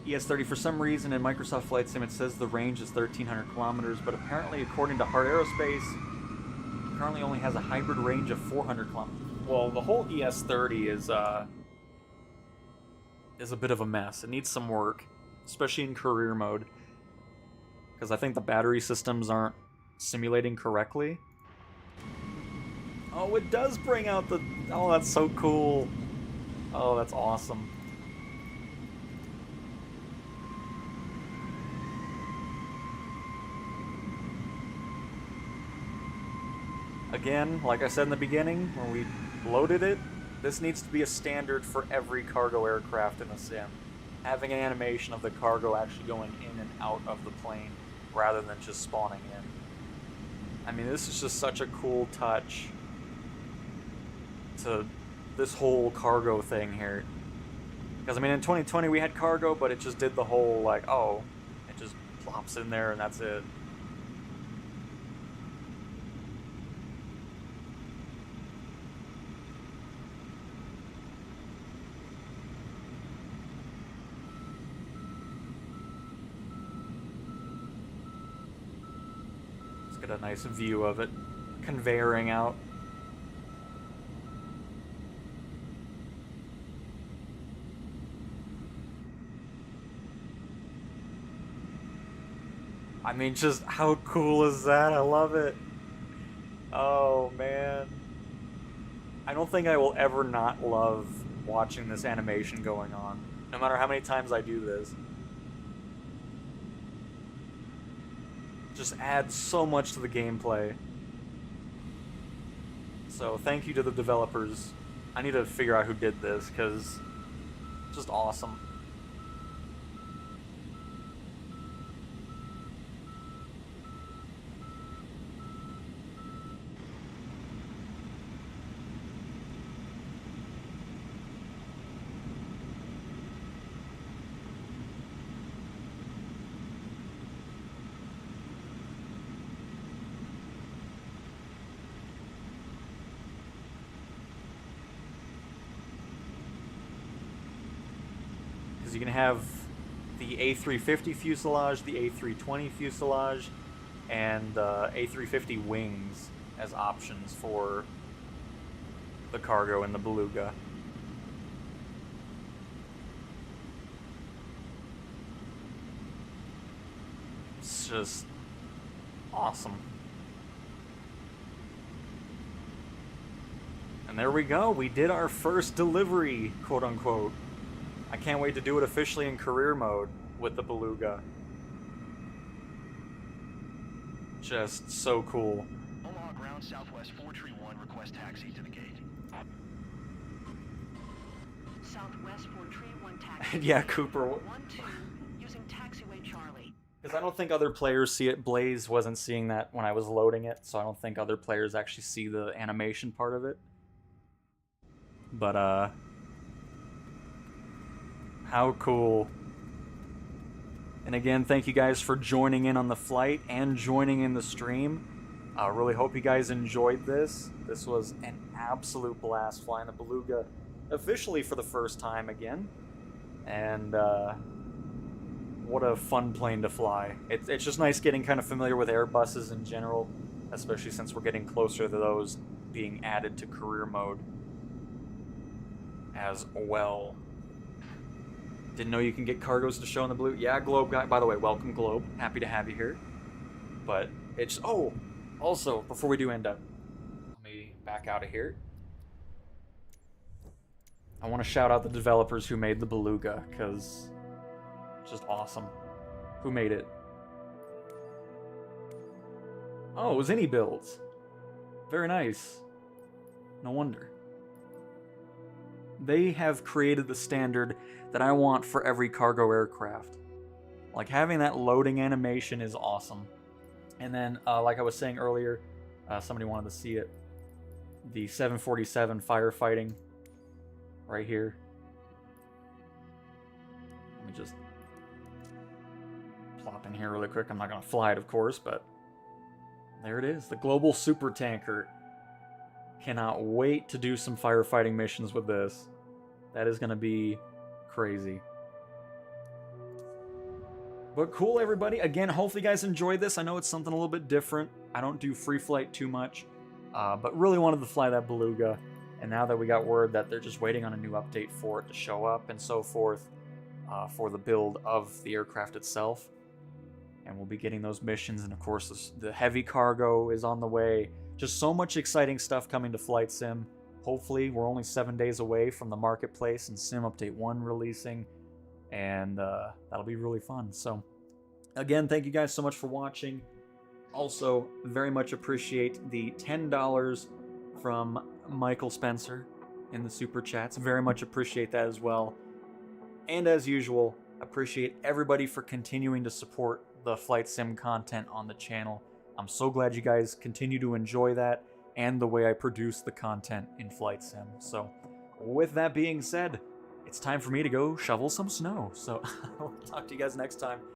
ES-30, for some reason in Microsoft Flight Sim it says the range is 1,300 kilometers, but apparently according to Hard Aerospace, it currently only has a hybrid range of 400 kilometers. Well, the whole ES-30 is a bit of a mess. It needs some work, especially in career mode, because I think the battery systems aren't simulating correctly. Oh, it does bring out the... Oh, that's so cool. Oh, that's awesome. Again, like I said in the beginning, when we loaded it, this needs to be a standard for every cargo aircraft in the sim. Having an animation of the cargo actually going in and out of the plane, rather than just spawning in. I mean, this is just such a cool touch to this whole cargo thing here. Because, I mean, in 2020 we had cargo, but it just did the whole, like, oh, it just plops in there and that's it. Get a nice view of it conveying out. I mean, just how cool is that? I love it. Oh man, I don't think I will ever not love watching this animation going on, no matter how many times I do this. Just adds so much to the gameplay. So thank you to the developers. I need to figure out who did this, because it's just awesome. You can have the A350 fuselage, the A320 fuselage, and A350 wings as options for the cargo in the Beluga. It's just awesome. And there we go. We did our first delivery, quote unquote. I can't wait to do it officially in career mode with the Beluga. Just so cool. Omaha ground Southwest 431, request taxi to the gate. Southwest 431 taxi. Yeah, Cooper. 12 using taxiway Charlie. Because I don't think other players see it. Blaze wasn't seeing that when I was loading it, so I don't think other players actually see the animation part of it. But, how cool. And again, thank you guys for joining in on the flight and joining in the stream. I really hope you guys enjoyed this. This was an absolute blast flying the Beluga officially for the first time again. And, what a fun plane to fly. It's just nice getting kind of familiar with Airbuses in general, especially since we're getting closer to those being added to career mode as well. Didn't know you can get cargoes to show in the blue. Yeah, Globe guy. By the way, welcome, Globe. Happy to have you here. But it's... Oh! Also, before we do end up, let me back out of here. I want to shout out the developers who made the Beluga, because it's just awesome. Who made it? Oh, it was Any Builds. Very nice. No wonder. They have created the standard that I want for every cargo aircraft. Like, having that loading animation is awesome. And then, like I was saying earlier, somebody wanted to see it. The 747 firefighting right here. Let me just plop in here really quick. I'm not going to fly it, of course, but there it is. The Global Super Tanker. Cannot wait to do some firefighting missions with this. That is going to be crazy. But cool, everybody. Again, hopefully you guys enjoyed this. I know it's something a little bit different. I don't do free flight too much. But really wanted to fly that Beluga. And now that we got word that they're just waiting on a new update for it to show up and so forth for the build of the aircraft itself. And we'll be getting those missions. And of course, the heavy cargo is on the way. Just so much exciting stuff coming to Flight Sim. Hopefully, we're only 7 days away from the marketplace and Sim Update 1 releasing. And that'll be really fun. So, again, thank you guys so much for watching. Also, very much appreciate the $10 from Michael Spencer in the Super Chats. Very much appreciate that as well. And as usual, appreciate everybody for continuing to support the Flight Sim content on the channel. I'm so glad you guys continue to enjoy that and the way I produce the content in Flight Sim. So, with that being said, it's time for me to go shovel some snow. So, I'll talk to you guys next time.